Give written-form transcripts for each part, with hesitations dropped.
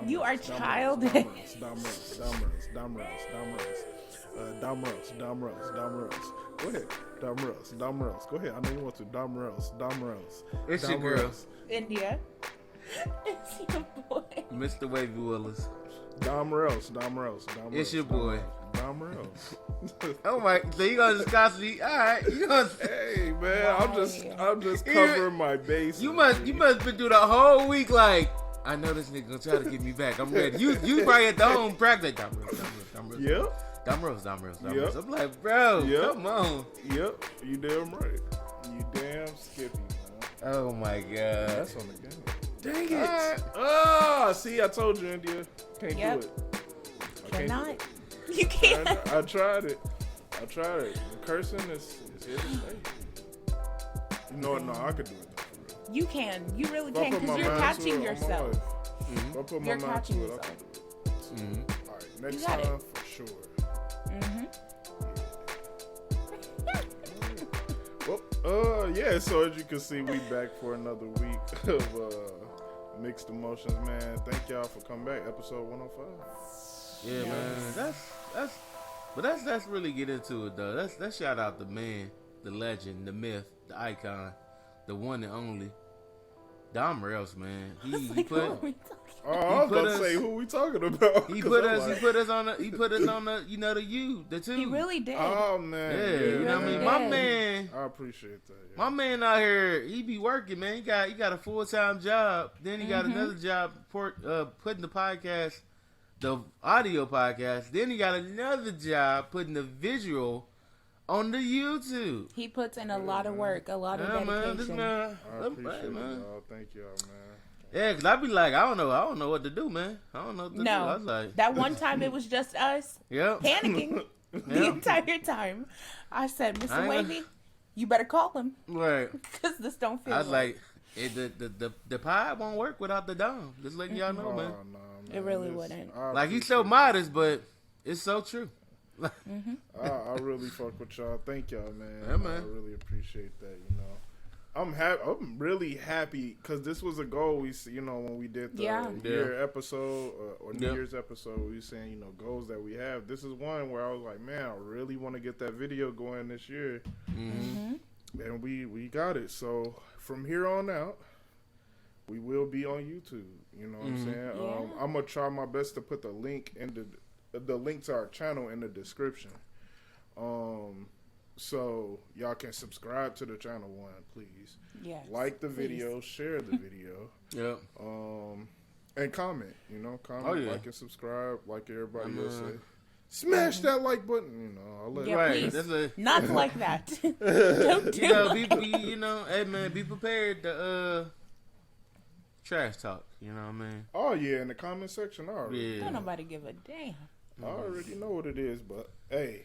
You are childish. DommOrElse. Go ahead. DommOrElse. Go ahead. I know you want to. DommOrElse. It's your girl. India. It's your boy. Mr. Wavy Willis. DommOrElse. It's your boy. DommOrElse. Oh my! So you gonna just constantly? All right, you gonna? Hey man, I'm just covering my bases. You must been through the whole week like. I know this nigga gonna try to get me back. I'm ready. You probably at the home practice. DommOrElse. Yep. DommOrElse. Yep. I'm like, bro, come on. Yep. You damn right. You damn skippy, man. Oh my god. That's on the game. Dang it. See, I told you, India. Can't do it. Cannot. You can't. I tried it. The cursing is here to stay. No, I could do it though. You can. You really can because you're catching yourself. If I put my You're mind catching to it, I yourself. can do it. All right, next got time it. for sure. Well, yeah. So as you can see, we back for another week of Mixed Emotions, man. Thank y'all for coming back. Episode 105. Yeah, man. That's really get into it though. Let's shout out the man, the legend, the myth, the icon, the one and only DommOrElse, man. He put. I was about to say who we talking about. He put us on the the two. He really did. Oh man, Yeah, you know what I mean? My man. I appreciate that. Yeah. My man out here, he be working, man. He got a full-time job. Then he got another job putting the podcast, the audio podcast. Then he got another job putting the visual on the YouTube. He puts in a lot of work, a lot of dedication. This man, I appreciate it, y'all. Thank y'all, man. Yeah, cause I be like, I don't know what to do, man. I don't know what to do. I was like, that one time it was just us panicking the entire time. I said, Mr. Wavy, you better call him. Right. Because this don't feel I was right. the pod won't work without the Dom. Just letting y'all know, man. No, man. It really wouldn't. Like, he's so modest, but it's so true. I really fuck with y'all. Thank y'all, man. Yeah, man. I really appreciate that, you know. I'm really happy because this was a goal we see, you know, when we did the year episode or New Year's episode. We were saying, you know, goals that we have. This is one where I was like, man, I really want to get that video going this year, and we got it. So from here on out, we will be on YouTube. You know what I'm saying? Yeah. I'm gonna try my best to put the link the link to our channel in the description. So y'all can subscribe to the channel, please. Yes, like the video, share the video. And comment, you know, like and subscribe, like everybody else say. Smash that like button, you know. I'll let please. Not like that. Don't do hey man, be prepared to trash talk, you know what I mean? Oh yeah, in the comment section already. Don't nobody give a damn. I already know what it is, but hey,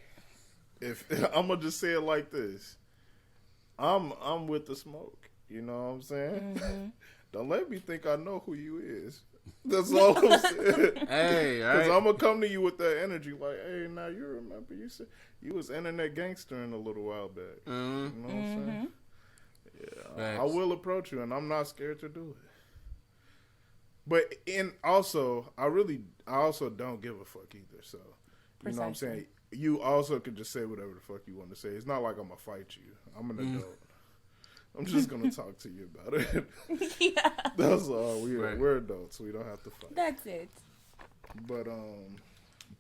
if I'm gonna just say it like this, I'm with the smoke. You know what I'm saying? Don't let me think I know who you is. That's all I'm saying. Hey, because I'm gonna come to you with that energy, like, hey, now you remember you said you was internet gangstering a little while back. You know what I'm saying? Yeah, I will approach you, and I'm not scared to do it. But I also don't give a fuck either. So you know what I'm saying? You also could just say whatever the fuck you want to say. It's not like I'm gonna fight you. I'm an adult. I'm just gonna talk to you about it. Yeah. That's all. We're adults. We don't have to fight. That's it. But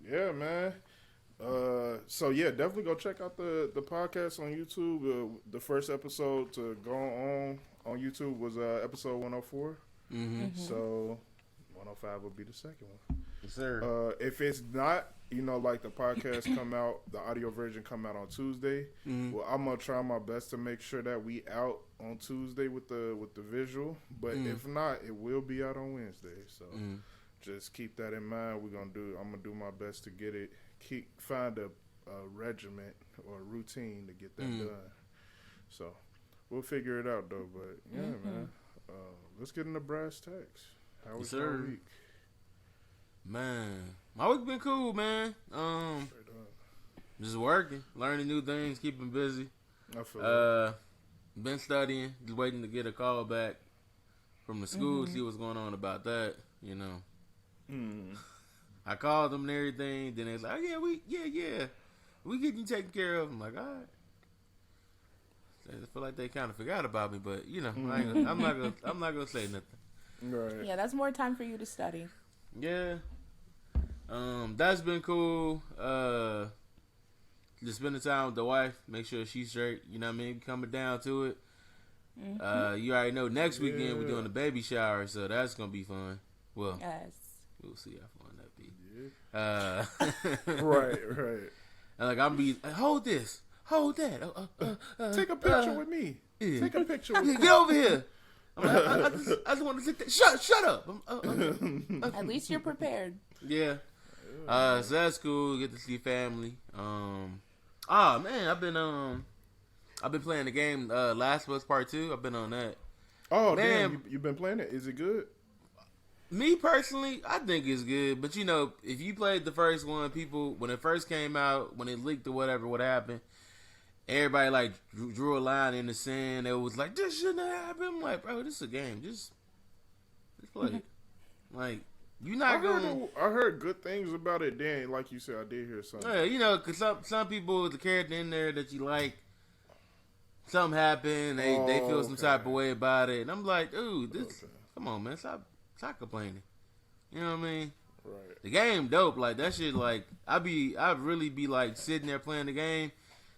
yeah, man. So yeah, definitely go check out the podcast on YouTube. The first episode to go on YouTube was episode 104. So 105 will be the second one. Yes, sir. If it's not, you know, like the podcast come out, the audio version come out on Tuesday. Well, I'm gonna try my best to make sure that we out on Tuesday with the visual. But if not, it will be out on Wednesday. So just keep that in mind. I'm gonna do my best to get it. Find a regiment or a routine to get that done. So we'll figure it out though. But yeah, man. Let's get into brass tacks. How was your week? Man, my week been cool, man. Just working, learning new things, keeping busy. I feel been studying, just waiting to get a call back from the school, see what's going on about that, you know. I called them and everything. Then they was like, oh, yeah. We getting you taken care of. I'm like, all right. I feel like they kind of forgot about me, but, you know, I'm not gonna say nothing. Right. Yeah, that's more time for you to study. Yeah. That's been cool. Just spending time with the wife, make sure she's straight, you know what I mean? Coming down to it. You already know next weekend we're doing the baby shower, so that's gonna be fun. Well, Yes. we'll see how fun that be. Right. And like I'm be hold this, hold that. Take a picture with me. Yeah. Take a picture with me. Get over here. I'm like, I just want to take that. Shut up. At least you're prepared. Yeah. So that's cool. Get to see family. Man, I've been playing the game Last of Us Part 2. I've been on that. Oh, man, damn. You've been playing it? Is it good? Me personally, I think it's good. But you know, if you played the first one, people when it first came out, when it leaked or whatever, what happened? Everybody like drew a line in the sand. It was like, this shouldn't have happened. I'm like, bro, this is a game. Just play it. Like, you're not going. I heard good things about it. Then, like you said, I did hear something. Yeah, you know, because some people, the character in there that you like, something happened. They feel some type of way about it, and I'm like, dude, come on, man, stop complaining. You know what I mean? Right. The game dope. Like that shit. Like I'd really be like sitting there playing the game.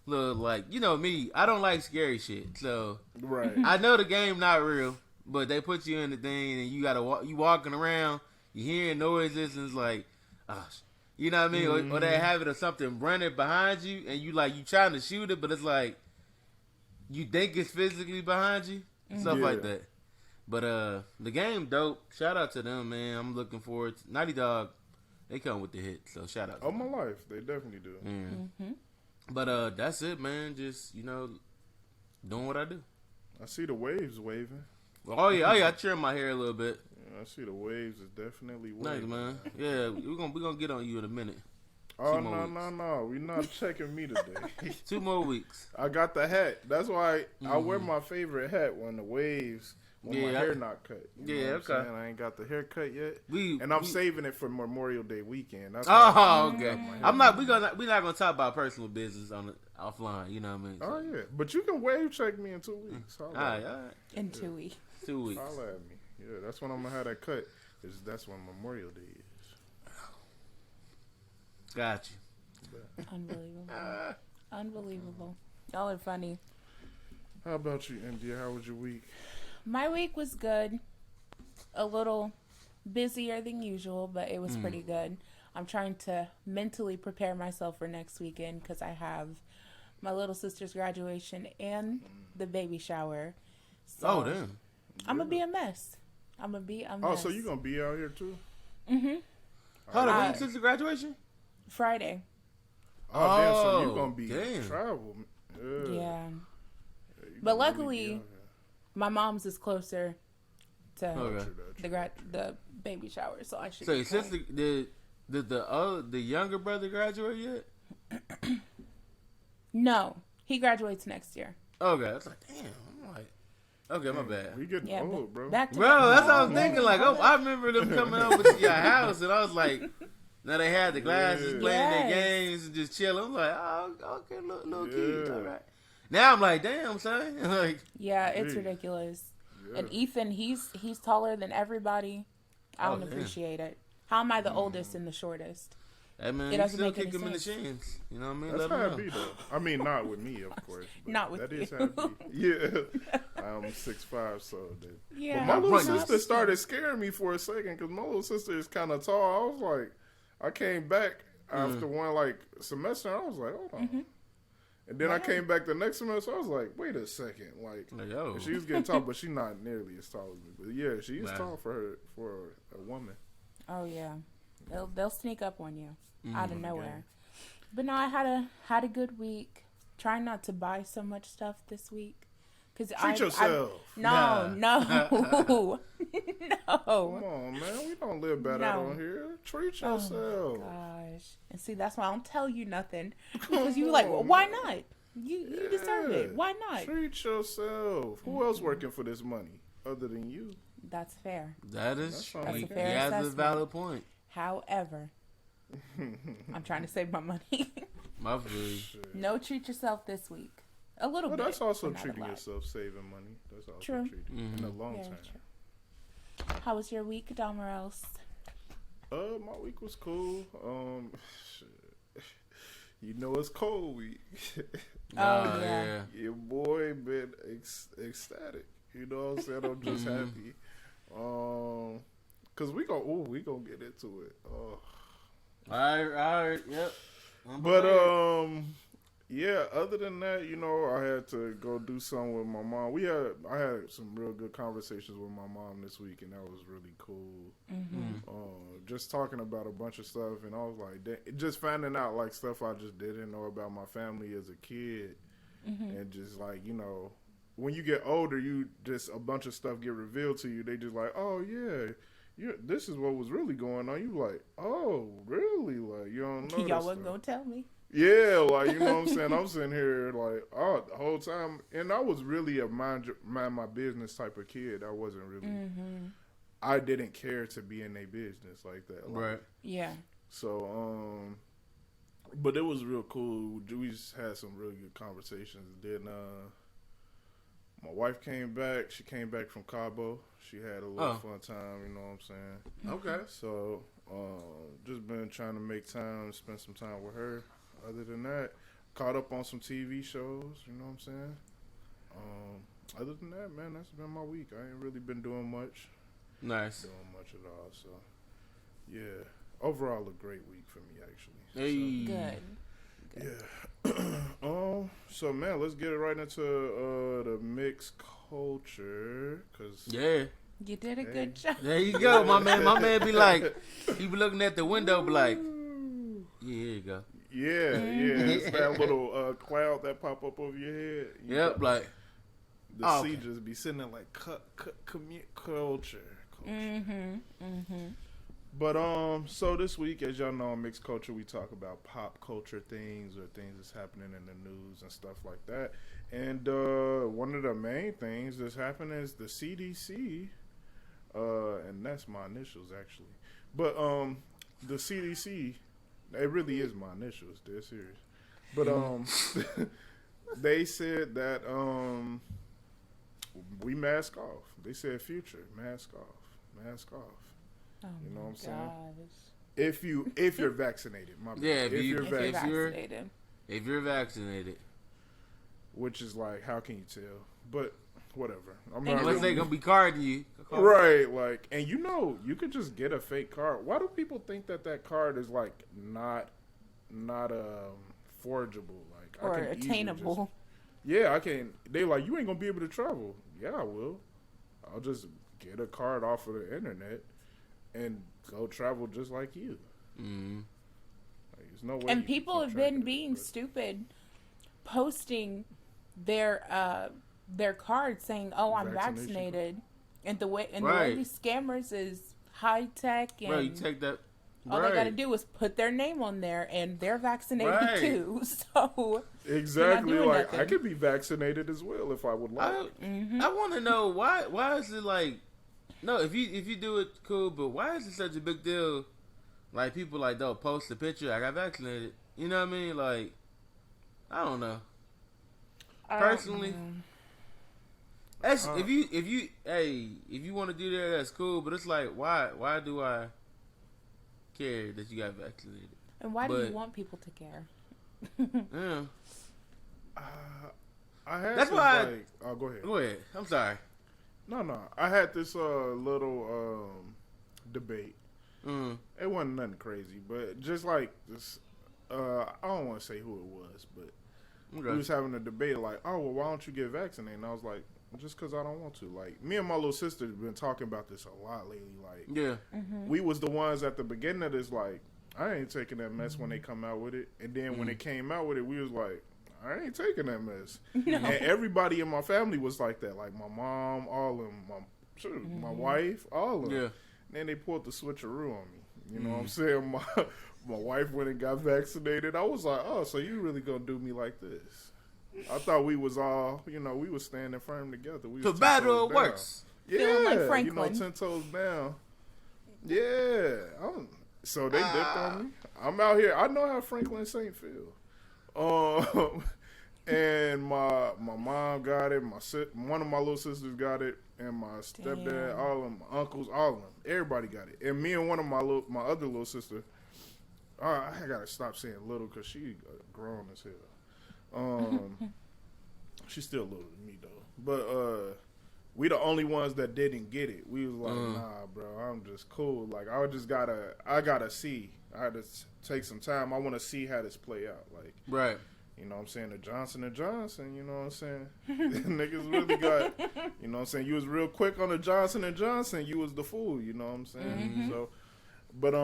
Look, like you know me, I don't like scary shit. So Right. I know the game not real, but they put you in the thing and you gotta you walking around, you hearing noises and it's like, you know what I mean? Or they have it or something running behind you and you trying to shoot it, but it's like you think it's physically behind you, stuff like that. But the game dope. Shout out to them, man. I'm looking forward to Naughty Dog. They come with the hit, so shout out to them. My life, they definitely do. But that's it, man. Just you know, doing what I do. I see the waves waving. Oh yeah. I trim my hair a little bit. Yeah, I see the waves is definitely waving. Nice, man. Yeah, we're gonna get on you in a minute. Oh no! We're not checking me today. 2 more weeks. I got the hat. That's why I wear my favorite hat when the waves. When my hair not cut. You know what I'm saying? I ain't got the haircut yet. I'm saving it for Memorial Day weekend. That's okay. We're not gonna talk about personal business on offline. You know what I mean? Oh yeah, but you can wave check me in 2 weeks. All right. In 2 weeks. 2 weeks. Holla at me. Yeah, that's when I'm gonna have that cut. That's when Memorial Day is. Got you. Unbelievable. Y'all are funny. How about you, India? How was your week? My week was good. A little busier than usual, but it was pretty good. I'm trying to mentally prepare myself for next weekend because I have my little sister's graduation and the baby shower. So damn. I'm going to be a mess. So you going to be out here too? Mm-hmm. Hold on, when your sister's graduation? Friday. Oh, damn, so you're going to be travel. Yeah. But luckily, my mom's is closer to the baby shower, so I should. So your sister, did the younger brother graduate yet? No, he graduates next year. Okay, I was like, damn. I'm like, okay, my bad. We getting old, bro. That's what I was thinking. Like, I remember them coming over to your house, and I was like, now they had the glasses, playing their games, and just chilling. I'm like, oh, okay, little kids, all right. Now I'm like, damn, son. Like, yeah, it's ridiculous. Yeah. And Ethan, he's taller than everybody. I don't appreciate it. How am I the oldest and the shortest? Hey man, it doesn't still make kick any him in the sense. shins. You know what I mean? That's how it be though. I mean, not with me, of course. Not with that you. Is how it be. Yeah, I'm 6'5", so. Yeah. But my little sister started scaring me for a second because my little sister is kind of tall. I was like, I came back after one semester. And I was like, hold on. Mm-hmm. And then I came back the next semester. I was like, wait a second. She was getting tall, but she's not nearly as tall as me. But yeah, she is tall for a woman. Oh yeah, they'll sneak up on you out of nowhere. But no, I had a good week. Trying not to buy so much stuff this week. Treat yourself. No. Come on, man. We don't live better on here. Treat yourself. Oh, gosh. And see, that's why I don't tell you nothing. Because you like, well, why not? You deserve it. Why not? Treat yourself. Who else working for this money? other than you. That's fair. That is true. That's a He fair has a assessment. valid point. However, I'm trying to save my money. My food. No, treat yourself this week. A little Well, bit. that's also but not a treating lot. yourself, saving money. That's also True. treating in the long Very term. true. How was your week, DommOrElse? My week was cool. Shit. You know it's cold week. Oh, yeah. Your boy been ecstatic. You know what I'm saying? I'm just happy. Cause we gonna get into it. All right, yep. But yeah. Other than that, you know, I had to go do something with my mom. I had some real good conversations with my mom this week, and that was really cool. Just talking about a bunch of stuff, and I was like, just finding out like stuff I just didn't know about my family as a kid, and just like, you know, when you get older, you just a bunch of stuff get revealed to you. They just like, oh yeah. This is what was really going on. You like, oh, really? Like, you don't know. Y'all wasn't gonna tell me. Yeah, like, you know what I'm saying? I'm sitting here like, oh, the whole time. And I was really a mind my business type of kid. I wasn't really, I didn't care to be in a business like that. Like, Right. Yeah. So, but it was real cool. We just had some really good conversations. Then, my wife came back. She came back from Cabo. She had a little fun time, you know what I'm saying? Okay. So, just been trying to make time, spend some time with her. Other than that, caught up on some TV shows, you know what I'm saying? Other than that, man, that's been my week. I ain't really been doing much. Nice. Doing much at all, so, yeah. Overall, a great week for me, actually. Hey. Good. Yeah. So, man, let's get it right into the mixed culture, cause Yeah. You did a good job. There you go, my man. My man be like, he be looking at the window, be like, yeah, here you go. yeah, it's that little cloud that pop up over your head. Yep, like, the sea just be sitting there like culture. But so this week, as y'all know, on Mixed Culture, we talk about pop culture things or things that's happening in the news and stuff like that. And one of the main things that's happening is the CDC, and that's my initials actually. But the CDC, it really is my initials. They're serious. But they said that we mask off. They said future mask off. Oh, You know what I'm saying? gosh. If you're vaccinated, my bad. Yeah, if you're If you're vaccinated, vaccinated. if you're vaccinated. which is like, how can you tell? But whatever. I'm Unless not Unless they really, gonna be carding you. right. Like, and you know, you could just get a fake card. Why do people think that card is like not forgeable? Like, Or I can easily attainable. yeah, I can. They like, you ain't gonna be able to travel. Yeah, I will. I'll just get a card off of the internet and go travel just like you. Mm. Like, there's no way. And you can people keep have track been of it, being but- stupid, posting their cards saying, "Oh, I'm Vaccination vaccinated," and the way Right. these scammers is high tech, and Bro, you take that. all they got to do is put their name on there, and they're vaccinated too. So Exactly. doing Like, nothing. I could be vaccinated as well if I would like. I want to know why is it like, no, if you do it, cool, but why is it such a big deal? Like, people like, they'll post a picture, I got vaccinated. You know what I mean? Like, I don't know. Personally, that's if you want to do that, that's cool. But it's like, why do I care that you got vaccinated? and why do But- you want people to care? Yeah, I had That's this, why like, oh, go ahead. go ahead. I'm sorry. No. I had this little debate. It wasn't nothing crazy, but just like this. I don't want to say who it was, but we was having a debate like, oh, well, why don't you get vaccinated? And I was like, just because I don't want to. Like, me and my little sister have been talking about this a lot lately. Like, Yeah, we was the ones at the beginning of this, like, I ain't taking that mess when they come out with it. And then when it came out with it, we was like, I ain't taking that mess. And everybody in my family was like that. Like, my mom, all of them, my wife, all of them. yeah. And then they pulled the switcheroo on me. You know what I'm saying? My wife went and got vaccinated. I was like, oh, so you really gonna do me like this? I thought we was all, we was standing firm together. We was The 10 battle toes down. works. Feeling like You know, Franklin. 10 toes down. Yeah. So they dipped on me. I'm out here. I know how Franklin Saint feel. And my mom got it. One of my little sisters got it, and my stepdad, Damn. all of them, my uncles, all of them, everybody got it. And me and one of my other little sister. I gotta stop saying little because she grown as hell. She's still little than me though. But we the only ones that didn't get it. We was like, nah, bro, I'm just cool. Like I gotta see. I had to take some time. I want to see how this play out. Like, Right. you know what I'm saying? The Johnson & Johnson, you know what I'm saying? Niggas really got, you know what I'm saying? You was real quick on the Johnson & Johnson. You was the fool, you know what I'm saying? Mm-hmm. So, but,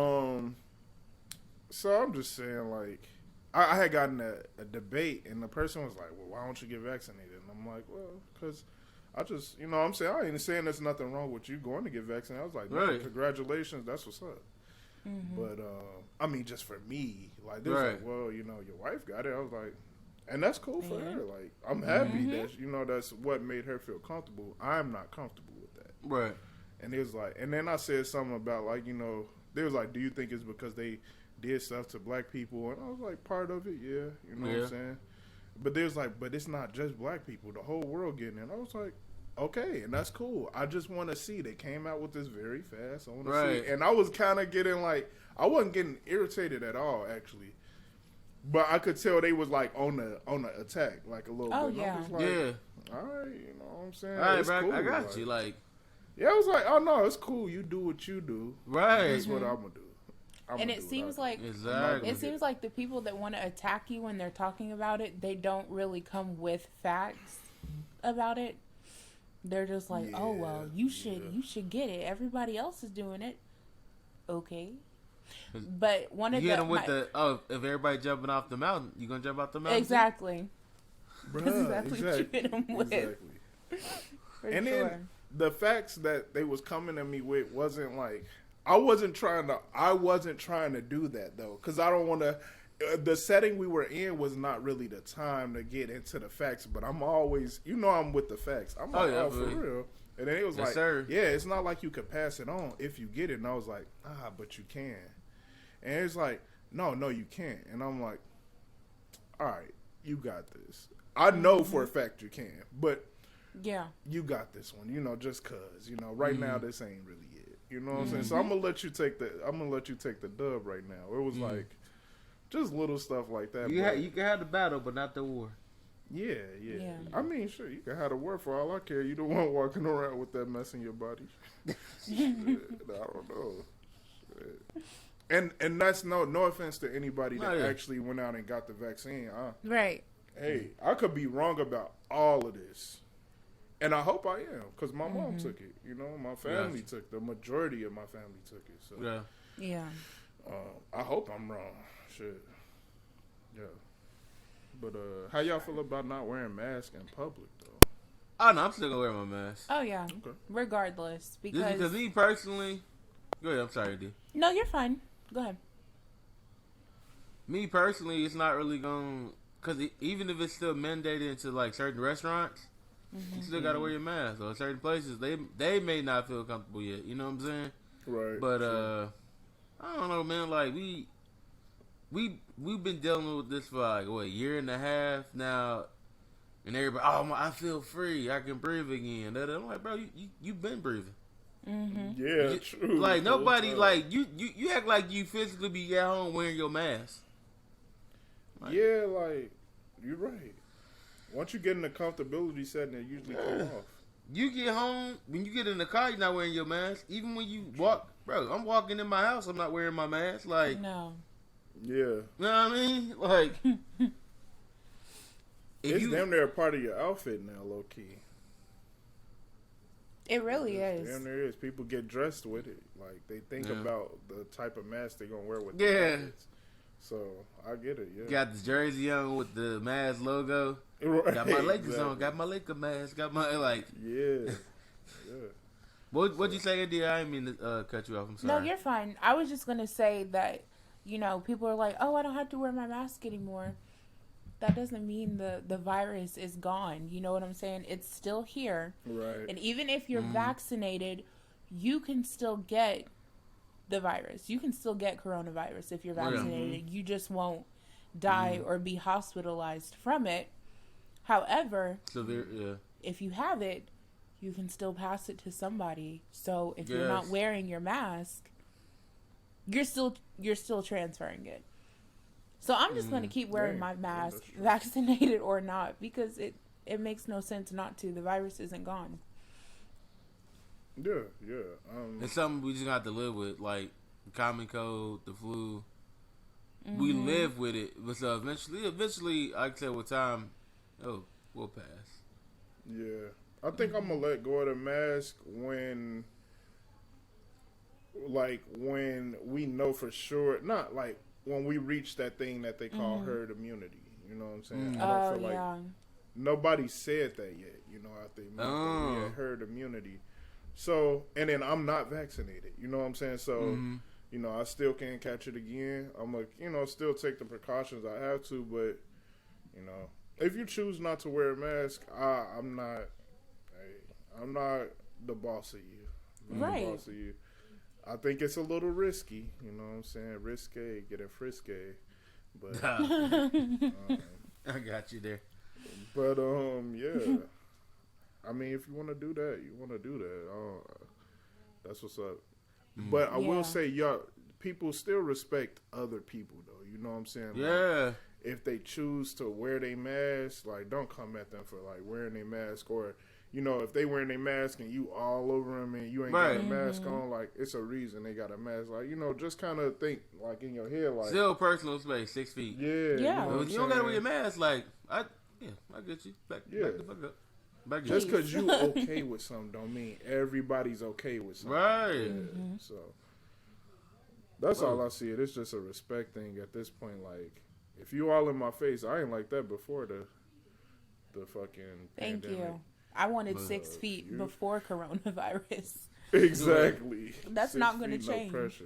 so I'm just saying, like, I had gotten a debate, and the person was like, well, why don't you get vaccinated? And I'm like, well, because I just, you know what I'm saying? I ain't saying there's nothing wrong with you going to get vaccinated. I was like, no, Right. congratulations, that's what's up. Mm-hmm. But, I mean, just for me, like, they was Right. like, well, you know, your wife got it. I was like, and that's cool for her. Like, I'm happy that, you know, that's what made her feel comfortable. I'm not comfortable with that. Right. And it was like, and then I said something about, like, you know, they was like, do you think it's because they did stuff to black people? And I was like, part of it, yeah. You know what I'm saying? But they was like, but it's not just black people. The whole world getting it. And I was like, okay, and that's cool. I just want to see. They came out with this very fast. I want to see. And I was kind of getting like, I wasn't getting irritated at all, actually. But I could tell they was like on the attack, like a little Oh, bit. And yeah. I was like, Yeah. all right, you know what I'm saying? All right, It's bro. cool. I got you. Like, yeah, I was like, oh no, it's cool. You do what you do. right. That's what I'm gonna do. And it seems like Exactly. it seems like the people that want to attack you when they're talking about it, they don't really come with facts about it. They're just like, oh well, you should get it. Everybody else is doing it. Okay. But one of you the hit them with if everybody jumping off the mountain, you gonna jump off the mountain? exactly. Bruh, That's what you hit them with. Exactly. For And sure. then the facts that they was coming at me with wasn't like I wasn't trying to do that though, because I don't want to. The setting we were in was not really the time to get into the facts, but I'm always, you know, I'm with the facts. I'm like, oh, for real. And then it was like, sir. yeah, it's not like you could pass it on if you get it. And I was like, but you can. And it's like, no, you can't. And I'm like, all right, you got this. I know for a fact you can, but Yeah. you got this one, you know, just cause, you know, right now this ain't really it. You know what I'm saying? So I'm gonna let you take the dub right now. It was like just little stuff like that. You can have the battle, but not the war. Yeah. I mean, sure, you can have the word for all I care. You the one walking around with that mess in your body. Shit, I don't know. Shit. And that's no offense to anybody that actually went out and got the vaccine. Right. Hey, I could be wrong about all of this. And I hope I am, because my mom took it. You know, my family took the majority of my family took it. So Yeah. I hope I'm wrong. Shit. Yeah. But how y'all feel about not wearing masks in public though? Oh no, I'm still gonna wear my mask. Oh yeah. Okay. Regardless, Just because me personally, go ahead. I'm sorry, D. No, you're fine. Go ahead. Me personally, it's not really going because even if it's still mandated into like certain restaurants, you still gotta wear your mask. Or certain places, they may not feel comfortable yet. You know what I'm saying? Right. But I don't know, man. Like we've been dealing with this for like a year and a half now, and everybody, I feel free, I can breathe again. I'm like, bro, you've been breathing. Yeah, true. Like nobody, like you act like you physically be at home wearing your mask. Like, yeah, like you're right. Once you get in the comfortability setting, it usually come off. You get home, when you get in the car, you're not wearing your mask. Even when you walk, bro, I'm walking in my house, I'm not wearing my mask. Like, No. Yeah. You know what I mean? Like, it's damn near a part of your outfit now, low key. It really is. Damn near is. People get dressed with it. Like, they think about the type of mask they're going to wear with Yeah. outfits. So, I get it, yeah. Got the jersey on with the mask logo. Right, Got my Lakers exactly. on. Got my Laker mask. Got my, like. Yeah. What'd you say, Andy? I didn't mean to cut you off. I'm sorry. No, you're fine. I was just going to say that, you know, people are like, oh, I don't have to wear my mask anymore. that doesn't mean the virus is gone. You know what I'm saying? It's still here. Right. And even if you're vaccinated, you can still get the virus. You can still get coronavirus if you're vaccinated. You just won't die or be hospitalized from it. However, if you have it, you can still pass it to somebody. So if you're not wearing your mask, you're still transferring it. So I'm just going to keep wearing my mask, vaccinated or not, because it makes no sense not to. The virus isn't gone. Yeah. It's something we just have to live with, like common cold, the flu. We live with it, but so eventually, like I said, with time, we'll pass. Yeah, I think I'm gonna let go of the mask when we know for sure, not like when we reach that thing that they call herd immunity. You know what I'm saying? I don't feel like nobody said that yet. You know, I think we had herd immunity. So, and then I'm not vaccinated. You know what I'm saying? So, you know, I still can't catch it again. I'm like, you know, still take the precautions I have to, but you know, if you choose not to wear a mask, I'm not the boss of you. I'm not the boss of you. I think it's a little risky, you know what I'm saying? Risque, getting frisky. But I got you there. But yeah. I mean, if you want to do that, you want to do that. That's what's up. But I will say, y'all, people still respect other people, though. You know what I'm saying? Like, if they choose to wear their mask, like, don't come at them for like wearing their mask, or you know, if they wearing their mask and you all over them and you ain't got a mask on, like, it's a reason they got a mask. Like, you know, just kind of think, like, in your head, like... Still personal space, 6 feet. Yeah. You know you don't got to wear your mask, like, I get you. Back the fuck up. Just because you okay with something don't mean everybody's okay with something. Right. Yeah, so, that's all I see. It's just a respect thing at this point. Like, if you all in my face, I ain't like that before the fucking Thank pandemic. you. I wanted 6 feet before coronavirus. Exactly. That's 6 not going to feet, change. No pressure.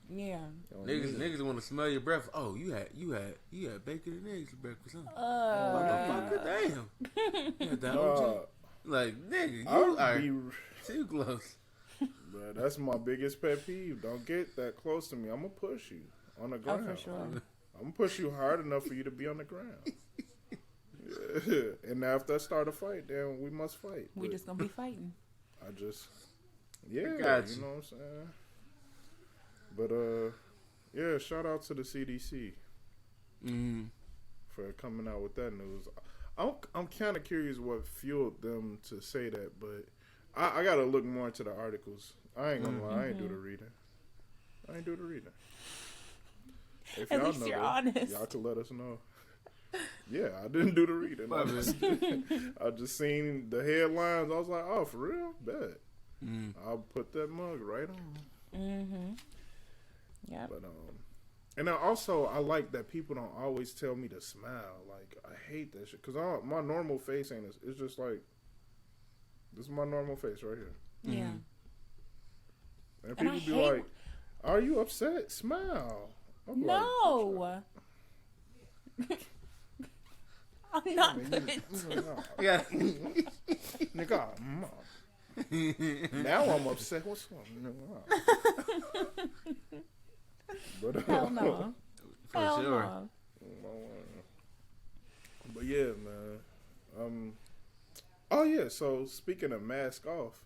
Yeah. Niggas want to smell your breath. Oh, you had bacon and eggs for breakfast, huh? Motherfucker, damn. Like, nigga, you are too close. But that's my biggest pet peeve. Don't get that close to me. I'm gonna push you on the ground. Oh, for sure. I'm gonna push you hard enough for you to be on the ground. Yeah. And after I start a fight, then we must fight. We just gonna be fighting. You know what I'm saying? But yeah, shout out to the CDC for coming out with that news. I'm kind of curious what fueled them to say that, but I gotta look more into the articles. I ain't gonna lie, I ain't do the reading. If At y'all least know you're that, honest. y'all can let us know. Yeah, I didn't do the reading. I just seen the headlines. I was like, oh, for real? Bet. I'll put that mug right on. Yeah. But and I like that people don't always tell me to smile. Like, I hate that shit, because my normal face ain't. It's just like, this is my normal face right here. Yeah. And people be like, "Are you upset? Smile." I'm no. Like, I'm not good. Yeah. Nigga, now I'm upset. What's wrong? But, Hell no. For Hell sure. no. But yeah, man. Oh yeah. So speaking of mask off,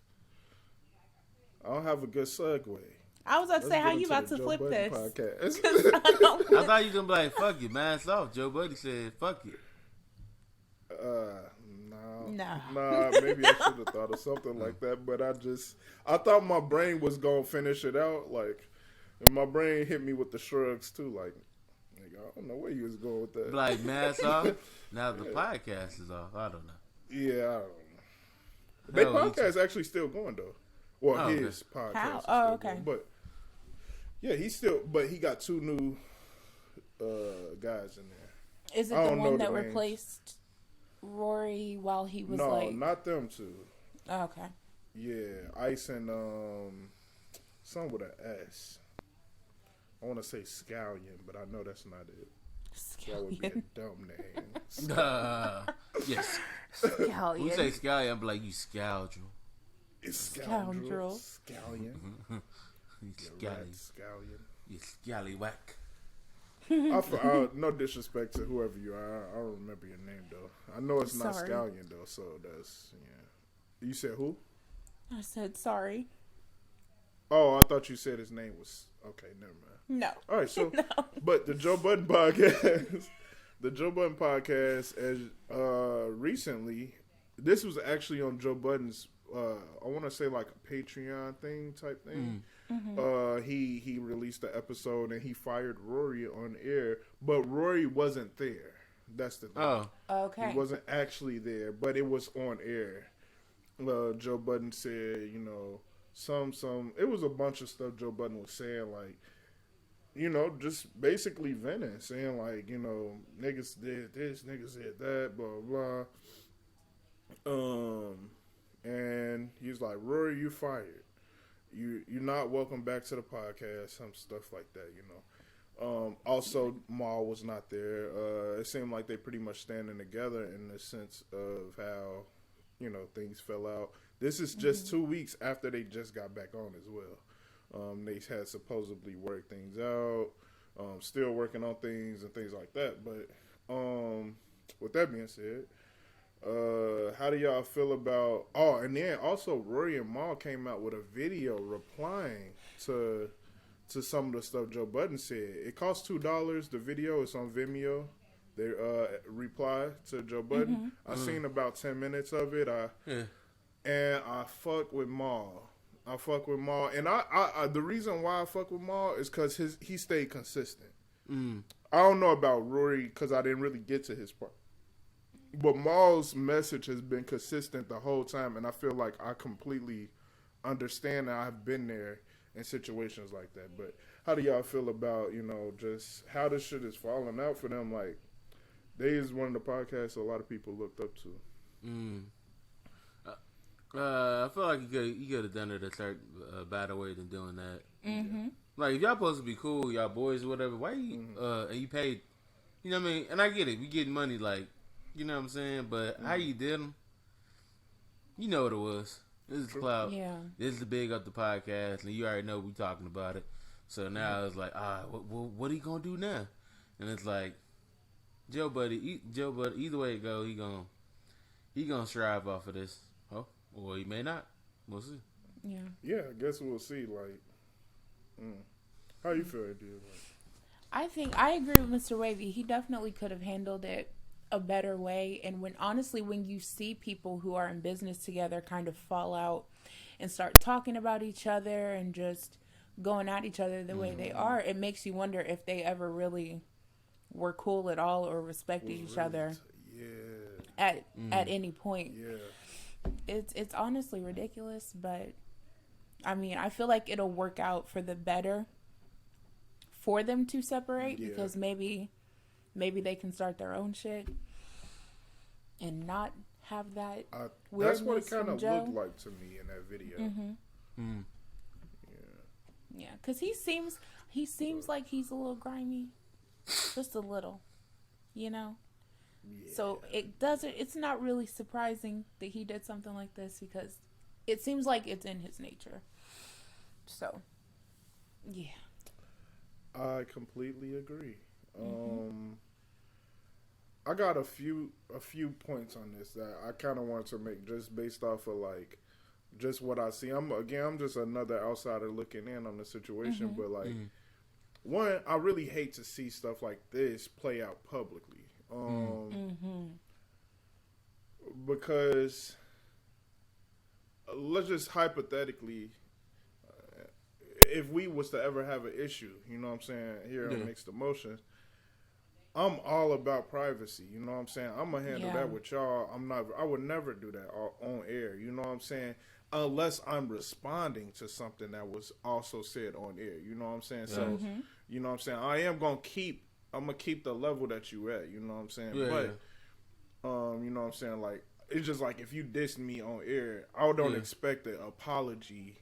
I don't have a good segue. I was about to say, how you about to Joe flip Budden this? Podcast. I thought you was gonna be like, "Fuck you, mask off." Joe Budden said, "Fuck you." Nah, maybe I should have thought of something like that, but I thought my brain was gonna finish it out, like, and my brain hit me with the shrugs too, like, nigga, I don't know where you was going with that. Like, mask off. Now the podcast is off. I don't know. Yeah, I don't know. Their podcast actually still going though. Well, his podcast. How? Is Oh, still okay. Going. But yeah, he got 2 new guys in there. Is it the one that replaced Rory while he was No, not them 2. Oh, okay. Yeah, Ice and something with an S. I want to say Scallion, but I know that's not it. That would be a Scallion. dumb name. Yes. Scallion. When you say scallion, I'm like, you scoundrel. It's Scoundrel. Scallion. You You rat scally. scallion. You scallywhack. No disrespect to whoever you are. I don't remember your name though. I know it's not Sorry. Scallion though, so that's You said who? I said sorry. Oh, I thought you said his name was okay. Never mind. No. All right, so No. but the Joe Budden podcast, as recently, this was actually on Joe Budden's. I want to say like a Patreon thing type thing. He released the episode and he fired Rory on air, but Rory wasn't there. That's the thing. Oh. Okay. He wasn't actually there, but it was on air. Joe Budden said, some. It was a bunch of stuff Joe Budden was saying, like, just basically venting, saying like, niggas did this, niggas did that, blah blah. And he's like, Rory, you fired. You're not welcome back to the podcast. Some stuff like that, Also, Maul was not there. It seemed like they pretty much standing together in the sense of how, things fell out. This is just 2 weeks after they just got back on as well. They had supposedly worked things out, still working on things and things like that. But with that being said, how do y'all feel about? Oh, and then also Rory and Maul came out with a video replying to some of the stuff Joe Budden said. It costs $2. The video is on Vimeo. They reply to Joe Budden. I seen about 10 minutes of it. And I fuck with Maul. And I the reason why I fuck with Maul is because he stayed consistent. I don't know about Rory because I didn't really get to his part. But Maul's message has been consistent the whole time, and I feel like I completely understand that I've been there in situations like that. But how do y'all feel about, just how this shit is falling out for them? Like, they is one of the podcasts a lot of people looked up to. I feel like you could have done it a better way than doing that. Mm-hmm. Like, if y'all supposed to be cool, y'all boys or whatever, why you, and you paid, you know what I mean? And I get it, we getting money, like, you know what I'm saying? But how you did them, you know what it was. This is clout. Yeah. This is the big up the podcast, and you already know we talking about it. So now it's like, what are you gonna do now? And it's like, Joe Buddy, either way it go, he gonna strive off of this. Oh, or he may not. We'll see. Yeah. Yeah, I guess we'll see. Like, how you feel, dude? Like, I think I agree with Mr. Wavy. He definitely could have handled it a better way. And when you see people who are in business together kind of fall out and start talking about each other and just going at each other the way they are, it makes you wonder if they ever really were cool at all or respected each other at any point. Yeah. It's honestly ridiculous, but I mean, I feel like it'll work out for the better for them to separate because maybe they can start their own shit and not have that weirdness. That's what it kind from of Joe. looked like to me in that video. Yeah, because he seems like he's a little grimy, just a little, Yeah. So it's not really surprising that he did something like this because it seems like it's in his nature. So, yeah. I completely agree. I got a few points on this that I kind of wanted to make just based off of like just what I see. I'm just another outsider looking in on the situation, but like one, I really hate to see stuff like this play out publicly. Because let's just hypothetically, if we was to ever have an issue, you know what I'm saying, here on Mixed Emotions, I'm all about privacy, you know what I'm saying? I'm going to handle that with y'all. I would never do that on air, you know what I'm saying? Unless I'm responding to something that was also said on air, you know what I'm saying? So, you know what I'm saying? I'm going to keep the level that you at, you know what I'm saying? You know what I'm saying? Like, it's just like if you dissed me on air, I don't expect an apology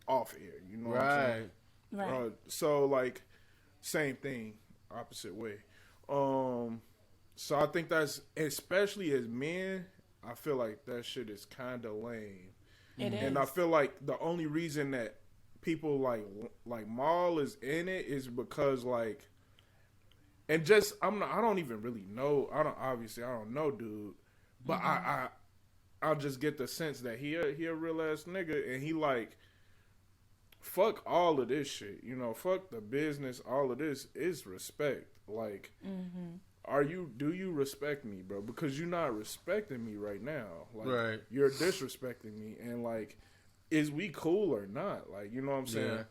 off air, you know what I'm saying? Right. So, like, same thing, opposite way. So I think that's, especially as men, I feel like that shit is kind of lame. It is. And I feel like the only reason that people like Maul is in it is because like, and just I don't even really know. I don't know, dude. But I'll just get the sense that he a real ass nigga, and he like, fuck all of this shit. You know, fuck the business. All of this is respect. Like, do you respect me, bro? Because you're not respecting me right now. Like, right. You're disrespecting me, and like, is we cool or not? Like, you know what I'm saying? Yeah.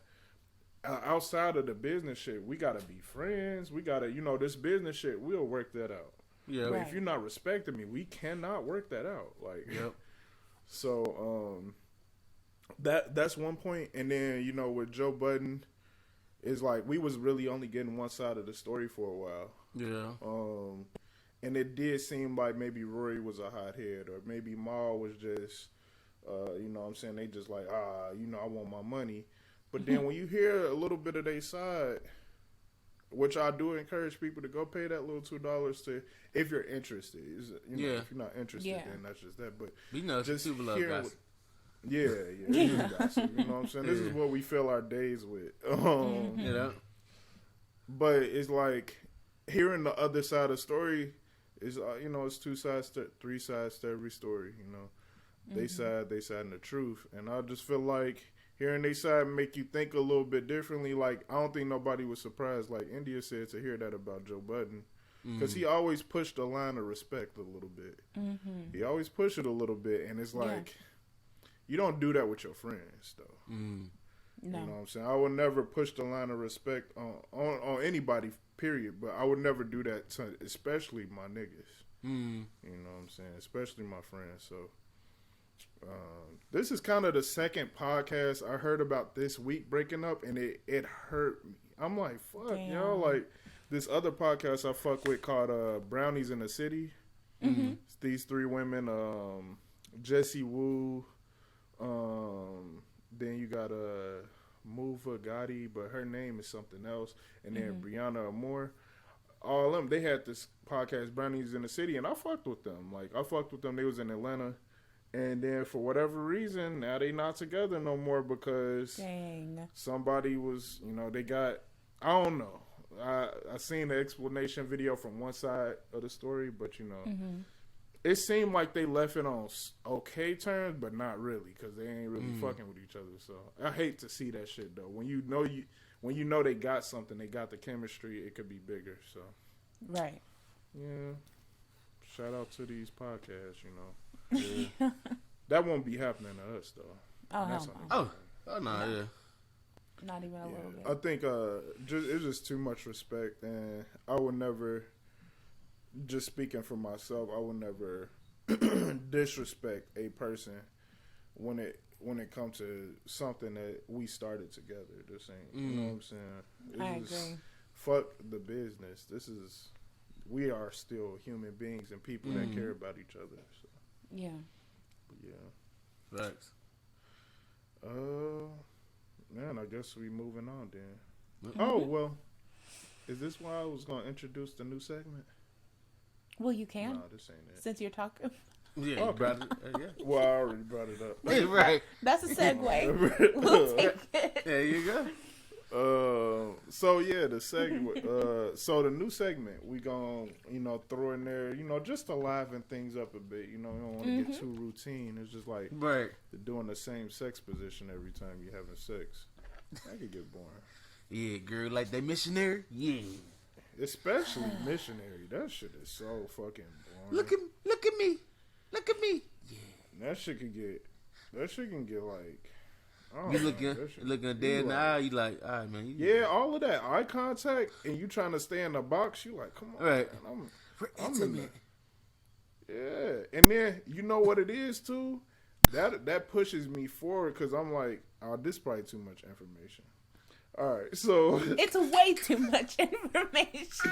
Outside of the business shit, we gotta be friends. We gotta, this business shit, we'll work that out. Yeah. But if you're not respecting me, we cannot work that out. Like, yep. So, that's one point. And then, with Joe Budden, it's like we was really only getting one side of the story for a while. Yeah. And it did seem like maybe Rory was a hothead, or maybe Maul was just, what I'm saying, they just like, I want my money. But then when you hear a little bit of their side, which I do encourage people to go pay that little $2 to, if you're interested. If you're not interested, then that's just that. But just people love gossip. Yeah. Gossip, you know what I'm saying? This is what we fill our days with. But it's like hearing the other side of the story is, it's two sides, three sides to every story. They side and the truth, and I just feel like hearing they side make you think a little bit differently. Like, I don't think nobody was surprised, like India said, to hear that about Joe Budden. Because he always pushed the line of respect a little bit. He always pushed it a little bit. And it's like, you don't do that with your friends, though. No. You know what I'm saying? I would never push the line of respect on anybody, period. But I would never do that to especially my niggas. You know what I'm saying? Especially my friends. So, this is kind of the second podcast I heard about this week breaking up, and it hurt me. I'm like, fuck, like this other podcast I fuck with called Brownies in the City. It's these three women, Jessie Wu, then you got Muva Gotti, but her name is something else, and then Brianna Amore. All of them, they had this podcast, Brownies in the City, and I fucked with them. Like, I fucked with them. They was in Atlanta. And then for whatever reason, now they not together no more because somebody was, they got, I don't know. I seen the explanation video from one side of the story, but it seemed like they left it on okay terms, but not really, because they ain't really fucking with each other. So I hate to see that shit though. When you know they got something, they got the chemistry, it could be bigger. So right, yeah. Shout out to these podcasts, Yeah. That won't be happening to us, though. Oh, hell no. Oh, no, yeah. Not even a little bit. I think it's just too much respect, and I would never, just speaking for myself, I would never disrespect a person when it comes to something that we started together. This ain't, you know what I'm saying? I agree. Fuck the business. We are still human beings and people that care about each other. So. Yeah. Facts. Man, I guess we moving on then. Oh, well, is this why I was going to introduce the new segment? Well, you can. No, this ain't it. Since you're talking. Yeah, okay. brought it, Well, I already brought it up. Right. That's a segue. We'll take it. There you go. So yeah, the segment. So the new segment we gonna throw in there, just to liven things up a bit. We don't want to get too routine. It's just like doing the same sex position every time you're having sex. That could get boring. Yeah, girl, like that missionary. Yeah, especially missionary. That shit is so fucking boring. Look at me. Yeah, that shit can get like. You looking dead in the eye, you like, all right, man. All of that eye contact, and you trying to stay in the box, you like, come on, right? Man, I'm in there. Yeah, and then you know what it is too. That pushes me forward because I'm like, oh, this is probably too much information. All right, so it's way too much information.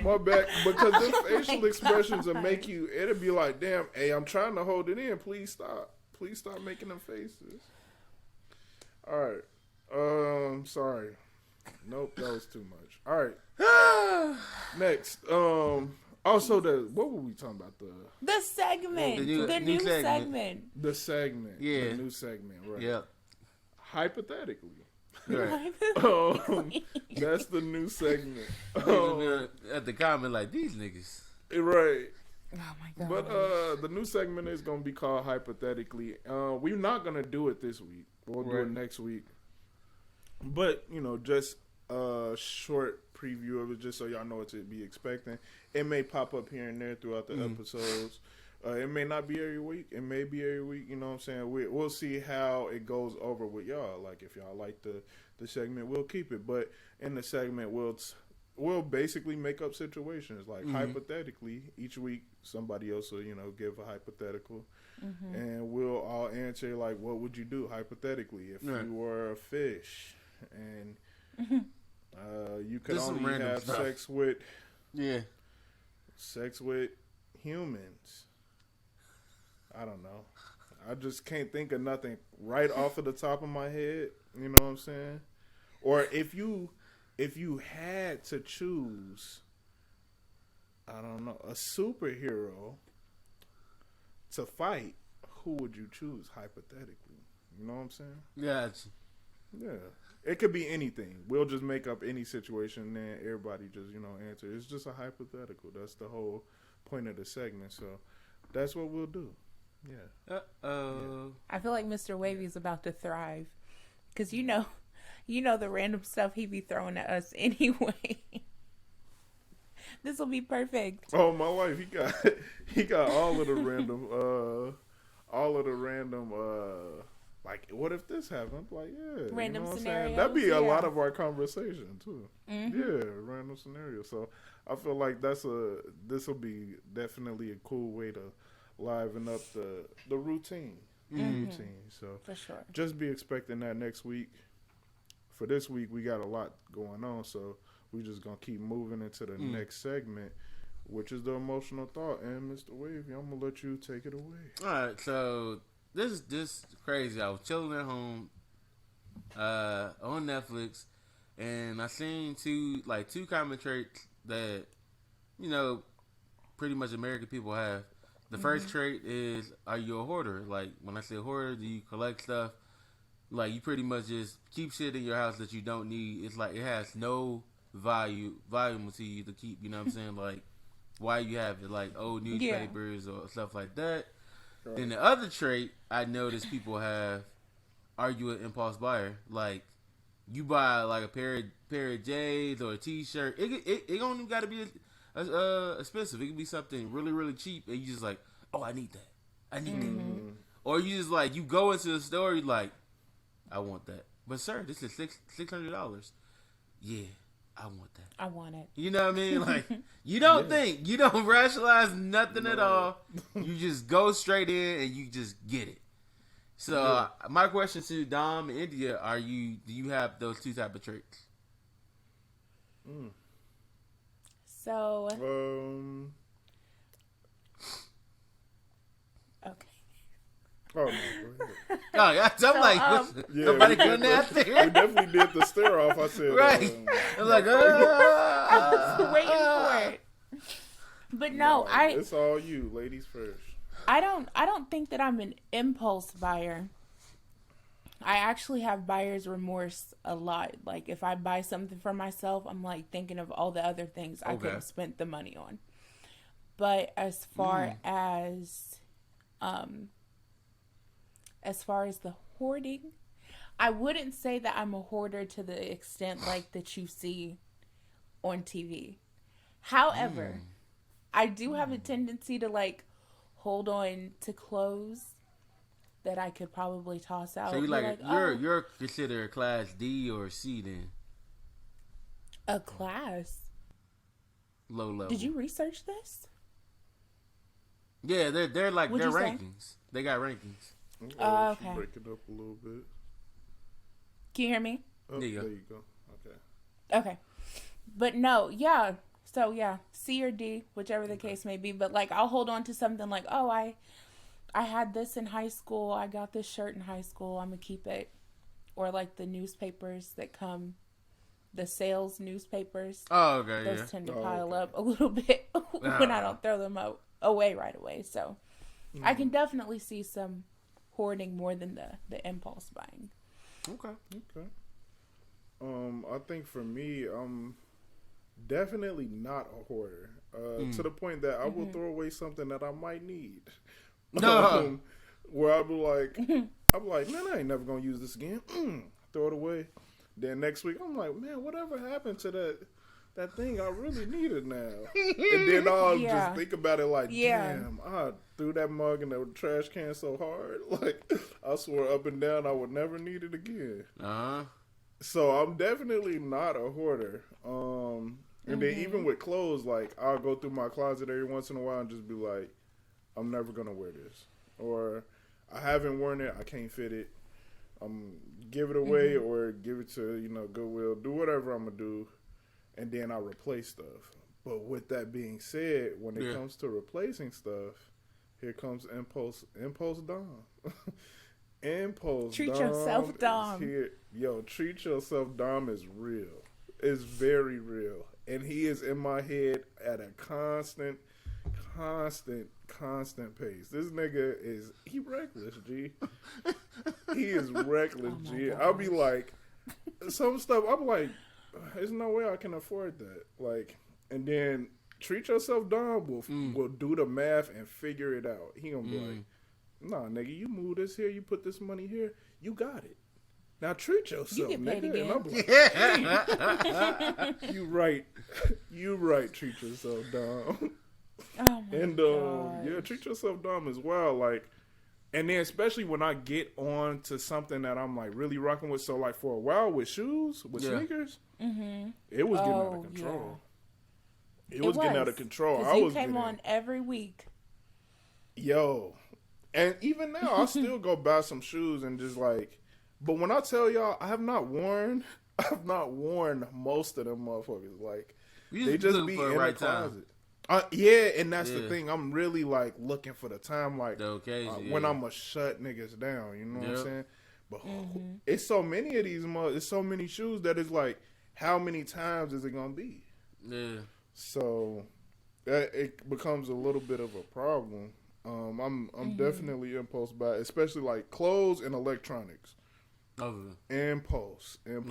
My bad, because the facial expressions will make you. It'll be like, damn, hey, I'm trying to hold it in. Please stop. Please stop making them faces. All right. Sorry. Nope, that was too much. All right. Next, also what were we talking about? The segment, the new segment. The segment, yeah, the new segment, right? Yeah. Hypothetically, Right. That's the new segment. At the comment like these niggas. Right. Oh my god. But the new segment is gonna be called Hypothetically. We're not gonna do it this week. We'll do it next week. But just a short preview of it, just so y'all know what to be expecting. It may pop up here and there throughout the episodes. It may not be every week. It may be every week. You know what I'm saying? We'll see how it goes over with y'all. Like, if y'all like the segment, we'll keep it. But in the segment, we'll basically make up situations. Like, hypothetically, each week, somebody else will, give a hypothetical. Mm-hmm. And we'll all answer, like, what would you do hypothetically if you were a fish? And you could only have sex with humans. I don't know. I just can't think of nothing right off of the top of my head. You know what I'm saying? Or if you had to choose, I don't know, a superhero to fight, who would you choose hypothetically? You know what I'm saying? Gotcha. Yeah. It could be anything. We'll just make up any situation and then everybody just, answer. It's just a hypothetical. That's the whole point of the segment. So that's what we'll do. Yeah. Uh-oh. I feel like Mr. Wavy's about to thrive. Because the random stuff he be throwing at us anyway. This will be perfect. Oh, my wife, he got all of the random, like, what if this happened? I'm like, yeah. Random scenarios. That'd be a lot of our conversation, too. Mm-hmm. Yeah, random scenarios. So I feel like this will be definitely a cool way to liven up the routine. Mm-hmm. So for sure. Just be expecting that next week. For this week, we got a lot going on, so we're just going to keep moving into the next segment, which is the emotional thought. And Mr. Wavy, I'm going to let you take it away. All right, so this is crazy. I was chilling at home on Netflix, and I seen two common traits that, pretty much American people have. The first trait is, are you a hoarder? Like, when I say hoarder, do you collect stuff? Like, you pretty much just keep shit in your house that you don't need. It's like, it has no volume to you to keep, you know what I'm saying? Like, why you have it? Like, old newspapers or stuff like that. Right. Then the other trait I notice people have, are you an impulse buyer? Like, you buy, like, a pair of J's or a T-shirt. It don't even got to be expensive. It could be something really, really cheap, and you just like, oh, I need that. That. Or you just like, you go into the store, you like, I want that. But sir, this is $600. Yeah, I want that. I want it. You know what I mean? Like, you don't think, you don't rationalize nothing at all. You just go straight in and you just get it. So my question to Dom and India, do you have those two type of traits? So, okay. Oh, no, go ahead. Oh, yeah, I'm like, somebody putting that there. We definitely did the stare off. I said, right. I'm like, I was waiting for it. But no, it's all you, ladies first. I don't think that I'm an impulse buyer. I actually have buyer's remorse a lot. Like, if I buy something for myself, I'm like thinking of all the other things I could have spent the money on. But as far as the hoarding, I wouldn't say that I'm a hoarder to the extent like that you see on TV. However, I do have a tendency to like hold on to clothes that I could probably toss out. So you're considered a class D or C then? A class? Low level. Did you research this? Yeah, they're like What'd their you say? rankings. They got rankings. Okay. Break it up a little bit. Can you hear me? Oh, there you go. Okay. But no, yeah. So yeah, C or D, whichever the case may be. But like, I'll hold on to something like, oh, I had this in high school. I got this shirt in high school. I'm gonna keep it. Or like the newspapers that come the sales newspapers. Oh, okay, Those yeah. tend to pile up a little bit when I don't throw them away right away. So I can definitely see some hoarding more than the impulse buying. Okay. I think for me, I'm definitely not a hoarder. To the point that I will throw away something that I might need. No. Where I'll be like, man, I ain't never gonna use this again. Throw it away. Then next week, I'm like, man, whatever happened to that thing I really needed now? And then I'll just think about it like, damn, I threw that mug in the trash can so hard. Like, I swore up and down I would never need it again. So I'm definitely not a hoarder. And then even with clothes, like, I'll go through my closet every once in a while and just be like, I'm never going to wear this. Or I haven't worn it, I can't fit it. Give it away or give it to, Goodwill. Do whatever I'm going to do. And then I replace stuff. But with that being said, when it comes to replacing stuff, here comes Impulse Dom. Impulse Treat Dom yourself, Dom. Yo, treat yourself, Dom is real. It's very real. And he is in my head at a constant pace. This nigga he reckless, G. He is reckless, G. I'll be like, some stuff, I'm like, there's no way I can afford that. Like, and then treat yourself, Dom will do the math and figure it out. He gonna be like, nah, nigga, you move this here, you put this money here, you got it. Now treat yourself, you get paid nigga. Again. And I'm like, you right. You right, treat yourself, Dom. Oh my God. Yeah, treat yourself, Dom, as well. Like, and then especially when I get on to something that I'm like really rocking with. So like for a while with shoes, with sneakers, it was getting out of control. Yeah. It was getting out of control. I was came on every week. Yo, and even now I still go buy some shoes and just like. But when I tell y'all, I have not worn most of them motherfuckers. Like, they just be in the closet. Yeah, and that's the thing. I'm really like looking for the time, like when I'm gonna shut niggas down. You know what I'm saying? But it's so many of these, it's so many shoes that it's like, how many times is it gonna be? Yeah. So it becomes a little bit of a problem. I'm definitely impulse buy, especially like clothes and electronics. Impulse. I'm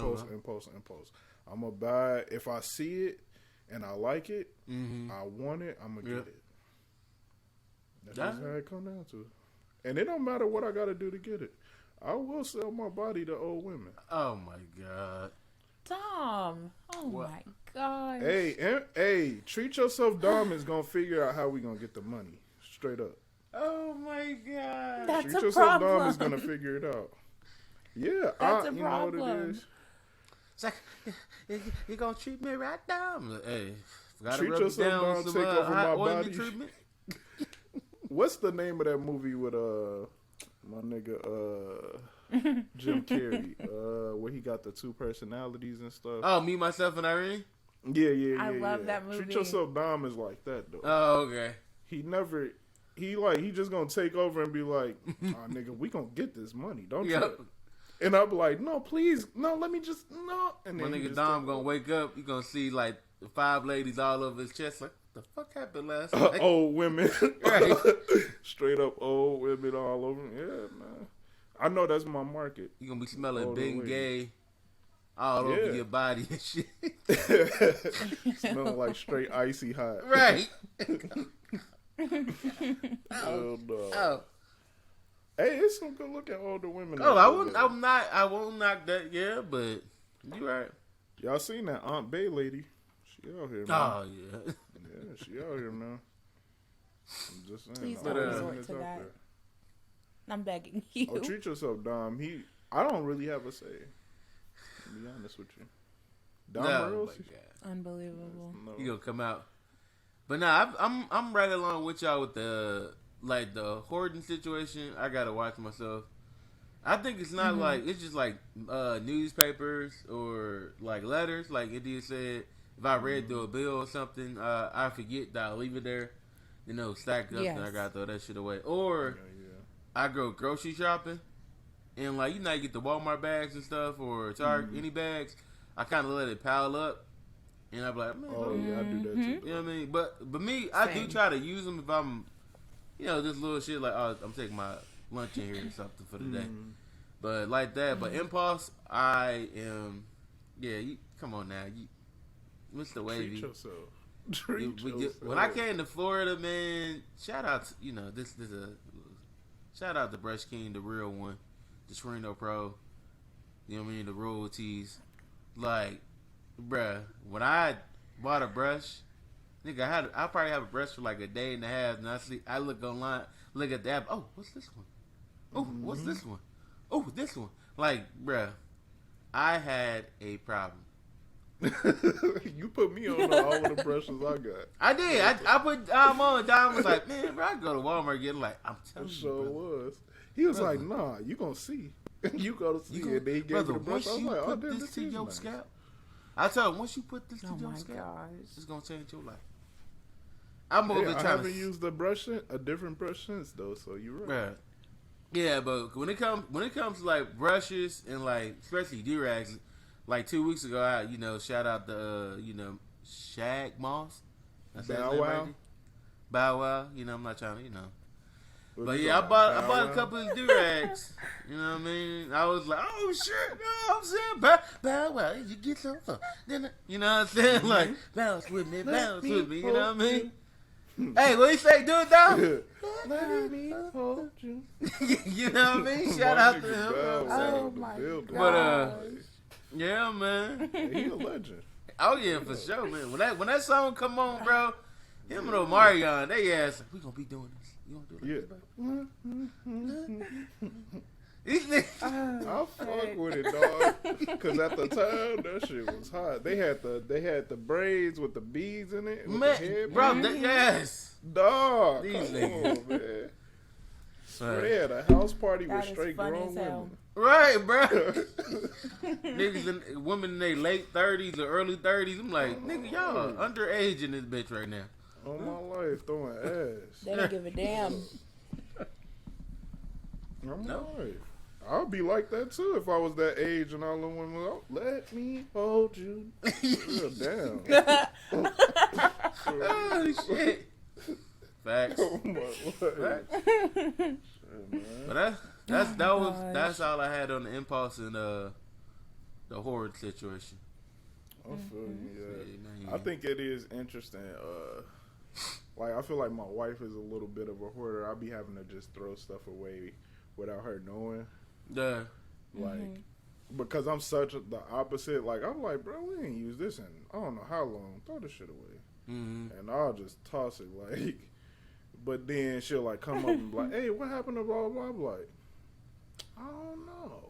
gonna buy it. If I see it and I like it, I want it, I'm gonna get it. That's just how it come down to. And it don't matter what I gotta do to get it. I will sell my body to old women. Oh my God. Dom. Oh my God. Hey, treat yourself, Dom is gonna figure out how we gonna get the money. Straight up. Oh my God. That's treat a yourself, problem. Dom is gonna figure it out. Yeah, that's a you problem. know what it is. It's like, you gonna treat me right now? Like, hey, gotta treat rub yourself, down Dom, some take over my body. Treatment. What's the name of that movie with my nigga Jim Carrey? Where he got the two personalities and stuff. Oh, Me, Myself, and Irene? Yeah. I love that movie. Treat yourself, Dom is like that though. Oh, okay. He just gonna take over and be like, oh nigga, we gonna get this money, don't you? And I'll be like, no, please, no, let me just, no. And then my nigga Dom gonna wake up, you gonna see like 5 ladies all over his chest, like, what the fuck happened last night? Old women. Right. Straight up old women all over. Yeah, man. I know that's my market. You gonna be smelling big gay all over your body and shit. Smelling like straight icy hot. Right. Oh, no. Hey, it's some good looking older women. Oh, I won't knock that, but you right. Y'all seen that Aunt Bay lady? She out here, man. Oh, yeah. Yeah, she out here, man. I'm just saying. Please don't resort to that. I'm begging you. Oh, treat yourself, Dom. I don't really have a say. To be honest with you. DommOrElse? Unbelievable. No. He gonna come out. But nah, I'm right along with y'all with the hoarding situation. I gotta watch myself. I think it's not like, it's just like newspapers or like letters. Like India said, if I read through a bill or something, I forget that I'll leave it there, stacked up, and I gotta throw that shit away. Or I go grocery shopping, and like, you get the Walmart bags and stuff, or Target, any bags. I kind of let it pile up, and I'm like, man, Oh yeah, I do that too. you know what I mean? But me, I do try to use them if I'm, this little shit like, oh, I'm taking my lunch in here or something for the day. But like that, but impulse, I am, come on now, Mr. Wavy. Treat yourself. When I came to Florida, man, shout out to, shout out to Brush King, the real one, the Torino Pro, you know what I mean, the royalties. Like, bruh, when I bought a brush, nigga, I probably have a brush for like a day and a half, and I look online, look at the app, oh, what's this one? Oh, what's this one? Oh, this one. Like, bruh, I had a problem. You put me on all of the brushes I got. I did. I put Dom on. Dom was like, man, bro, I go to Walmart and get like, I'm telling you, Sure bro. was. He was like, nah, you gonna see. You go to see it. Then he gave me the brush. I was like, oh, this this to is your nice. scalp. I told him, once you put this to your my scalp, gosh. it's gonna change your life. I'm over I trying haven't used a different brush since though, so you're right. Bruh. Yeah, but when it comes to like brushes and like especially D-Rags, like 2 weeks ago, I shout out the Shag Moss. Bow Wow. Bow Wow. I'm not trying to What But you yeah, I got, bought Bow a Wow? couple of do-rags. You know what I mean? I was like, oh shit, no, I'm saying Bow Wow, you get some fun. You know what I'm saying? Like, bounce with me, bounce with me, you know what I mean? Hey, what you say? Do it down. Let me hold you. You know what I mean? Shout out to him. Bow Wow, Oh the my building. But yeah, man. He a legend. Oh yeah, for sure, man. When that song come on, bro, him and Omarion, they ass, we gonna be doing this. You gonna do it? Yeah. These niggas. I fuck with it, dog. Cause at the time that shit was hot. They had the braids with the beads in it. With the Man, head bro, band. Yes. Dog, These come niggas. on, man. So they had a house party That with is straight funny grown as hell. women. Right, bro. Niggas and women in their late 30s or early 30s. I'm like, nigga, y'all underage in this bitch right now. On my life, throwing ass. They don't give a damn. I'm No. alright. I'll be like that too if I was that age and all the women was, oh, let me hold you. Damn. Oh shit. Facts. Oh my life. Facts. Shit, man. But that's gosh. all I had on the impulse and the Hoard situation. I feel you, yeah. Man. I think it is interesting. Like I feel like my wife is a little bit of a hoarder. I'll be having to just throw stuff away without her knowing. Yeah. Like because I'm such the opposite. Like I'm like, bro, we ain't used this in I don't know how long. Throw this shit away, and I'll just toss it. Like, but then she'll like come up and be like, hey, what happened to blah blah blah? I'm like, I don't know.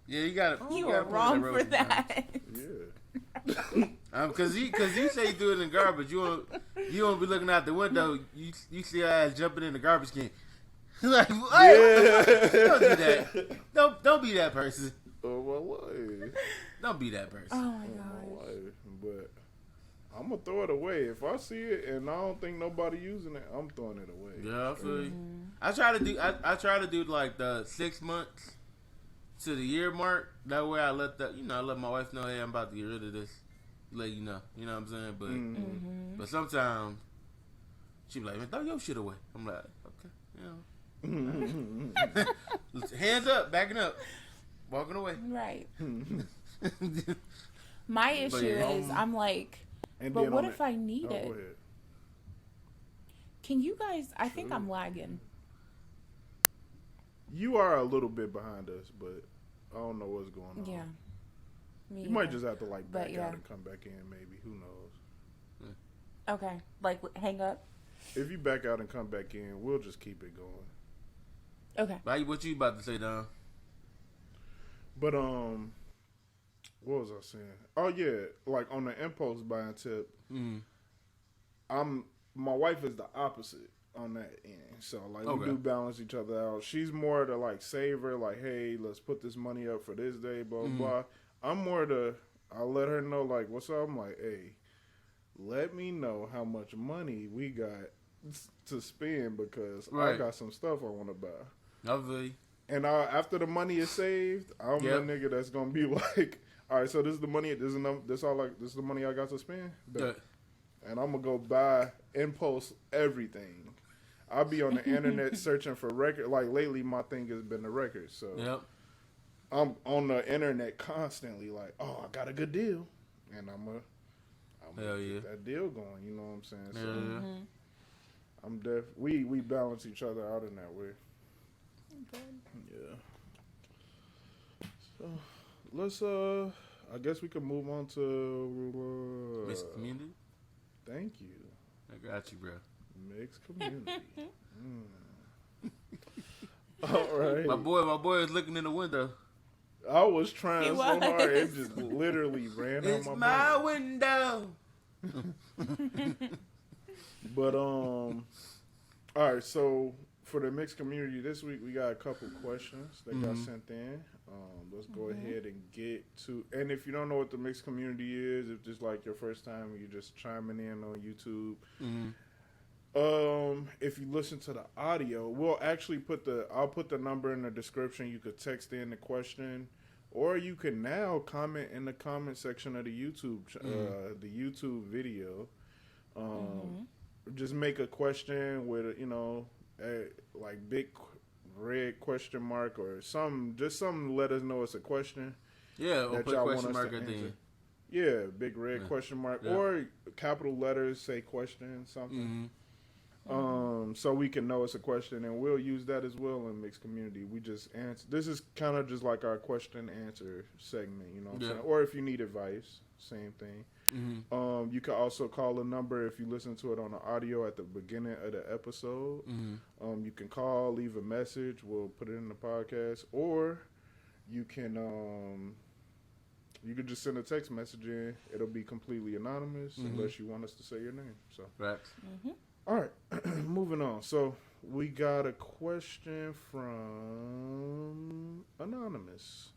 Yeah, you got You are wrong for that. Yeah. Cause you say you threw it in the garbage. You won't be looking out the window. You see her ass jumping in the garbage can. Like, Yeah. don't do that. Don't be that person. Oh my life. Don't be that person. Oh my My gosh. life. But I'm gonna throw it away. If I see it and I don't think nobody using it, I'm throwing it away. Yeah, I feel you. I try to do like the 6 months to the year mark. That way I let my wife know, hey, I'm about to get rid of this. Let you know. You know what I'm saying? But but sometimes she be like, man, throw your shit away. I'm like, okay, hands up, backing up, walking away. Right. My issue is I'm like, And but then what on if the- I need Oh, it? go ahead. Can you guys? I think I'm lagging. You are a little bit behind us, but I don't know what's going on. Yeah. Me You might either. just have to like But back yeah. out and come back in, maybe. Who knows? Okay. Like hang up. If you back out and come back in, we'll just keep it going. Okay. What you about to say, Don? But what was I saying? Oh yeah, like on the impulse buying tip, my wife is the opposite on that end. So like we do balance each other out. She's more to like saver, like, hey, let's put this money up for this day, blah blah. I'm more to I let her know like what's up. I'm like, hey, let me know how much money we got to spend because I got some stuff I want to buy. Obviously. And after the money is saved, I'm the nigga that's gonna be like, all right, so this is the money. This is enough. This is the money I got to spend. And I'm gonna go buy and post everything. I'll be on the internet searching for records. Like lately, my thing has been the records. So I'm on the internet constantly. Like, oh, I got a good deal, and I'm gonna get that deal going. You know what I'm saying? So I'm we balance each other out in that way. Yeah. So let's I guess we can move on to Mixed community. Thank you. I got you, bro. Mixed community. All right. My boy was looking in the window. I was trying so hard, it just literally ran out my my window. But all right, so for the mixed community this week, we got a couple questions that got sent in. Let's go ahead and get to. And if you don't know what the mixed community is, if this is like your first time, you're just chiming in on YouTube. If you listen to the audio, we'll actually I'll put the number in the description. You could text in the question, or you can now comment in the comment section of the YouTube video. Just make a question with like big red question mark or something to let us know it's a question. Yeah, or put question mark at the end. Yeah, big red question mark or capital letters say question something. So we can know it's a question, and we'll use that as well in mixed community. We just answer. This is kind of just like our question answer segment, you know what I'm saying? Or if you need advice, same thing. You can also call a number if you listen to it on the audio at the beginning of the episode. You can call, leave a message. We'll put it in the podcast, or you can just send a text message in. It'll be completely anonymous unless you want us to say your name. So, all right, moving on. So we got a question from Anonymous.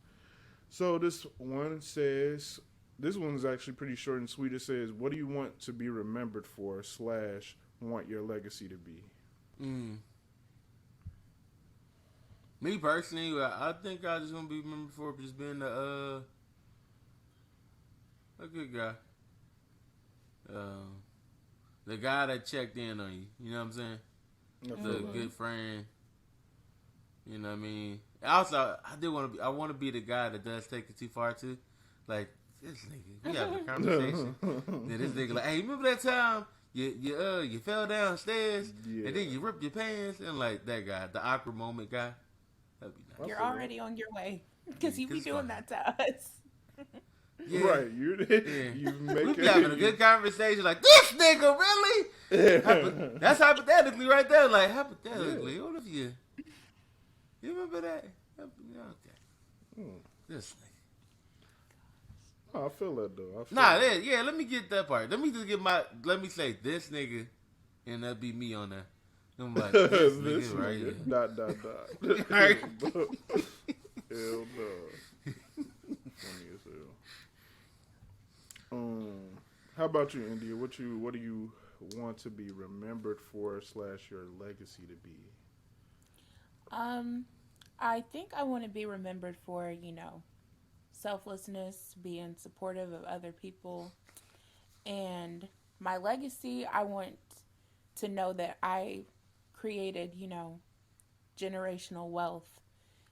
So this one says. This one's actually pretty short and sweet. It says, what do you want to be remembered for / want your legacy to be? Me personally, I think I just want to be remembered for just being a good guy. The guy that checked in on you. You know what I'm saying? The good friend. You know what I mean? Also, I want to be the guy that does take it too far too. Like, this nigga, we having a conversation. Then this nigga like, hey, remember that time you fell downstairs and then you ripped your pants? And like that guy, the awkward moment guy. That'd be nice. You're already on your way because you be doing that to us. Right, you make we be having a good conversation. Like, this nigga really? That's hypothetically right there. Like hypothetically, what if you remember that? Okay, this nigga. I feel that though. Let me get that part. Let me say this nigga, and that be me on that. I'm like, this nigga right here. Dot. Right. Hell no. Funny as hell. How about you, India? What do you want to be remembered for / your legacy to be? I think I want to be remembered for, selflessness, being supportive of other people, and my legacy, I want to know that I created, generational wealth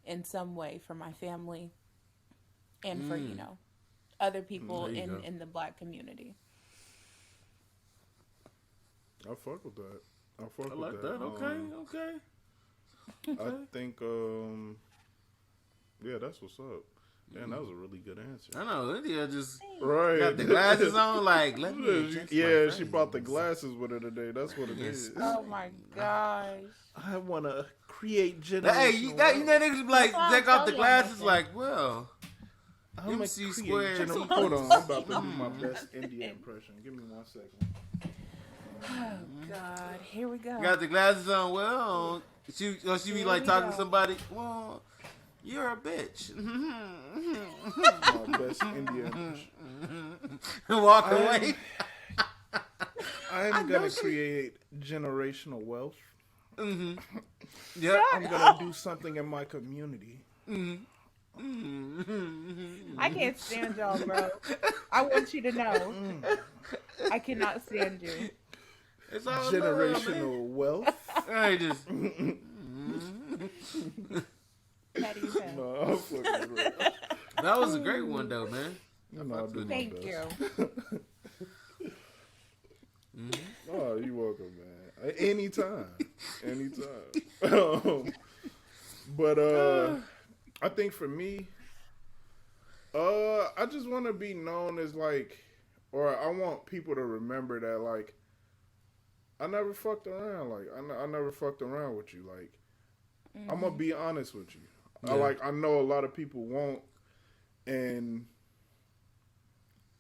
in some way for my family and for, other people in the Black community. I fuck with that. I like that. Okay. I think, that's what's up. Man, that was a really good answer. I know, Lydia just got the glasses on. Like, let me. She brought the glasses with her today. That's what it is. Oh my gosh! I want to create generational. Hey, you niggas be like, take off the glasses. Like, well, I'm MC squared. Hold on, I'm about to do my best Indian impression. Give me 1 second. Oh God, here we go. Got the glasses on. Well, she be like talking to somebody. Well. You're a bitch. My best Indian. Walk away. I'm going to create generational wealth Mm-hmm. Yeah. I'm gonna do something in my community. I can't stand y'all, bro. I want you to know. I cannot stand you. It's all Generational wealth. I just. How do you have? No, I'm fucking real. That was a great one, though, man. I'll do my Thank best. you. Oh, you're welcome, man. Anytime. But I think for me, I just want to be known as like, or I want people to remember that like, I never fucked around. Like I never fucked around with you. Like I'm gonna be honest with you. Yeah. I know a lot of people won't,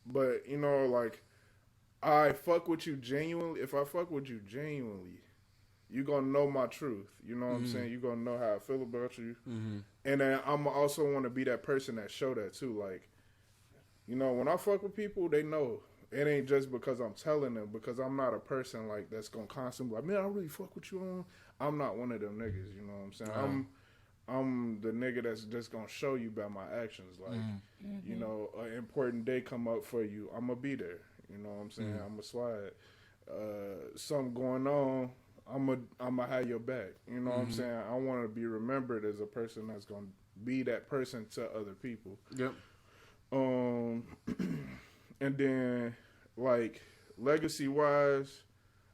but you know, like I fuck with you genuinely. If I fuck with you genuinely, you gonna know my truth. You know what I'm saying? You gonna know how I feel about you. And then I'm also want to be that person that show that too. Like, you know, when I fuck with people, they know. It ain't just because I'm telling them, because I'm not a person like that's gonna constantly like, man, I really fuck with you. I'm not one of them niggas. You know what I'm saying? I'm the nigga that's just gonna show you by my actions. Like, you know, an important day come up for you, I'm gonna be there. You know what I'm saying? I'm gonna slide. Something going on, I'm gonna have your back. You know what I'm saying? I want to be remembered as a person that's gonna be that person to other people. Yep. And then like legacy wise,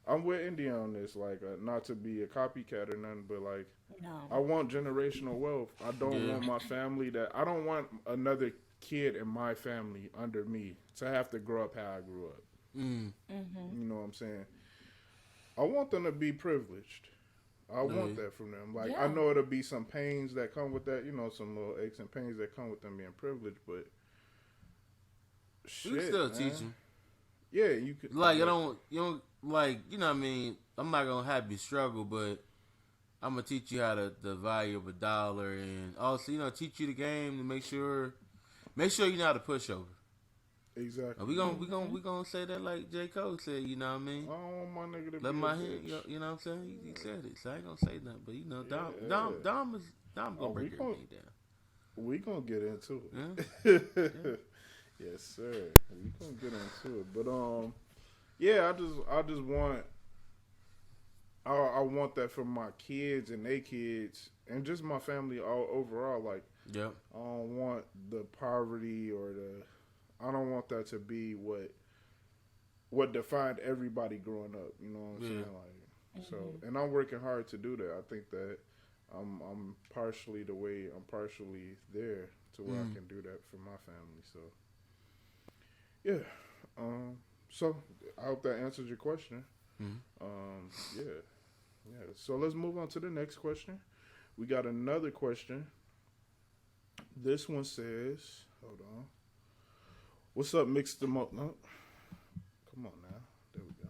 I'm with India on this. Like, not to be a copycat or nothing, but like, No. I want generational wealth. I don't want my family I don't want another kid in my family under me to have to grow up how I grew up. You know what I'm saying? I want them to be privileged. I want that from them. Like, I know it'll be some pains that come with that, you know, some little aches and pains that come with them being privileged, but shit, You can still man. teach them. Yeah, you could. Like, you don't, like, you know what I mean? I'm not going to have you struggle, but I'm going to teach you how to the value of $1 and also, you know, teach you the game to make sure you know how to push over. Exactly. We gonna say that like J. Cole said, you know what I mean? I don't want my nigga to Let be my a hand, bitch. you know what I'm saying? He said it, so I ain't gonna say nothing. But you know, Dom gonna break everything down. We gonna get into it. Yeah. Yes, sir. We gonna get into it. But yeah, I just want I want that for my kids and their kids and just my family all overall. Like, Yep. I don't want the poverty or I don't want that to be what defined everybody growing up. You know what I'm saying? Like, so, and I'm working hard to do that. I think that I'm partially there to where I can do that for my family. So, yeah. So I hope that answers your question. Yeah. So let's move on to the next question. We got another question. This one says, hold on. What's up, Mixed Emotions? No. Come on now. There we go.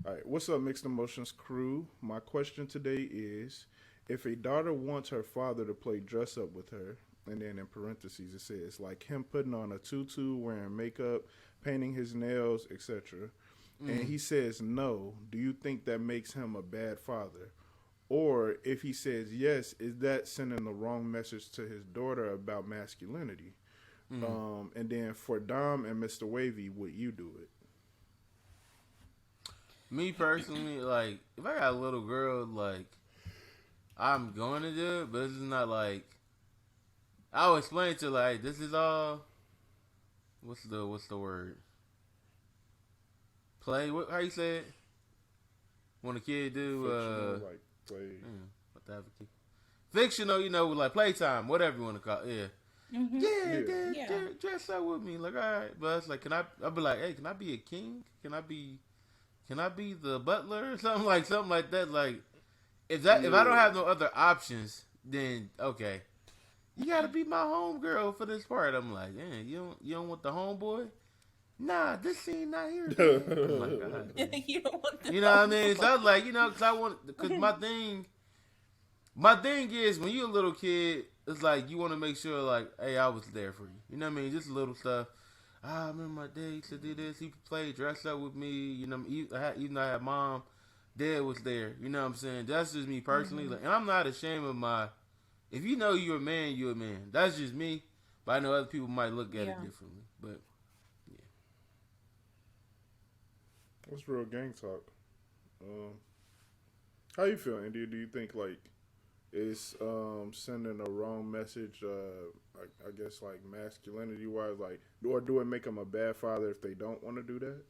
All right. What's up, Mixed Emotions crew? My question today is, if a daughter wants her father to play dress up with her, and then in parentheses it says, like him putting on a tutu, wearing makeup, painting his nails, etc., and he says no, do you think that makes him a bad father? Or if he says yes, is that sending the wrong message to his daughter about masculinity? And then for Dom and Mr. Wavy, would you do it? Me personally, like, if I got a little girl, like, I'm going to do it, but it's not like, I'll explain to her, like, this is all, what's the word? Play, how you say it? When a kid do, Fictional, like play. what the heck? Fictional, you know, like playtime, whatever you want to call it, yeah. Dress up with me, like, all right, but it's like, I'll be like, hey, can I be a king? Can I be the butler or something like that? Like, if I don't have no other options, then okay, you gotta be my homegirl for this part. I'm like, yeah, you don't want the homeboy? Nah, this scene not here. I'm like, all right, You don't want the you know what I mean? So I was like, you know, because my thing is when you're a little kid, it's like you want to make sure, like, hey, I was there for you. You know what I mean? Just little stuff. I remember my dad used to do this. He played dress up with me. You know, even though I had mom dad was there. You know what I'm saying? That's just me personally. Like, and I'm not ashamed of my. If you know you're a man, you're a man. That's just me. But I know other people might look at it differently. But yeah, that's real gang talk. How you feel, Andy? Do you think like it's sending a wrong message? I guess like masculinity wise, like, or do it make them a bad father if they don't want to do that?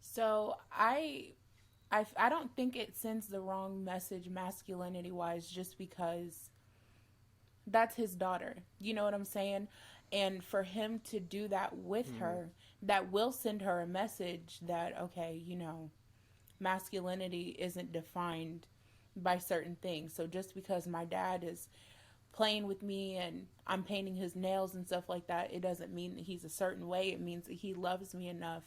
So I don't think it sends the wrong message masculinity wise, just because that's his daughter. You know what I'm saying? And for him to do that with her, that will send her a message that, okay, you know, masculinity isn't defined by certain things. So just because my dad is playing with me and I'm painting his nails and stuff like that, it doesn't mean that he's a certain way. It means that he loves me enough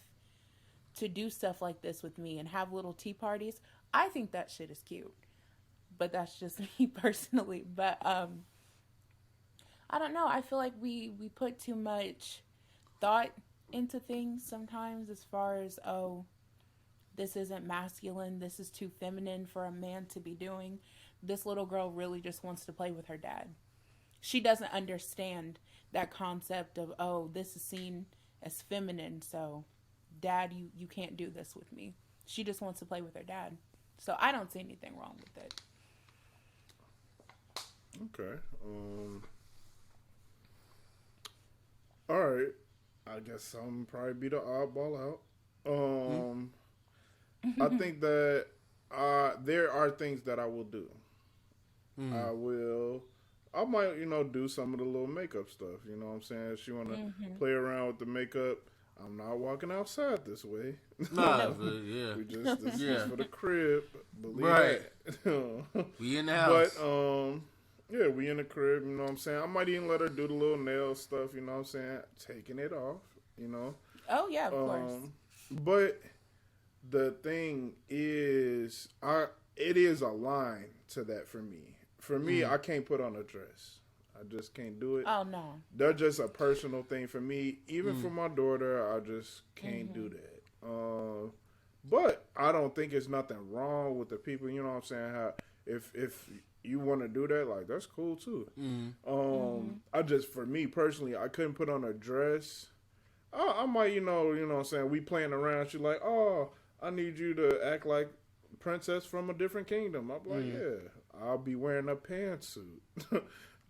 to do stuff like this with me and have little tea parties. I think that shit is cute, but that's just me personally. But I don't know. I feel like we put too much thought into things sometimes, as far as, oh, this isn't masculine, this is too feminine for a man to be doing. This little girl really just wants to play with her dad. She doesn't understand that concept of, oh, this is seen as feminine, so dad, you can't do this with me. She just wants to play with her dad. So I don't see anything wrong with it. Okay. All right. I guess I'm probably be the oddball out. I think that there are things that I will do. I might, do some of the little makeup stuff. You know what I'm saying? If she want to play around with the makeup, I'm not walking outside this way. Nah, yeah. This is for the crib. Believe right. that. We in the house. But, yeah, we in the crib, you know what I'm saying? I might even let her do the little nail stuff, you know what I'm saying? Taking it off, you know? Oh, yeah, of course. But the thing is, it is a line to that for me. For me, I can't put on a dress. I just can't do it. Oh, no. That's just a personal thing for me. Even for my daughter, I just can't do that. But I don't think it's nothing wrong with the people, you know what I'm saying? How if you want to do that, like, that's cool too. I just, for me personally, I couldn't put on a dress. I might, you know what I'm saying? We playing around. She's like, oh, I need you to act like princess from a different kingdom. I'm like, yeah, I'll be wearing a pantsuit.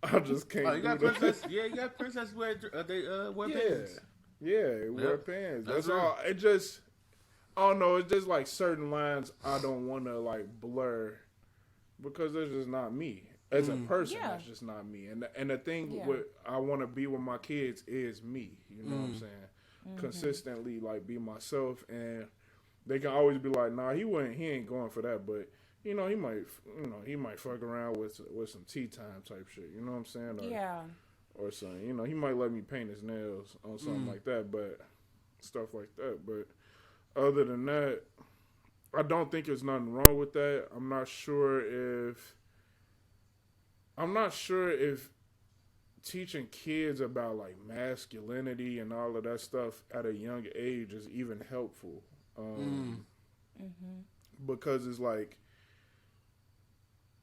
I just can't. Oh, you got princess? Yeah, you got princess wear pants. Yeah, wear pants. That's all. It just, I don't know. It's just like certain lines I don't want to like blur because it's just not me as a person. That's just not me. And the thing I want to be with my kids is me. You know what I'm saying? Consistently like be myself, and they can always be like, nah, he ain't going for that, but. He might fuck around with some tea time type shit. You know what I'm saying? Or something. He might let me paint his nails on something like that, but stuff like that. But other than that, I don't think there's nothing wrong with that. I'm not sure if teaching kids about like masculinity and all of that stuff at a young age is even helpful. Because it's like,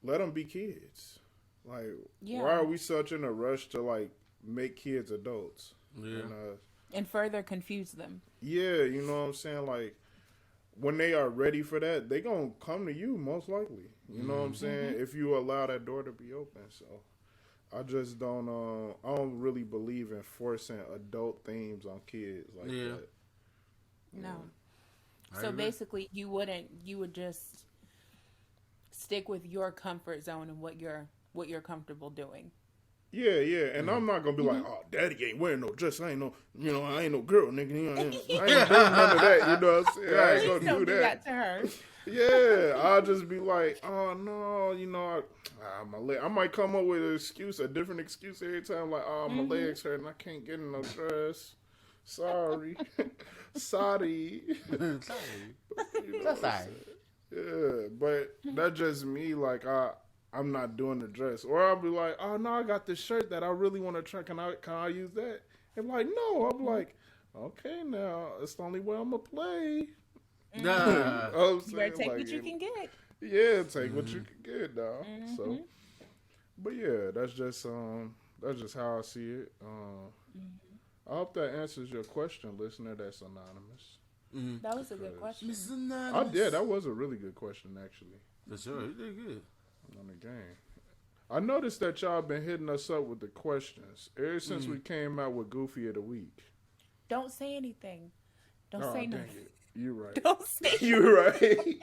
let them be kids. Like, why are we such in a rush to like make kids adults? Yeah. And further confuse them. Yeah, you know what I'm saying? Like, when they are ready for that, they gonna come to you most likely. You know what I'm saying? If you allow that door to be open. So, I just don't. I don't really believe in forcing adult themes on kids like that. No. So basically, you would just stick with your comfort zone and what you're comfortable doing. Yeah, and I'm not gonna be like, oh, daddy ain't wearing no dress. I ain't no girl, nigga. I ain't doing none of that. You know what I'm saying? I ain't gonna don't do that to her. Yeah, I'll just be like, oh no, my leg. I might come up with a different excuse every time. Like, oh, my legs hurt and I can't get in no dress. Sorry. Sorry. That's sorry. Yeah, but that's just me. Like, I'm not doing the dress. Or I'll be like, oh, no, I got this shirt that I really want to try. Can I use that? And like, no. I'm like, okay, now, it's the only way I'm going to play. Nah. I'm You better saying, take like, what you can get. Yeah, take what you can get, dog. So, but yeah, that's just how I see it. I hope that answers your question, listener. That's anonymous. That was a good question. Miss Anonymous. Yeah, that was a really good question, actually. For sure, you did good. On the game. I noticed that y'all been hitting us up with the questions ever since we came out with Goofy of the Week. Don't say anything. Don't say dang nothing. it. You're right. Don't say You're right.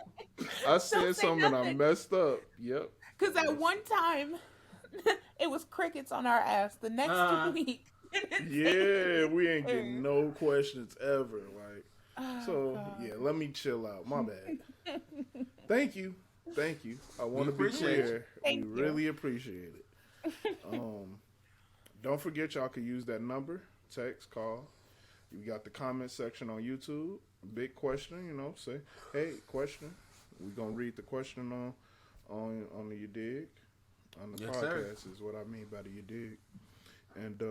I said say something and I nothing. messed up. Yep. Because at one time, it was crickets on our ass. The next week. Yeah, we ain't getting no questions ever. Like, God. yeah, let me chill out. My bad. Thank you. I want to be appreciate clear. Thank We you. really appreciate it. Don't forget, y'all can use that number, text, call. You got the comment section on YouTube. Big question, say, hey, question. We're gonna read the question on the You Dig. On the Yes, podcast sir. is what I mean by the You Dig. And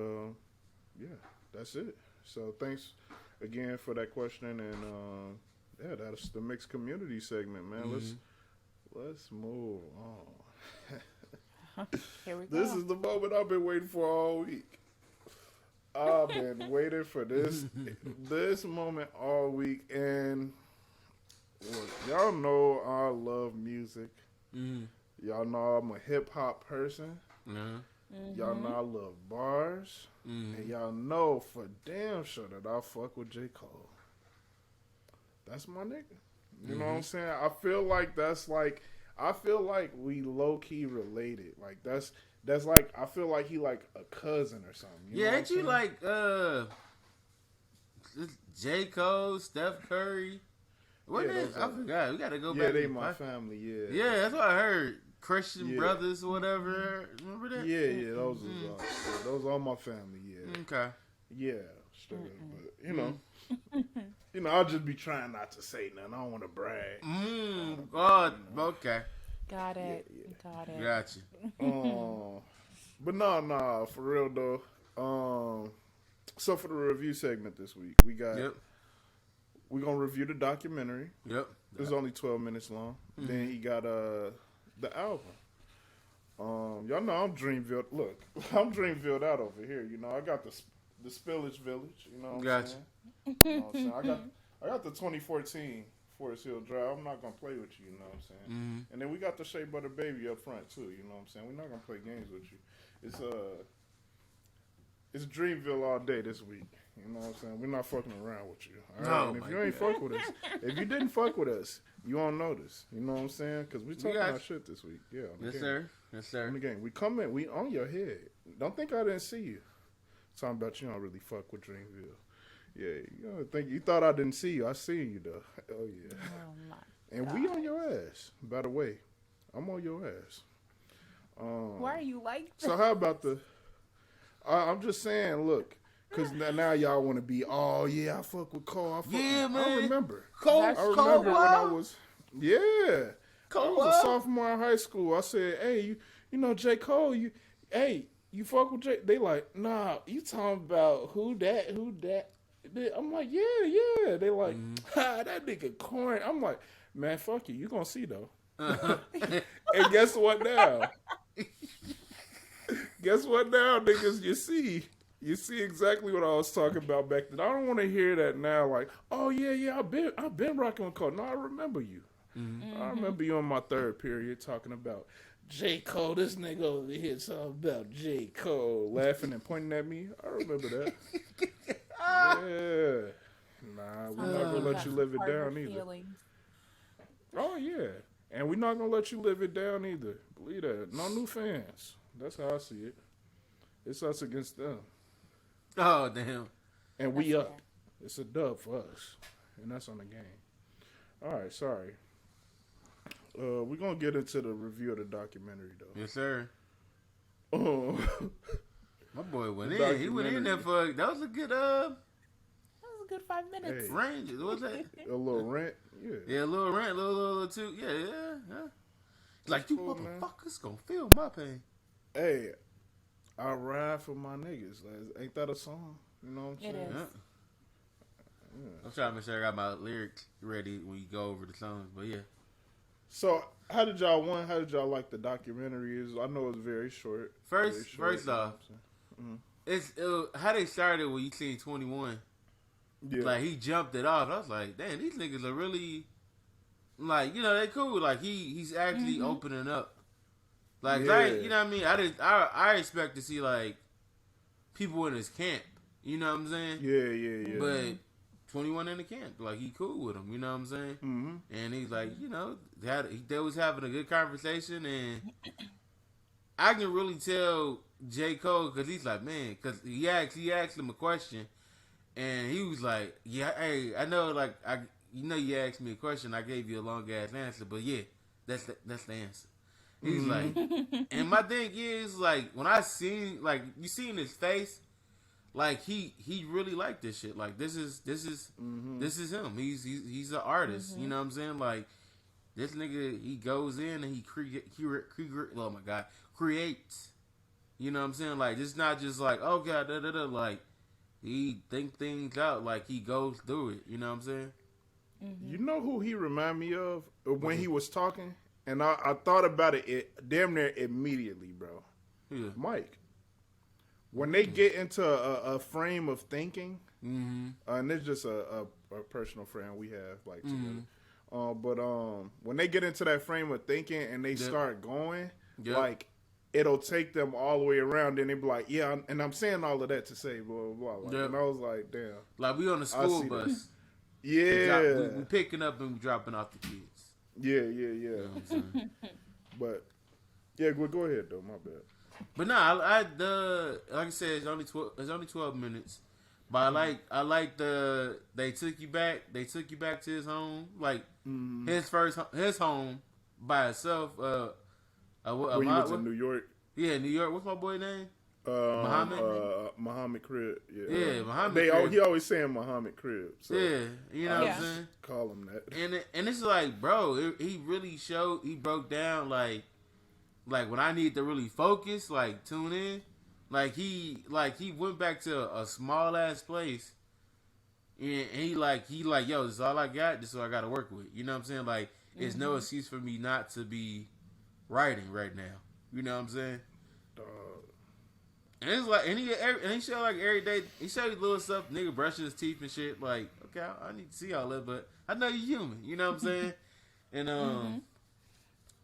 yeah, that's it. So thanks again for that question, and yeah, that's the mixed community segment, man. Let's move on. Here we go. This is the moment I've been waiting for all week. I've been waiting for this moment all week, and look, y'all know I love music. Y'all know I'm a hip hop person. Y'all know I love bars, and y'all know for damn sure that I fuck with J. Cole. That's my nigga. You know what I'm saying? I feel like we low key related. Like that's like, I feel like he like a cousin or something. You know Ain't you like J. Cole, Steph Curry? What is? I forgot. We gotta go back. Yeah, they my family. Yeah. Yeah, that's what I heard. Christian Brothers or whatever. Remember that? Yeah. Those are my family. Yeah. Okay. Yeah. Straight up, but I'll just be trying not to say nothing. I don't want to brag. God. Okay. Got it. Got it. Got you. But no, for real though. So for the review segment this week, we got. Yep. We're gonna review the documentary. Yep. It's only 12 minutes long. Then he got the album. Y'all know I'm Dreamville. Look, I'm Dreamville out over here. I got the Spillage Village. You know what I'm saying? You know what I'm saying? I got the 2014 Forest Hill Drive. I'm not gonna play with you. You know what I'm saying? And then we got the Shea Butter Baby up front too. You know what I'm saying? We're not gonna play games with you. It's Dreamville all day this week. You know what I'm saying? We're not fucking around with you. All right? And if you ain't fuck with us, if you didn't fuck with us, you won't notice. You know what I'm saying? Because we talking about shit this week. Yeah. Yes, sir. Yes, sir. On the game. We coming. We on your head. Don't think I didn't see you. Talking about you don't really fuck with Dreamville. Yeah. You thought I didn't see you. I seen you though. Oh yeah. Oh my. And we on your ass. By the way, I'm on your ass. Why are you like that? So how about I'm just saying, look, because now y'all want to be, oh yeah, I fuck with Cole. Man. I remember. Cole, I remember when I was, I was a sophomore in high school. I said, hey, you know J. Cole, you fuck with J. They like, nah, you talking about who that? I'm like, yeah. They like, that nigga corn. I'm like, man, fuck you. You gonna see though. And guess what now? Niggas? You see exactly what I was talking about back then. I don't want to hear that now. Like, oh yeah, I've been rocking with Cole. No, I remember you. I remember you on my third period talking about J. Cole. This nigga over here talking about J. Cole, laughing and pointing at me. I remember that. Yeah. Nah, we're not gonna let you live it down either. Feelings. Oh yeah, and we're not gonna let you live it down either. Believe that. No new fans. That's how I see it. It's us against them. Oh, damn. And we up. It's a dub for us. And that's on the game. All right, sorry. We're going to get into the review of the documentary, though. Yes, sir. Oh. My boy went in. He went in there for, that was a good, That was a good 5 minutes. Hey. range. What was that? A little rent. Yeah. Yeah, a little rant, little too. Yeah. Like, you cool, man. motherfuckers gonna feel my pain. Hey, I ride for my niggas. Like, ain't that a song? You know what I'm saying? It is. I'm trying to make sure I got my lyrics ready when you go over the songs, but yeah. So, how did y'all like the documentary? I know it's very short. First off, it's how they started when you seen 21. Yeah. Like, he jumped it off. I was like, damn, these niggas are really, like, they cool. Like, he's actually opening up. Like, you know what I mean? I expect to see, like, people in his camp. You know what I'm saying? Yeah. But 21 in the camp, like, he cool with him. You know what I'm saying? Mm-hmm. And he's like, they was having a good conversation, and I can really tell J. Cole, because he's like, man, because he asked him a question, and he was like, yeah, hey, I know, like, you asked me a question, I gave you a long ass answer, but yeah, that's the answer. He's like, and my thing is, like, when I seen, like, you seen his face, like, he really liked this shit. Like, this is him. He's an artist. You know what I'm saying? Like, this nigga, he goes in and he creates. You know what I'm saying? Like, it's not just like, oh god, like, he think things out. Like, he goes through it. You know what I'm saying? You know who he remind me of when he was talking? And I thought about it damn near immediately, bro. Yeah. Mike. When they get into a frame of thinking, and it's just a personal friend we have, like, together. But when they get into that frame of thinking and they start going, like, it'll take them all the way around. And they be like, yeah, and I'm saying all of that to say, blah, blah, blah. Like, and I was like, damn. Like, we on the school bus. That. Yeah. We picking up and dropping off the kids. Yeah. You know what I'm saying? But, yeah, go ahead, though. My bad. But nah, like I said, it's only 12 minutes. But I like they took you back to his home, like his home by itself. When he was in New York. Yeah, New York. What's my boy name? Muhammad Crib. Yeah, Muhammad Crib. He always saying Muhammad Crib. So yeah, you know what I'm saying? Call him that. And it's like, bro, he really he broke down like when I need to really focus, like, tune in, like he went back to a small ass place, and he like, yo, this is all I got, this is what I got to work with. You know what I'm saying? Like, it's no excuse for me not to be writing right now. You know what I'm saying? And it's like, and he showed, like, every day, he showed you little stuff, nigga brushing his teeth and shit. Like, okay, I need to see all that, but I know you're human. You know what I'm saying? And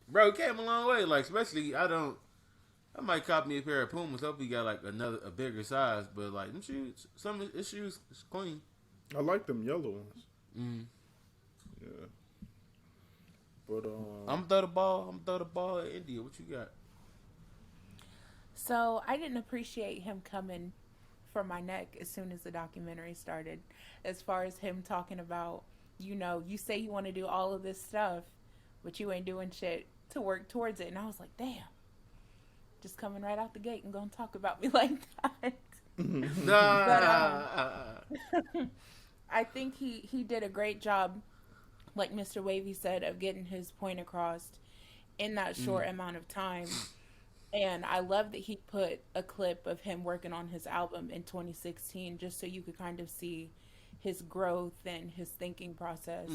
bro, it came a long way. Like, especially, I might cop me a pair of Pumas. Hope he got, like, a bigger size. But, like, them shoes, some of his shoes is clean. I like them yellow ones. Yeah. But, I'm throw the ball at India. What you got? So, I didn't appreciate him coming for my neck as soon as the documentary started. As far as him talking about, you say you want to do all of this stuff, but you ain't doing shit to work towards it. And I was like, damn. Just coming right out the gate and gonna talk about me like that. But, I think he did a great job, like Mr. Wavy said, of getting his point across in that short amount of time. And I love that he put a clip of him working on his album in 2016, just so you could kind of see his growth and his thinking process.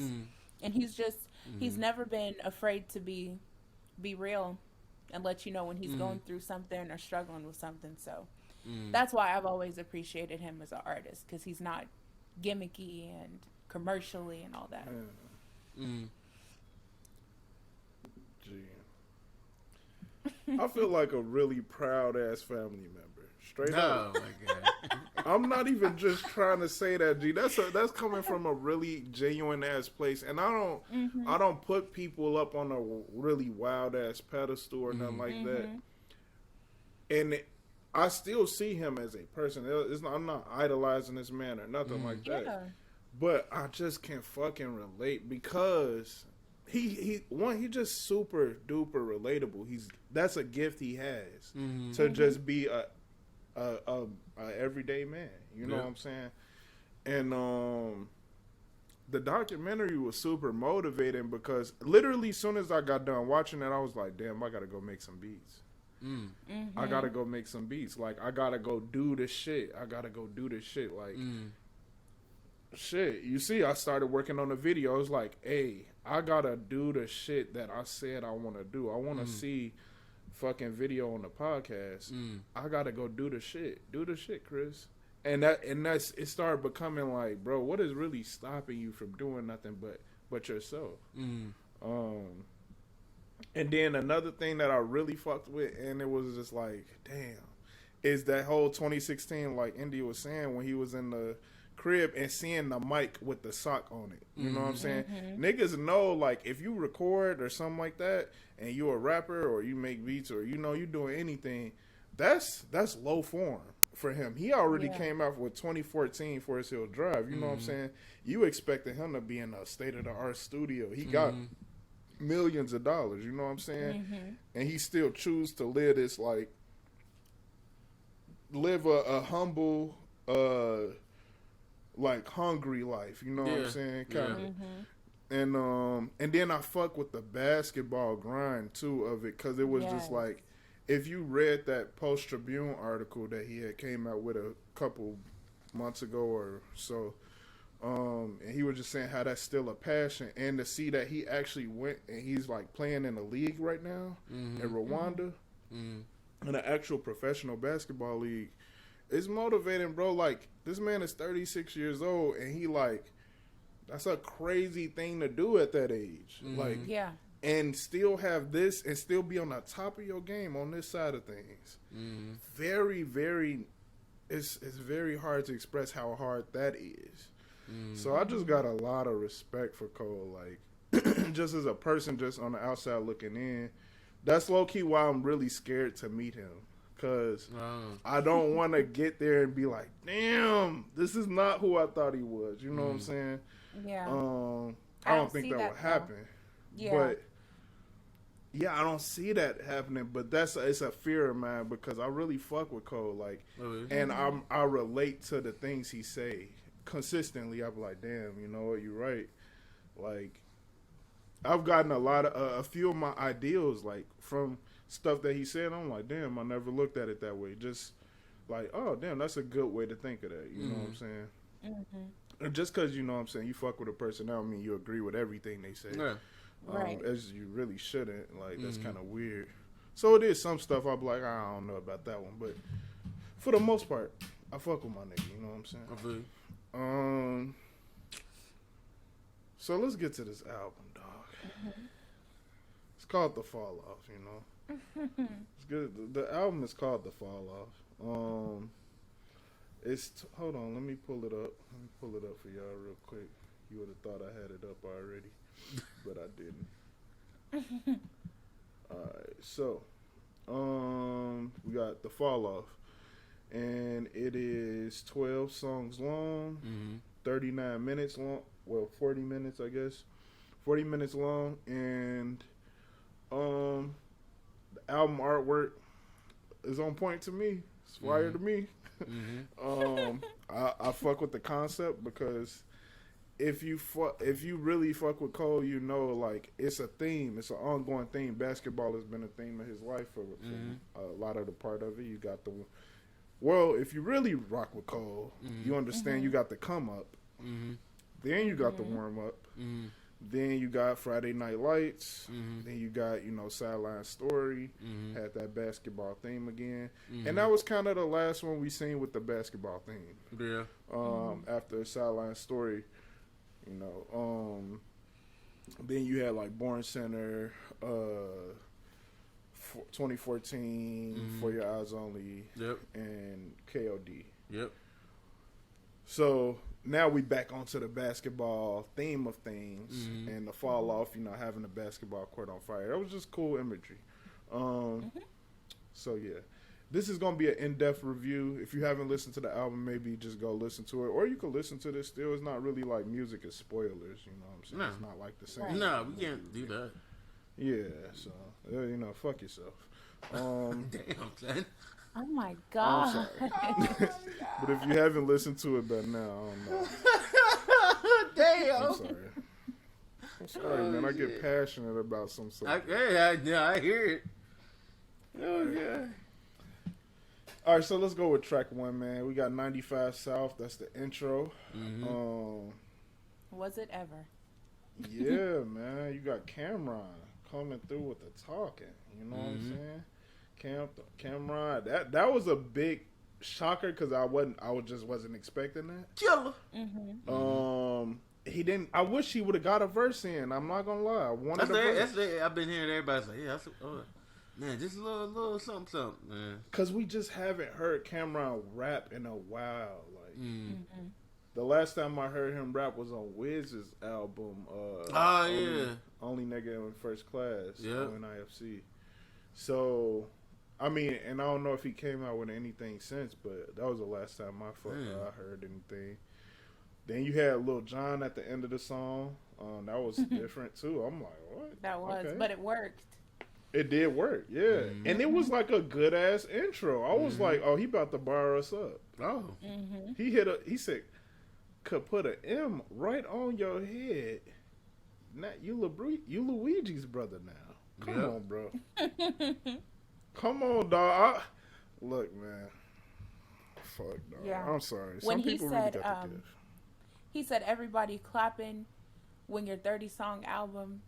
And he's never been afraid to be real and let you know when he's going through something or struggling with something. So that's why I've always appreciated him as an artist, because he's not gimmicky and commercially and all that. I feel like a really proud ass family member. Straight up. Oh my god. I'm not even just trying to say that, G. That's coming from a really genuine ass place, and I don't put people up on a really wild ass pedestal or nothing like that. And I still see him as a person. I'm not idolizing this man or nothing like that. But I just can't fucking relate, because he just super duper relatable. That's a gift he has to just be a everyday man. You know what I'm saying? And the documentary was super motivating, because literally as soon as I got done watching it, I was like, damn, I gotta go make some beats. I gotta go make some beats. Like, I gotta go do this shit. Like, shit, you see, I started working on the video. It's like, hey, I gotta do the shit that I said I want to do. I want to see fucking video on the podcast. I gotta go do the shit. Do the shit, Chris. And that's it. Started becoming like, bro, what is really stopping you from doing nothing but yourself? And then another thing that I really fucked with, and it was just like, damn, is that whole 2016, like India was saying, when he was in the crib and seeing the mic with the sock on it. You know what I'm saying? Niggas know, like, if you record or something like that, and you a rapper or you make beats or you doing anything, that's low form for him. He already came out with 2014 Forest Hill Drive. You know what I'm saying? You expected him to be in a state of the art studio. He got millions of dollars. You know what I'm saying? And he still choose to live this, like, live a humble, like, hungry life. You know what I'm saying? Kind of. And then I fuck with the basketball grind too of it, because it was just like, if you read that Post Tribune article that he had came out with a couple months ago or so, and he was just saying how that's still a passion, and to see that he actually went and he's like playing in a league right now in Rwanda, in an actual professional basketball league, it's motivating, bro. Like, this man is 36 years old, and he like, that's a crazy thing to do at that age. Like, and still have this and still be on the top of your game on this side of things. Very, very, it's very hard to express how hard that is. So I just got a lot of respect for Cole. Like, just as a person, just on the outside looking in, that's low key why I'm really scared to meet him. Because I don't want to get there and be like, damn, this is not who I thought he was. You know what I'm saying? Yeah. I don't think that would happen. Yeah. But yeah, I don't see that happening. But it's a fear of mine, because I really fuck with Cole. Like, and I relate to the things he say consistently. I'm like, damn, you know what? You're right. Like, I've gotten a few of my ideals, like, from stuff that he said. I'm like, damn, I never looked at it that way. Just like, oh, damn, that's a good way to think of that. You know what I'm saying? And just because, you know what I'm saying, you fuck with a person, that don't mean you agree with everything they say. Right. As you really shouldn't. Like, that's kind of weird. So it is some stuff I'll be like, I don't know about that one. But for the most part, I fuck with my nigga. You know what I'm saying? I feel you. So let's get to this album, dog. It's called The Fall Off, you know? It's good. The album is called The Fall Off. Hold on, let me pull it up. Let me pull it up for y'all real quick. You would have thought I had it up already, but I didn't. Alright, so we got The Fall Off, and it is 12 songs long, 39 minutes long, well, 40 minutes, I guess. 40 minutes long, and the album artwork is on point to me. It's fire to me. I fuck with the concept, because if you really fuck with Cole, you know, like, it's a theme. It's an ongoing theme. Basketball has been a theme of his life for a lot of the part of it. You got if you really rock with Cole, you understand you got the come up. Then you got the warm up. Then you got Friday Night Lights. Then you got, you know, Sideline Story. Had that basketball theme again. And that was kind of the last one we seen with the basketball theme. Yeah. After Sideline Story, you know. Then you had, like, Born Center, 2014, For Your Eyes Only, and KOD. So now we back onto the basketball theme of things, and the fall off, you know, having the basketball court on fire. That was just cool imagery. So yeah, this is gonna be an in-depth review. If you haven't listened to the album, maybe just go listen to it, or you can listen to this still. It's not really like music as spoilers, you know what I'm saying? No. It's not like the same. No, we can't do that. Yeah, so you know, fuck yourself. Damn, son. Oh my god. I'm sorry. But if you haven't listened to it by now, I don't know. Damn. I'm sorry, man. I get passionate about some stuff. I hear it. Oh, yeah. All right, so let's go with track 1, man. We got 95 South. That's the intro. Was it ever? Yeah, man. You got Cameron coming through with the talking. You know what I'm saying? Cameron. That was a big shocker because I just wasn't expecting that. Killer. He didn't. I wish he would have got a verse in. I'm not gonna lie. I wanted a verse. I've been hearing everybody say, yeah, man, just a little something, man. Cause we just haven't heard Cameron rap in a while. Like the last time I heard him rap was on Wiz's album. Only Nigga in First Class. On IFC. So, I mean, and I don't know if he came out with anything since, but that was the last time I heard anything. Then you had Lil Jon at the end of the song. That was different too. I'm like, what? That was, but it worked. It did work, yeah. And it was like a good ass intro. I was like, oh, he about to bar us up. Oh. He said, could put an M right on your head. Not you Luigi's brother now. Come on, bro. Come on, dog. Look, man. Fuck, dog. Yeah. I'm sorry. When he said, he said everybody clapping when your 30-song album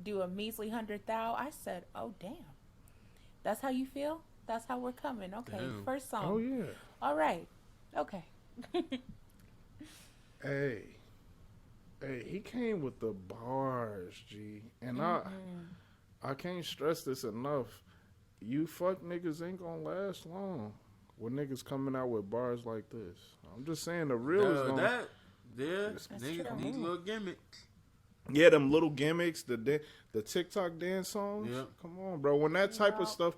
do a measly 100,000. I said, oh, damn. That's how you feel? That's how we're coming. Okay, damn. First song. Oh, yeah. All right. Okay. Hey, he came with the bars, G. And I can't stress this enough. You fuck niggas ain't gonna last long with niggas coming out with bars like this. I'm just saying the real is gonna... niggas need little gimmicks. Yeah, them little gimmicks, the TikTok dance songs. Yep. Come on, bro. When this type of stuff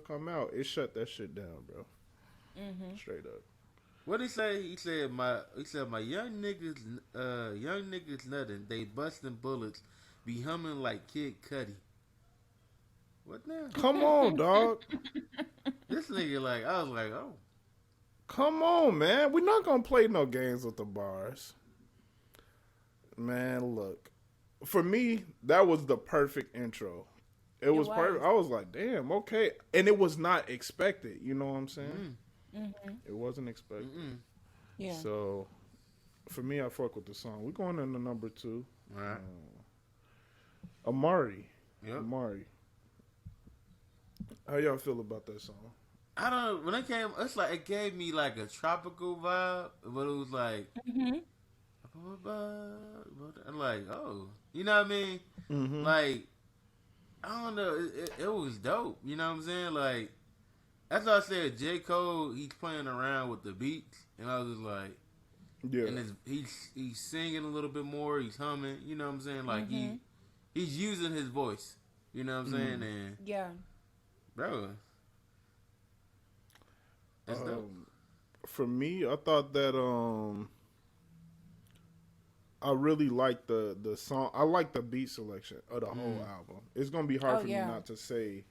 come out, it shut that shit down, bro. Straight up. What he say? He said my young niggas nothing. They busting bullets, be humming like Kid Cudi. What now? Come on, dog. This nigga I was like, oh. Come on, man. We're not gonna play no games with the bars. Man, look. For me, that was the perfect intro. It was perfect. I was like, damn, okay. And it was not expected. You know what I'm saying? It wasn't expected. Yeah. So, for me, I fuck with the song. We're going into number 2. All right. Amari. Yep. Amari. How y'all feel about that song? I don't know. When it came, it's like it gave me like a tropical vibe, but it was like, I'm like, oh, you know what I mean? Like, I don't know. It was dope. You know what I'm saying? Like, that's why I said J. Cole. He's playing around with the beats, and I was just like, yeah. And he's singing a little bit more. He's humming. You know what I'm saying? Like he's using his voice. You know what I'm saying? And yeah, bro. That's dope. For me, I thought that I really liked the song. I like the beat selection of the whole album. It's gonna be hard for me not to say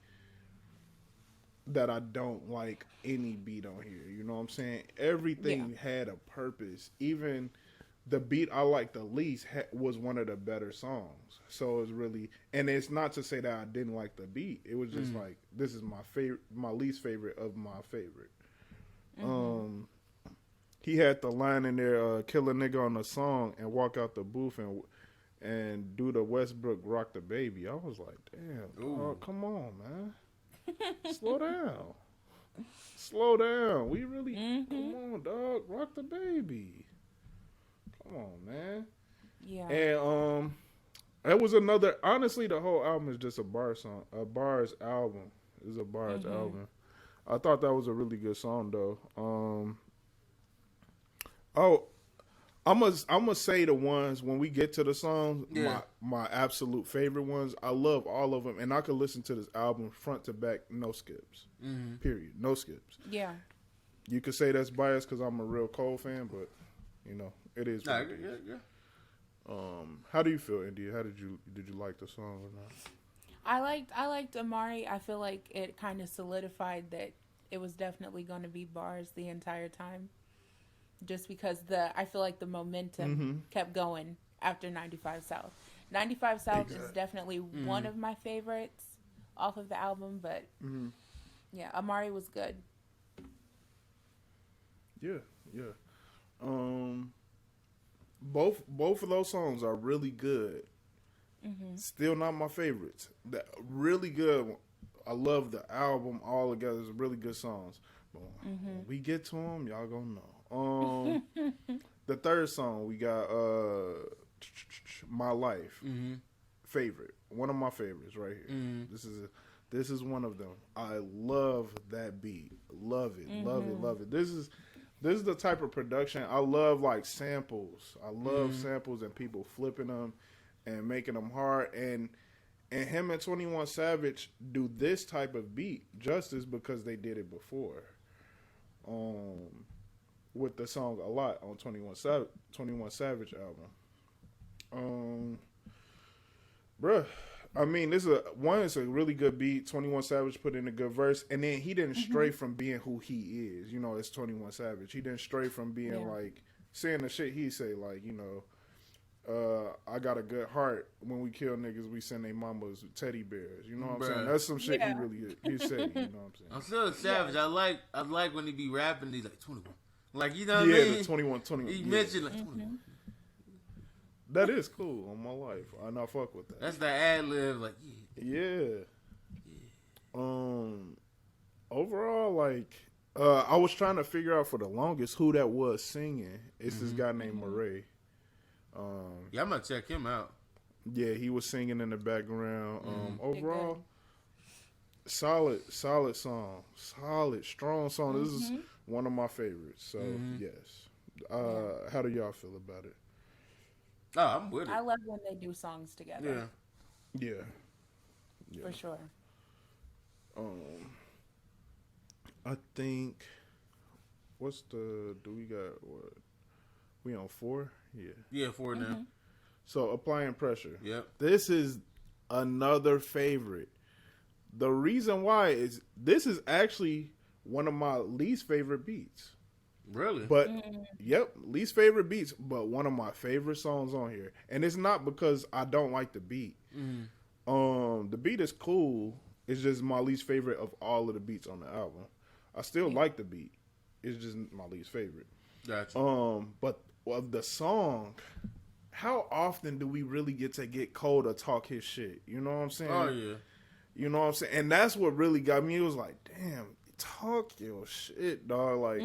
that I don't like any beat on here. You know what I'm saying? Everything had a purpose. Even the beat I liked the least was one of the better songs. So it's really, and it's not to say that I didn't like the beat. It was just like, this is my favorite, my least favorite of my favorite. He had the line in there, kill a nigga on the song and walk out the booth and do the Westbrook rock the baby. I was like, damn, come on, man. Slow down. Slow down. We really, come on, dog. Rock the baby. Come on, man. Yeah. And it was another, honestly, the whole album is just a bars album. It's a bars album. I thought that was a really good song, though. I'm gonna say the ones when we get to the songs, my absolute favorite ones. I love all of them, and I could listen to this album front to back, no skips. Period, no skips. Yeah. You could say that's biased because I'm a real Cole fan, but you know it is. How do you feel, India? Did you like the song or not? I liked Amari. I feel like it kind of solidified that it was definitely going to be bars the entire time. Just because I feel like the momentum kept going after 95 South. 95 South is definitely one of my favorites off of the album, but yeah, Amari was good. Yeah, yeah. Um, both of those songs are really good. Still not my favorites. That really good. I love the album all together. It's really good songs. But when we get to them, y'all gonna know. The third song we got, "My Life," favorite, one of my favorites right here. This is one of them. I love that beat. Love it. Love it. Love it. This is the type of production I love. Like samples. I love samples and people flipping them and making them hard. And him and 21 Savage do this type of beat justice because they did it before. With the song "A Lot" on 21 Savage album. Bruh, I mean, it's a really good beat. 21 Savage put in a good verse, and then he didn't stray from being who he is. You know, it's 21 Savage. He didn't stray from being like saying the shit he say, like, you know, I got a good heart. When we kill niggas, we send their mamas teddy bears. You know what I'm saying? That's some shit he said. You know what I'm saying? I'm still Savage. I like when he be rapping. He's like 21. Like, you know what I Yeah, mean? the 21. He mentioned like 21. That is cool on my life. I not fuck with that. That's the ad lib. Like, yeah. Overall, like, I was trying to figure out for the longest who that was singing. It's this guy named Murray. Yeah, I'm gonna check him out. Yeah, he was singing in the background. Overall, solid song, strong song. This is one of my favorites. So yes. How do y'all feel about it? Oh, I'm with it. I love when they do songs together. Yeah. For sure. I think do we got what? We on 4? Yeah. Yeah, 4 now. So Applying Pressure. Yep. This is another favorite. The reason why is this is actually one of my least favorite beats. Really? But least favorite beats, but one of my favorite songs on here. And it's not because I don't like the beat. The beat is cool. It's just my least favorite of all of the beats on the album. I still like the beat. It's just my least favorite. Gotcha. But of the song, how often do we really get to get Cole to talk his shit? You know what I'm saying? Oh yeah. You know what I'm saying? And that's what really got me. It was like, damn, talk your shit, dog. Like,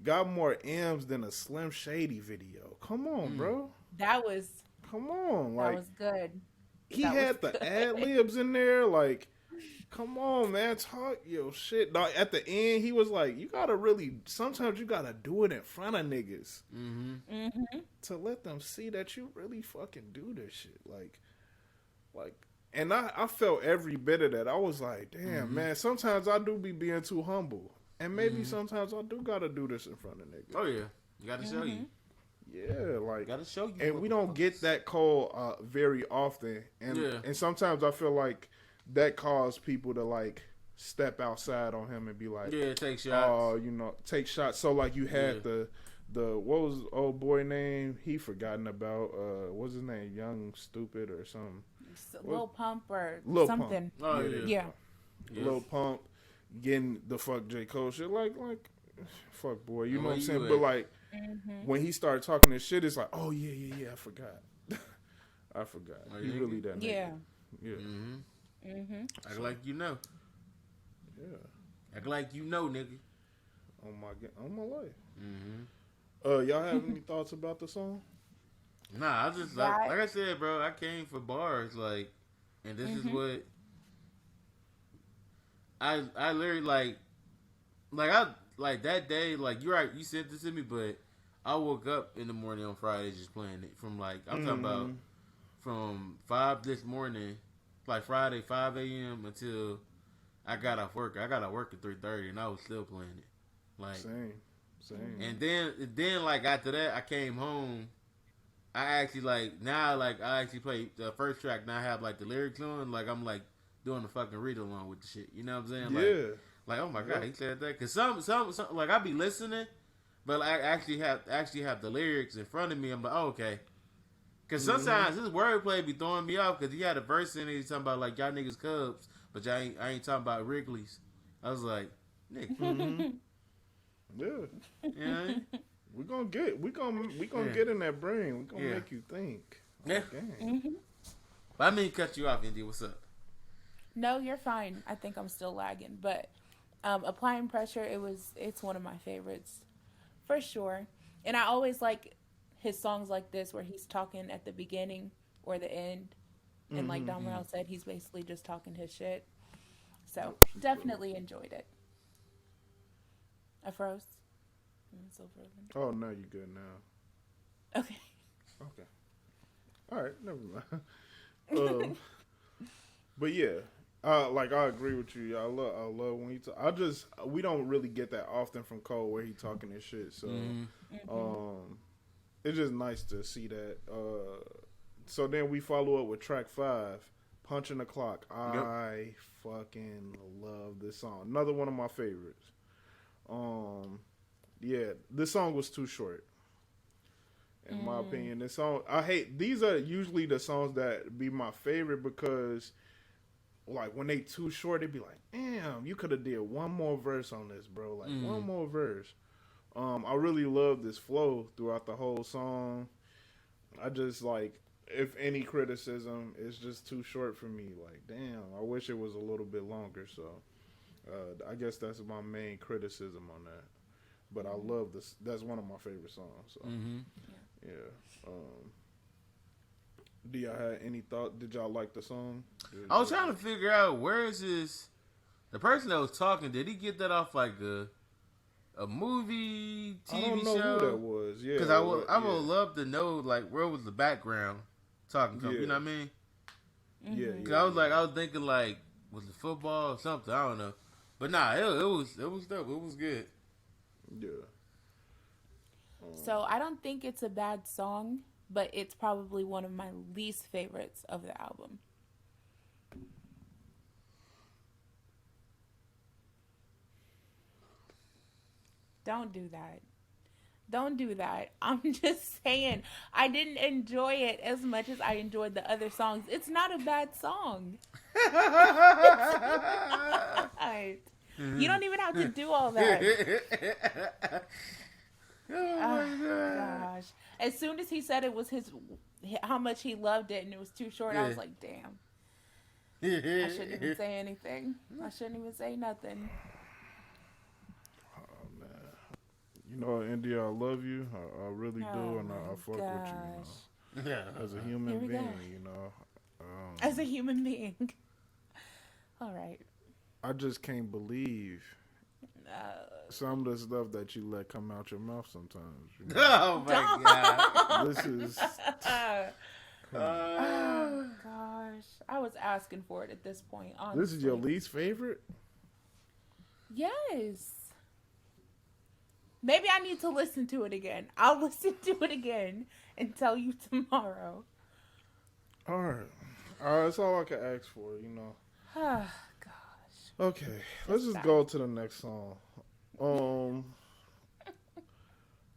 got more M's than a Slim Shady video. Come on, bro. Come on. Like, That was good. He had the ad libs in there. Like, come on, man, talk your shit. Dog, at the end, he was like, sometimes you gotta do it in front of niggas. To let them see that you really fucking do this shit. Like, and I felt every bit of that. I was like, damn, man, sometimes I do be being too humble. And maybe sometimes I do gotta do this in front of niggas. Oh yeah. You gotta show you. Yeah, like, Gotta show you. and we don't get that call very often. And sometimes I feel like that caused people to like step outside on him and be like, take shots. Take shots. So like you had the what was the old boy name? He forgotten about what's his name? Young Stupid or something. Lil Pump or Lil something. Pump. Oh yeah. Lil Pump getting the fuck J. Cole shit like fuck boy, you know what I'm saying? At? But like when he started talking this shit, it's like, oh yeah, I forgot. I forgot. He really that nigga. Yeah. Act like you know. Yeah. Act like you know, nigga. On my life. Y'all have any thoughts about the song? Nah, I just like I said, bro. I came for bars, like, and this is what I literally like that day. Like, you're right, you sent this to me, but I woke up in the morning on Friday just playing it from like I'm talking about from 5 this morning, like Friday 5 a.m. until I got off work. I got off work at 3:30, and I was still playing it. Like Same. And then like after that, I came home. I actually I actually played the first track. Now I have like the lyrics on. Like I'm like doing the fucking read along with the shit. You know what I'm saying? Like oh my god, he said that. Cause some like I be listening, but I actually have the lyrics in front of me. I'm like, oh, okay. Cause sometimes his wordplay be throwing me off. Cause he had a verse in it. He's talking about like y'all niggas Cubs, but I ain't talking about Wrigley's. I was like, nigga. Yeah. Yeah. We gonna get in that brain. We gonna make you think. Yeah. Mm-hmm. But I mean, cut you off, Indy. What's up? No, you're fine. I think I'm still lagging, but applying pressure. It's one of my favorites, for sure. And I always like his songs like this, where he's talking at the beginning or the end, and like DommOrElse said, he's basically just talking his shit. So definitely enjoyed it. I froze. I'm so frozen. Oh no, you good now? Okay. All right, never mind. But yeah, I agree with you. I love when we don't really get that often from Cole where he talking his shit. So, it's just nice to see that. So then we follow up with track 5, "Punching the Clock." I fucking love this song. Another one of my favorites. Yeah, this song was too short. In my opinion, this song, these are usually the songs that be my favorite because, like, when they too short, they be like, damn, you could have did one more verse on this, bro. Like, one more verse. I really love this flow throughout the whole song. I just, like, if any criticism, it's just too short for me. Like, damn, I wish it was a little bit longer. So, I guess that's my main criticism on that. But I love this. That's one of my favorite songs. So. Yeah. Do y'all have any thought? Did y'all like the song? I was trying to figure out where is this. The person that was talking, did he get that off like a movie, TV show? I don't know who that was. Yeah, because I would love to know like where was the background talking from. Yeah. You know what I mean? Yeah. Cause I was thinking like was it football or something? I don't know. But nah, it was dope. It was good. Yeah. So I don't think it's a bad song, but it's probably one of my least favorites of the album. Don't do that. Don't do that. I'm just saying, I didn't enjoy it as much as I enjoyed the other songs. It's not a bad song. Right. You don't even have to do all that. Oh gosh. As soon as he said it was how much he loved it and it was too short, I was like, damn. I shouldn't even say anything. I shouldn't even say nothing. Oh man. You know, India, I love you. I really do, and I fuck with you. As a human being, you know. As a human being. All right. I just can't believe some of the stuff that you let come out your mouth sometimes. You know? Oh my god! This is. Oh gosh, I was asking for it at this point. Honestly. This is your least favorite? Yes. Maybe I need to listen to it again. I'll listen to it again and tell you tomorrow. All right. That's all I can ask for, you know. Gosh. Okay, let's just go to the next song. All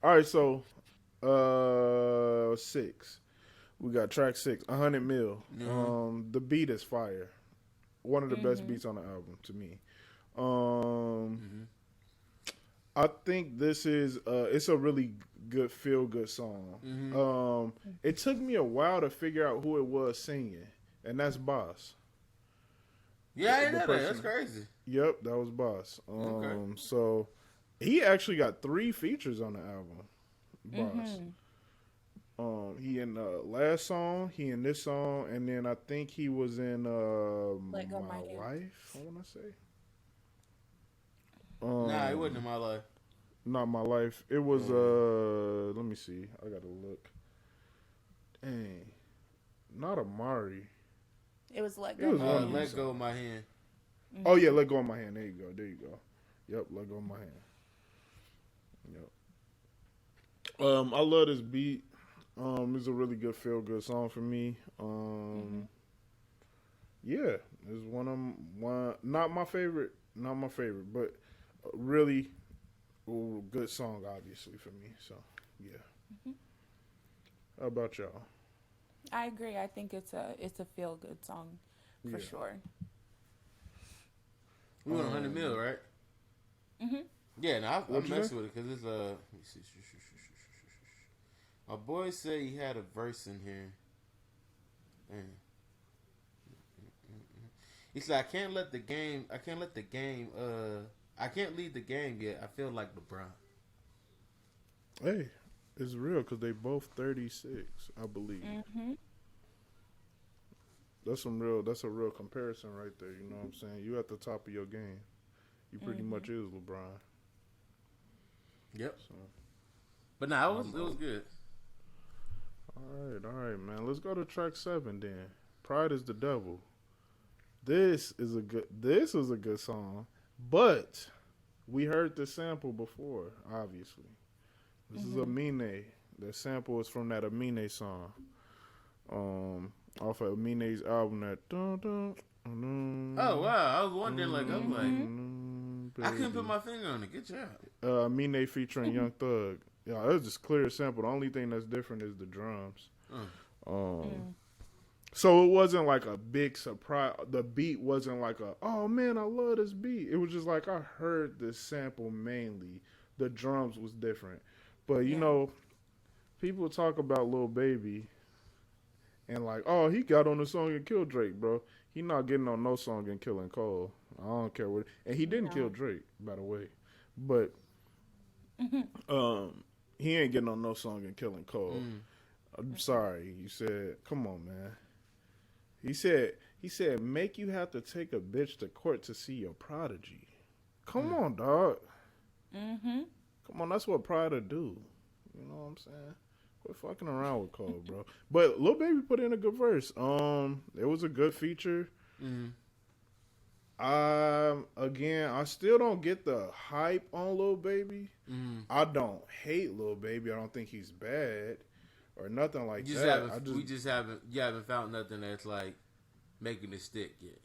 right, so 6. We got track 6, 100 Mil. The beat is fire. One of the best beats on the album to me. I think this is it's a really good feel good song. It took me a while to figure out who it was singing, and that's Boss. Yeah, I know that. That's crazy. Yep, that was Boss. So he actually got 3 features on the album. Boss. He in the last song, he in this song, and then I think he was in My Life, I want to say. Nah, it wasn't in My Life. Not My Life. It was, let me see. I got to look. Dang. Not Amari. It was Let It was Go. Let Go of My Hand. Oh, yeah, Let Go of My Hand. There you go. Yep, Let Go of My Hand. Yep. I love this beat. It's a really good feel-good song for me. Yeah, it's one not my favorite, but really good song, obviously, for me. So, yeah. How about y'all? I agree. I think it's a feel-good song for sure. We went 100 Mil, right? Yeah, no, I'm What'd you messing say? with it because it's let me see. My boy said he had a verse in here. Man. He said, I can't lead the game yet. I feel like LeBron. Hey, it's real because they both 36, I believe. Mm-hmm. That's a real comparison right there. You know what I'm saying? You at the top of your game. You pretty much is LeBron. Yep. So, But nah, it was good. all right, man. Let's go to track 7 then. Pride is the Devil. This was a good song, but we heard the sample before, obviously. This is Amine. The sample is from that Amine song. Off of Amine's album that Oh wow, I was wondering I couldn't put my finger on it. Good job. Amine featuring Young Thug. Yeah, it was just clear sample. The only thing that's different is the drums. So it wasn't like a big surprise. The beat wasn't like oh man, I love this beat. It was just like I heard this sample mainly. The drums was different. But you know, people talk about Lil Baby and like, oh, he got on the song and killed Drake, bro. He not getting on no song and killing Cole. I don't care what. And he didn't kill Drake, by the way. But he ain't getting on no song and killing Cole. I'm sorry. You said, come on, man. He said, make you have to take a bitch to court to see your prodigy. Come on, dog. Come on, that's what Pride do. You know what I'm saying? Quit fucking around with Cole, bro. But Lil Baby put in a good verse. It was a good feature. Again, I still don't get the hype on Lil Baby. I don't hate Lil Baby. I don't think he's bad or nothing like that. You haven't found nothing that's like making it stick yet.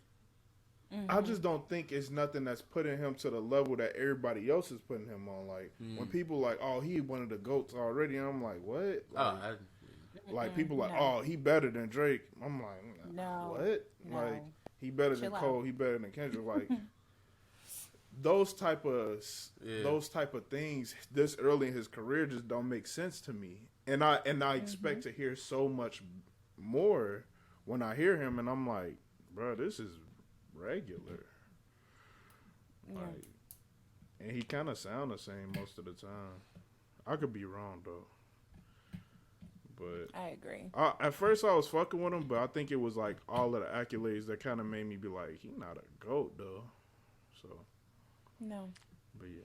I just don't think it's nothing that's putting him to the level that everybody else is putting him on. Like when people like, oh, he one of the GOATs already. I'm like, what? Like, people like, oh, he better than Drake. I'm like, no, what? No. Like he better than Cole. He better than Kendrick. Like those type of things this early in his career just don't make sense to me. And I expect to hear so much more when I hear him, and I'm like, bro, this is regular. Like, and he kind of sound the same most of the time. I could be wrong though, but I agree. At first I was fucking with him, but I think it was like all of the accolades that kind of made me be like, he not a GOAT though. So no, but yeah,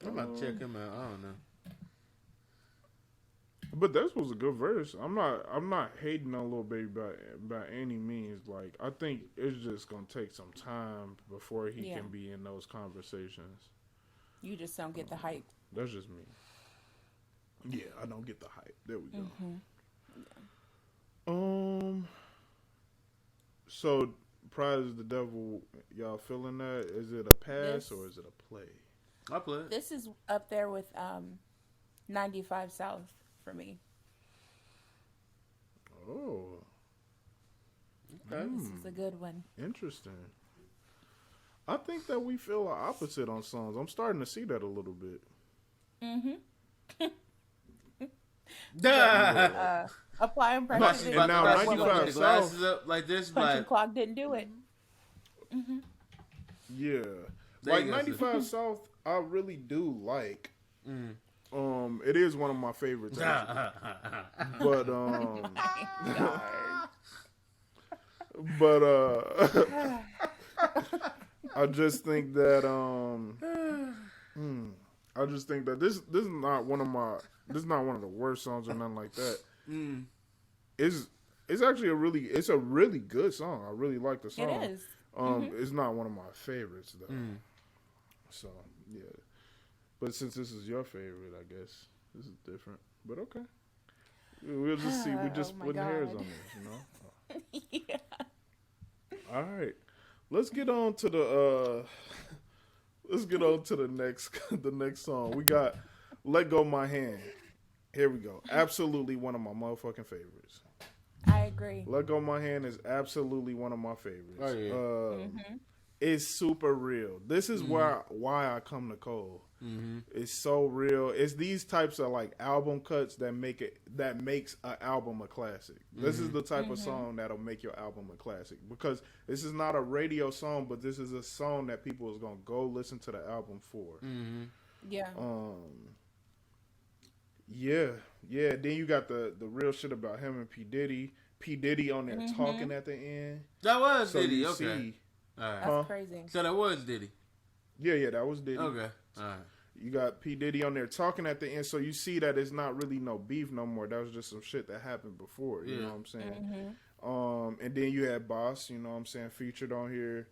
I'm about to check him out. I don't know. But that was a good verse. I'm not hating on Lil Baby by any means. Like, I think it's just gonna take some time before he can be in those conversations. You just don't get the hype. That's just me. Yeah, I don't get the hype. There we go. So Pride is the Devil. Y'all feeling that? Is it a pass or is it a play? I play it. This is up there with 95 South. For me. Oh. Okay. This is a good one. Interesting. I think that we feel the opposite on songs. I'm starting to see that a little bit. Applying pressure. And now 95 South. Up like this, Punching clock didn't do it. Yeah. Like 95 South, I really do like. It is one of my favorites, but I just think that this is not one of the worst songs or nothing like that. It's actually a really good song. I really like the song. It is. It's not one of my favorites though. So yeah. But since this is your favorite, I guess this is different. But okay, we'll just see. We're just splitting hairs on this, you know. All right, let's get on to the next song. We got "Let Go My Hand." Here we go. Absolutely one of my motherfucking favorites. I agree. "Let Go My Hand" is absolutely one of my favorites. Oh yeah. It's super real. This is why I come to Cole. It's so real. It's these types of like album cuts that makes an album a classic. This is the type of song that'll make your album a classic, because this is not a radio song, but this is a song that people is gonna go listen to the album for. Yeah. Yeah. Then you got the real shit about him and P Diddy on there talking at the end. That was So Diddy. you Okay. see- All right. That's crazy. So that was Diddy. Yeah, that was Diddy. Okay. All right. You got P Diddy on there talking at the end, so you see that it's not really no beef no more. That was just some shit that happened before. You know what I'm saying? And then you had Boss. You know what I'm saying? Featured on here.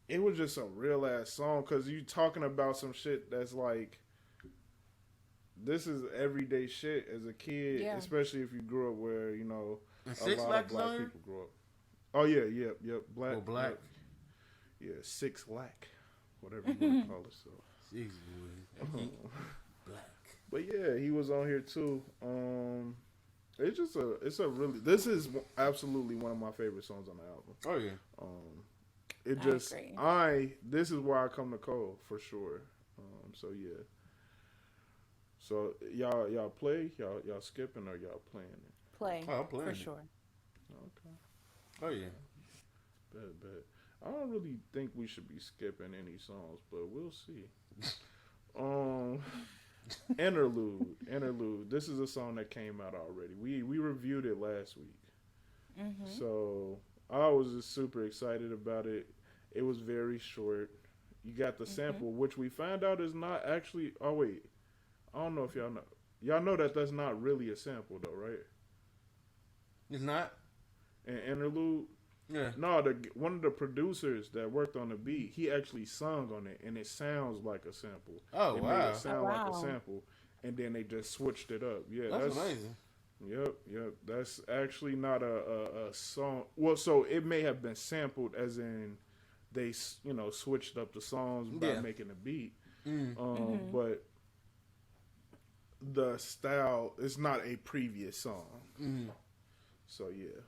It was just a real ass song, because you talking about some shit that's like, this is everyday shit as a kid, especially if you grew up where, you know, And a Six lot Lack of black on here? people grew up. Oh yeah, yep, black. Oh, black. Yeah, 6 Lack, whatever you want to call it. So. Jeez, boy. Black. But yeah, he was on here too. This is absolutely one of my favorite songs on the album. Oh yeah. This is why I come to Cole for sure. So yeah. So y'all play, y'all skipping, or y'all playing it? Play. Oh, I'm playing for it. sure. Okay. Oh yeah. Bet. I don't really think we should be skipping any songs, but we'll see. Interlude. This is a song that came out already. We reviewed it last week. So I was just super excited about it. It was very short. You got the sample, which we found out is not actually. Oh wait, I don't know if y'all know. Y'all know that that's not really a sample though, right? It's not. An interlude. Yeah. No, one of the producers that worked on the beat, he actually sung on it, and it sounds like a sample. Oh, It wow. made it sound like a Wow. sample, and then they just switched it up. Yeah, That's amazing. Yep. That's actually not a song. Well, so it may have been sampled, as in they, switched up the songs by making a beat. But the style is not a previous song. So yeah.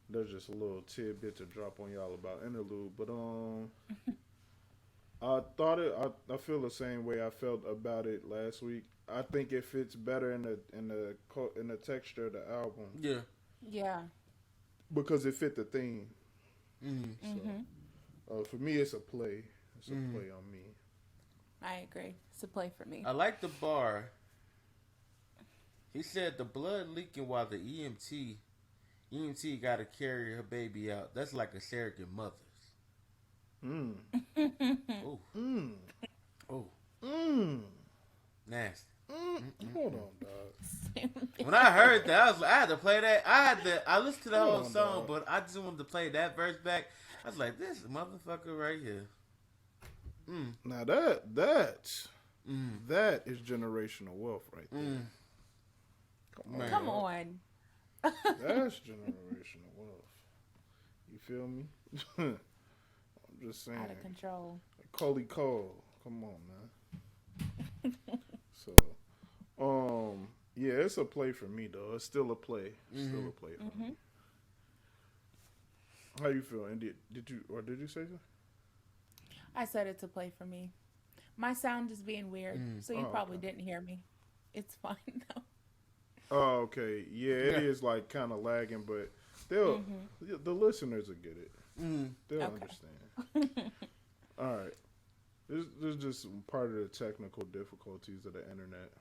There's just a little tidbit to drop on y'all about interlude, but I feel the same way I felt about it last week. I think it fits better in the texture of the album. Yeah. Yeah. Because it fit the theme. Mm-hmm. So for me, it's a play. It's a play on me. I agree. It's a play for me. I like the bar. He said the blood leaking while the EMT got to carry her baby out. That's like a surrogate mother's. Oh. Oh. Nasty. Hold on, dog. When I heard that, I had to play that. I listened to the whole on, song, dog. but I just wanted to play that verse back. I was like, this motherfucker right here. Now that is generational wealth right there. Man. Come on. That's generational wealth. You feel me? I'm just saying. Out of control. Coley Cole. Come on, man. So, yeah, it's a play for me, though. It's still a play. It's still a play for me. How you feel? And did you say so? I said it's a play for me. My sound is being weird, so you probably didn't hear me. It's fine, though. Oh, okay. Yeah, it is like kind of lagging, but the listeners will get it. They'll understand. All right. This is just part of the technical difficulties of the internet.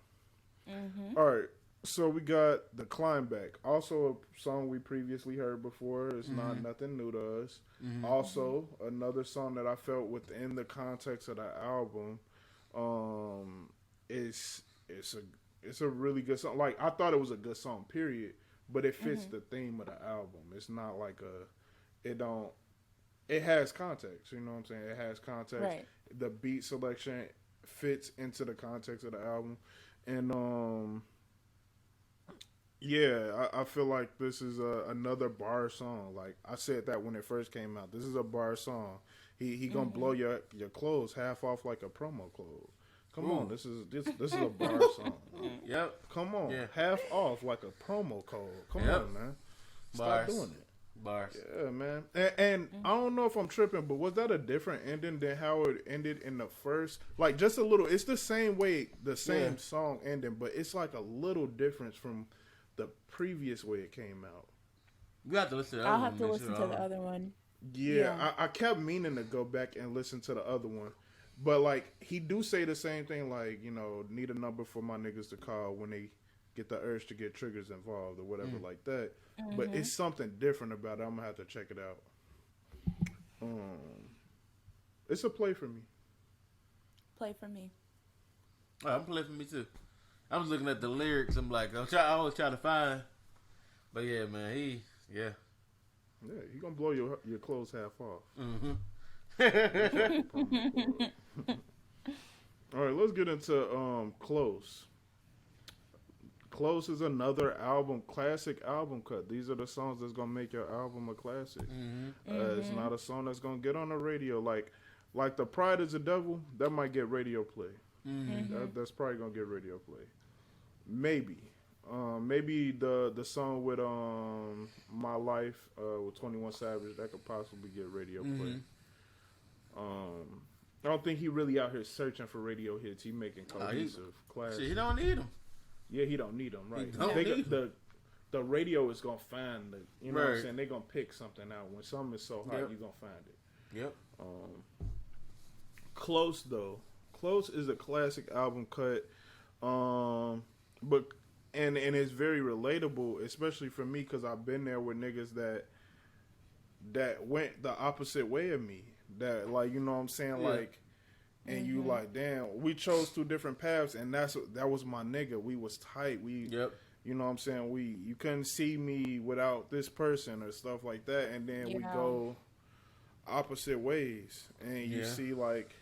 All right. So we got The Climb Back. Also a song we previously heard before. It's not nothing new to us. Also, another song that I felt within the context of the album it's a really good song. Like, I thought it was a good song, period. But it fits the theme of the album. It's not like it has context. You know what I'm saying? It has context. Right. The beat selection fits into the context of the album. And, yeah, I feel like this is another bar song. Like, I said that when it first came out. This is a bar song. He gonna blow your clothes half off like a promo code. Come on, this is a bar song. Yep. Come on, Yeah. half off like a promo code. Come Yep. on, man. Stop Bars. doing it. Bars. Yeah, man. And I don't know if I'm tripping, but was that a different ending than how it ended in the first? Like, just a little. It's the same way, the same song ending, but it's like a little difference from the previous way it came out. You have to listen to the I'll other one. have to listen to the other one. Yeah. I kept meaning to go back and listen to the other one. But, like, he do say the same thing, like, you know, need a number for my niggas to call when they get the urge to get triggers involved or whatever like that. But it's something different about it. I'm going to have to check it out. It's a play for me. Play for me. Oh, I'm playing for me, too. I was looking at the lyrics. I'm like, I was trying to find. But, yeah, man, Yeah, he going to blow your clothes half off. All right, let's get into Close. Close is another classic album cut. These are the songs that's gonna make your album a classic. It's not a song that's gonna get on the radio. Like the Pride is the Devil, that might get radio play. That's probably gonna get radio play. Maybe the song with My Life with 21 Savage, that could possibly get radio play. I don't think he really out here searching for radio hits. He making cohesive classics. He don't need them. Yeah, he don't need them, right? The radio is gonna find you know right. what I'm saying? They're gonna pick something out. When something is so hot, you're gonna find it. Yep. Close though. Close is a classic album cut. But it's very relatable, especially for me, because I've been there with niggas that went the opposite way of me. That, like, you know what I'm saying? Yeah. Like, and you like, damn, we chose two different paths, and that was my nigga. We was tight. You know what I'm saying? You couldn't see me without this person or stuff like that, and then we go opposite ways, and you see, like,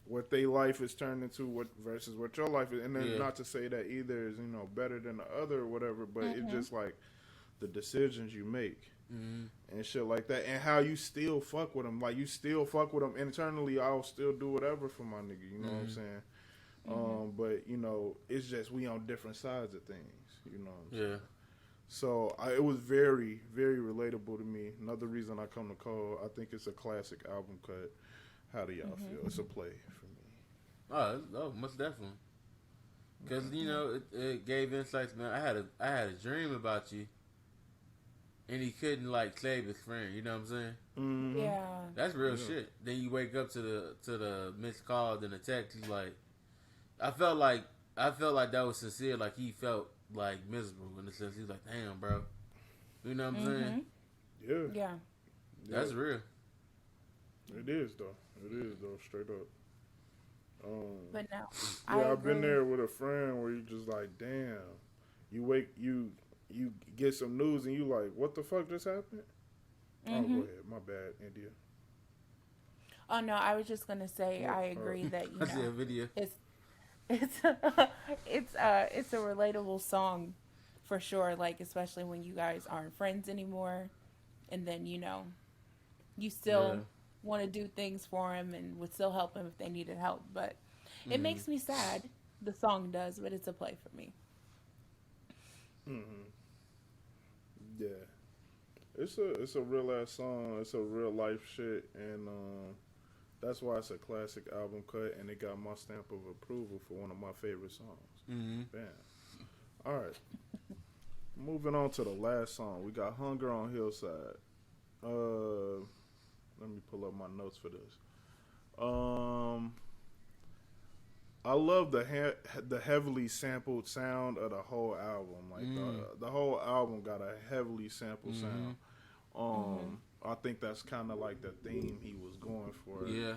what their life is turned into versus what your life is. And then not to say that either is, you know, better than the other or whatever, but it's just, like, the decisions you make. And shit like that, and how you still fuck with them. Like, you still fuck with them internally. I'll still do whatever for my nigga. You know what I'm saying? But you know, it's just we on different sides of things. You know what I'm saying? So it was very, very relatable to me. Another reason I come to call. I think it's a classic album cut. How do y'all feel? It's a play for me. Oh, most definitely. Because you know, it gave insights, man. I had a dream about you. And he couldn't, like, save his friend. You know what I'm saying? Yeah. That's real shit. Then you wake up to the missed call, then the text. He's like, I felt like that was sincere. Like, he felt, like, miserable in the sense. He was like, damn, bro. You know what I'm saying? Yeah. That's real. It is though. Straight up. But no. I've been there with a friend where you just like, damn. You get some news and you like, what the fuck just happened? Oh, go ahead. My bad, India. Oh no, I was just gonna say I agree that I see a video. It's a relatable song for sure. Like, especially when you guys aren't friends anymore, and then you know you still want to do things for him and would still help him if they needed help. But it makes me sad. The song does, but it's a play for me. Yeah, it's a real ass song. It's a real life shit, and that's why it's a classic album cut, and it got my stamp of approval for one of my favorite songs. Bam. All right, moving on to the last song. We got "Hunger" on Hillside. Let me pull up my notes for this. I love the heavily sampled sound of the whole album. Like the whole album got a heavily sampled sound. I think that's kind of like the theme he was going for. Yeah.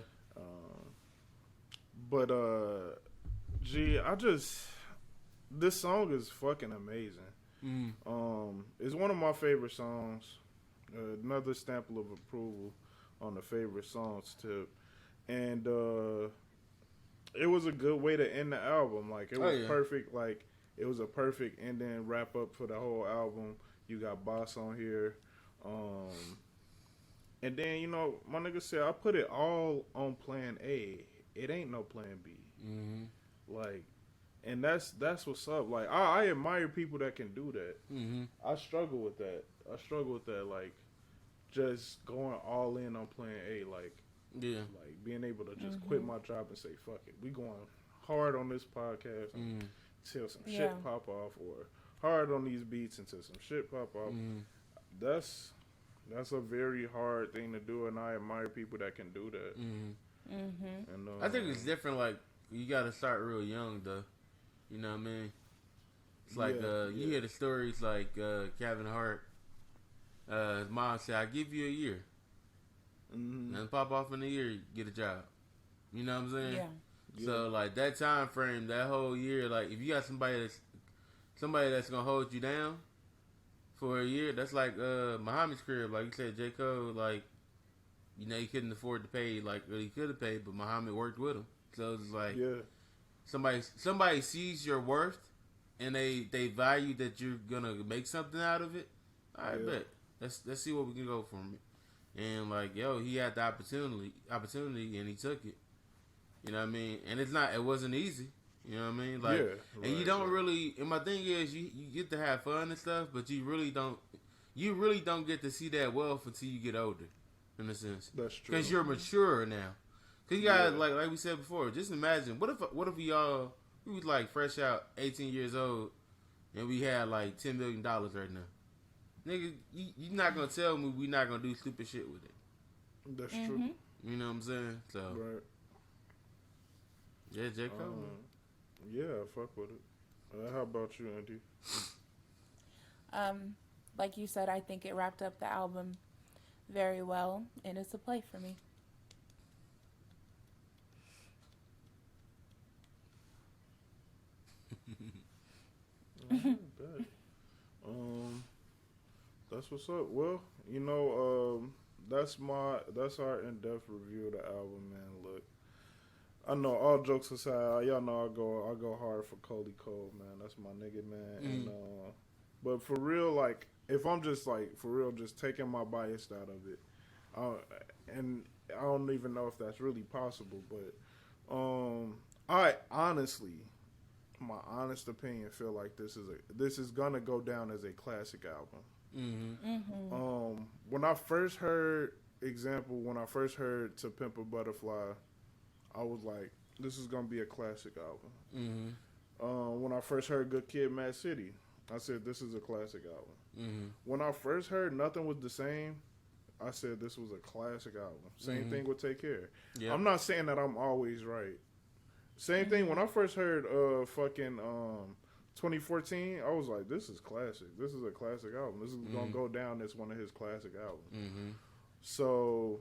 But this song is fucking amazing. It's one of my favorite songs. Another stamp of approval on the favorite songs tip, and it was a good way to end the album. Like, it was perfect. Like, it was a perfect ending, wrap up for the whole album. You got Boss on here. And then, you know, my nigga said, I put it all on plan A. It ain't no plan B. Like, and that's what's up. Like, I admire people that can do that. I struggle with that. Like, just going all in on plan A, like being able to just quit my job and say fuck it, we going hard on this podcast until some shit pop off, or hard on these beats until some shit pop off. That's a very hard thing to do, and I admire people that can do that. And, I think it's different. Like, you got to start real young, though. You know what I mean? It's like you hear the stories like Kevin Hart. His mom said, "I give you a year, and pop off in a year, get a job." You know what I'm saying? Yeah. So like that time frame, that whole year, like if you got somebody that's gonna hold you down for a year, that's like Muhammad's crib. Like you said, J. Cole, like, you know, he couldn't afford to pay like what he could have paid, but Muhammad worked with him. So it's like somebody sees your worth and they value that you're gonna make something out of it. I bet. Let's see what we can go from it. And like, yo, he had the opportunity and he took it. You know what I mean? And it wasn't easy. You know what I mean? Like, and you don't really. And my thing is, you get to have fun and stuff, but you really don't get to see that wealth until you get older. In a sense, that's true. Because you're mature now. Because you guys, like we said before, just imagine what if we was like fresh out, 18 years old, and we had like $10 million right now. Nigga, you're not gonna tell me we're not gonna do stupid shit with it. That's true. You know what I'm saying? So, right. Yeah, J. Cole. Yeah, fuck with it. How about you, Andy? Like you said, I think it wrapped up the album very well, and it's a play for me. Bet. That's what's up. Well, you know, that's our in-depth review of the album, man. Look, I know, all jokes aside, y'all know I go hard for Coley Cole, man. That's my nigga, man. And but for real, like, if I'm just like for real, just taking my bias out of it, and I don't even know if that's really possible, but I honestly, my honest opinion, feel like this is gonna go down as a classic album. When I first heard To Pimp a Butterfly, I was like, this is gonna be a classic album. When I first heard Good Kid, Mad City, I said this is a classic album. When I first heard Nothing Was the Same, I said this was a classic album. Same thing with Take Care. Yep. I'm not saying that I'm always right. Same thing when I first heard 2014, I was like, this is classic. This is a classic album. This is gonna go down as one of his classic albums. So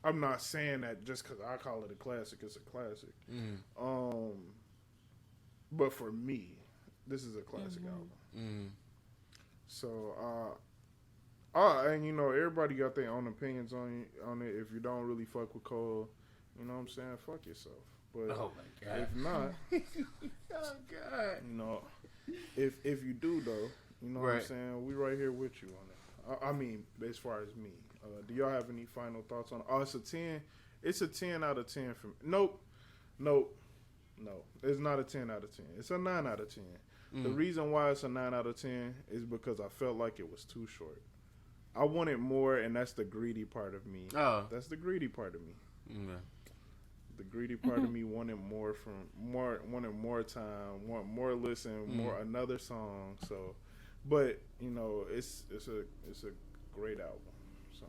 I'm not saying that just because I call it a classic, it's a classic. But for me, this is a classic album. So, and you know, everybody got their own opinions on it. If you don't really fuck with Cole, you know what I'm saying? Fuck yourself. But oh my God. If not, oh God, you know, if you do though, you know what I'm saying? We right here with you on it. I mean, as far as me, do y'all have any final thoughts on it? Oh, it's a 10. It's a 10 out of 10 for me. Nope. It's not a 10 out of 10. It's a 9 out of 10. The reason why it's a 9 out of 10 is because I felt like it was too short. I wanted more, and that's the greedy part of me. That's the greedy part of me. The greedy part of me wanted more time, want more listen, more another song. So, but you know, it's a great album. So,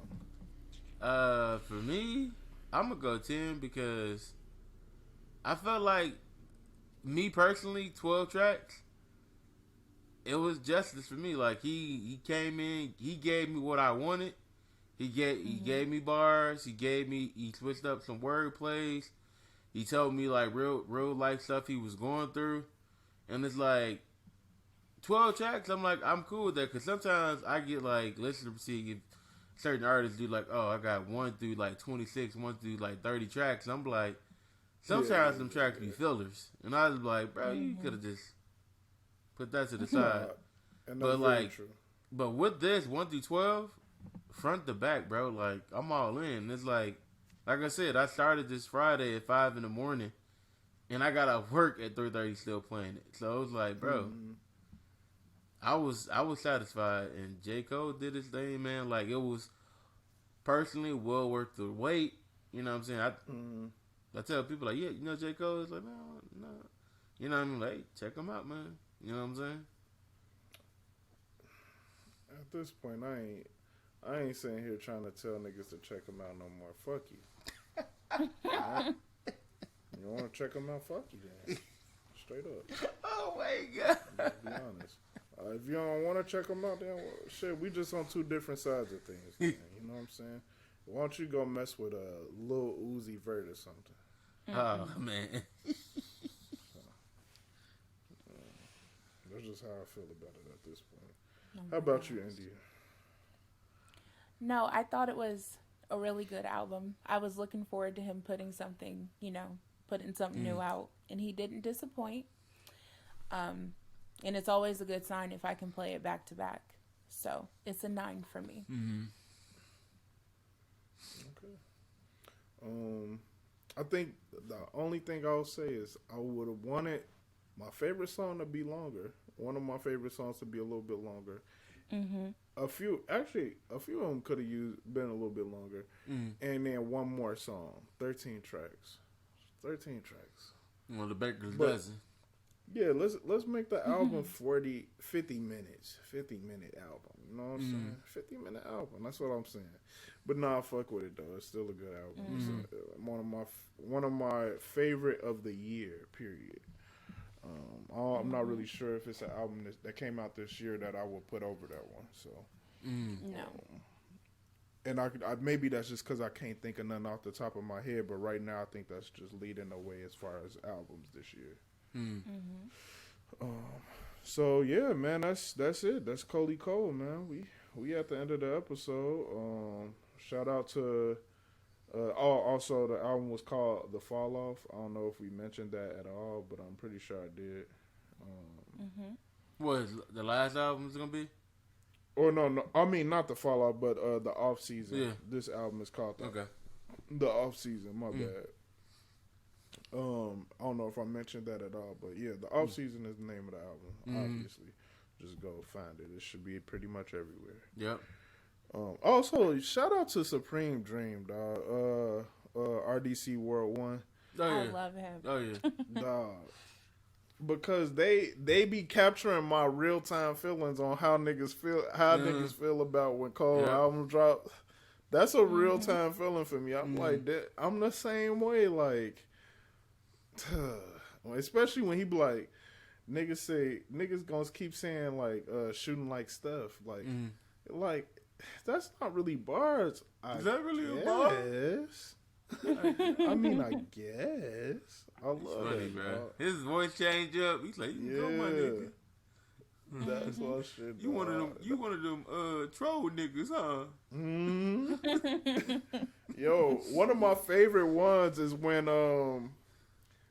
for me, I'm gonna go 10 because I felt like, me personally, 12 tracks, it was justice for me. Like he came in, he gave me what I wanted. He gave me bars. He switched up some word plays. He told me like real life stuff he was going through, and it's like 12 tracks. I'm like, I'm cool with that, because sometimes I get like listener fatigue. Certain artists do like, oh, I got 1 through like 26, 1 through like 30 tracks. I'm like, sometimes them tracks be fillers, and I was like, bro, you could have just put that to the side. But like, but with this 1 through 12, front to back, bro, like I'm all in. It's like I said, I started this Friday at 5 in the morning, and I got off work at 3:30 still playing it. So it was like, bro, I was satisfied, and J. Cole did his thing, man. Like, it was personally, well worth the wait. You know what I'm saying? I tell people like, yeah, you know J. Cole is like, no. You know what I mean? Like, hey, check him out, man. You know what I'm saying? At this point, I ain't sitting here trying to tell niggas to check him out no more. Fuck you. Right? You want to check him out? Fuck you, then. Straight up. Oh my God. Let's be honest. If you don't want to check him out, then shit, we just on two different sides of things. Man. You know what I'm saying? Why don't you go mess with a Lil Uzi Vert or something? Oh man. That's just how I feel about it at this point. How about you, India? No, I thought it was a really good album. I was looking forward to him putting something new out, and he didn't disappoint. And it's always a good sign if I can play it back to back. So it's a 9 for me. Mm-hmm. Okay. I think the only thing I'll say is I would have wanted my favorite song to be longer. One of my favorite songs to be a little bit longer. Mm-hmm. A few of them could have been a little bit longer. And then one more song. 13 tracks. 13 tracks. Well, the Baker's dozen. Yeah, let's make the album 50 minutes. 50-minute album. You know what I'm saying? 50-minute album. That's what I'm saying. But nah, fuck with it though. It's still a good album. It's one of my favorite of the year, period. I'm not really sure if it's an album that came out this year that I would put over that one. So no. And I maybe that's just because I can't think of nothing off the top of my head. But right now, I think that's just leading the way as far as albums this year. So yeah, man, that's it. That's Coley Cole, man. We at the end of the episode. Shout out to also the album was called The Fall Off. I don't know if we mentioned that at all, but I'm pretty sure I did. What is the last album is gonna be? Or no, I mean not The Fall Off, but the Off Season. Yeah. This album is called Okay. The Off Season. My bad. I don't know if I mentioned that at all, but yeah, The Off Season is the name of the album. Obviously, just go find it. It should be pretty much everywhere. Yep. Also, shout out to Supreme Dream, dog. RDC World One. Oh, yeah. I love him. Oh yeah. Dog. Because they be capturing my real time feelings on how niggas feel about when Cole album drop. That's a real time feeling for me. I'm like that. I'm the same way. Like, especially when he be like, niggas gonna keep saying like shooting like stuff. Like that's not really bars. Is that really a bar? I mean, I guess. I love funny, it, bro. dog. His voice changed up. He's like, you go, my nigga. That's my shit. You one of them troll niggas, huh? Yo, one of my favorite ones is when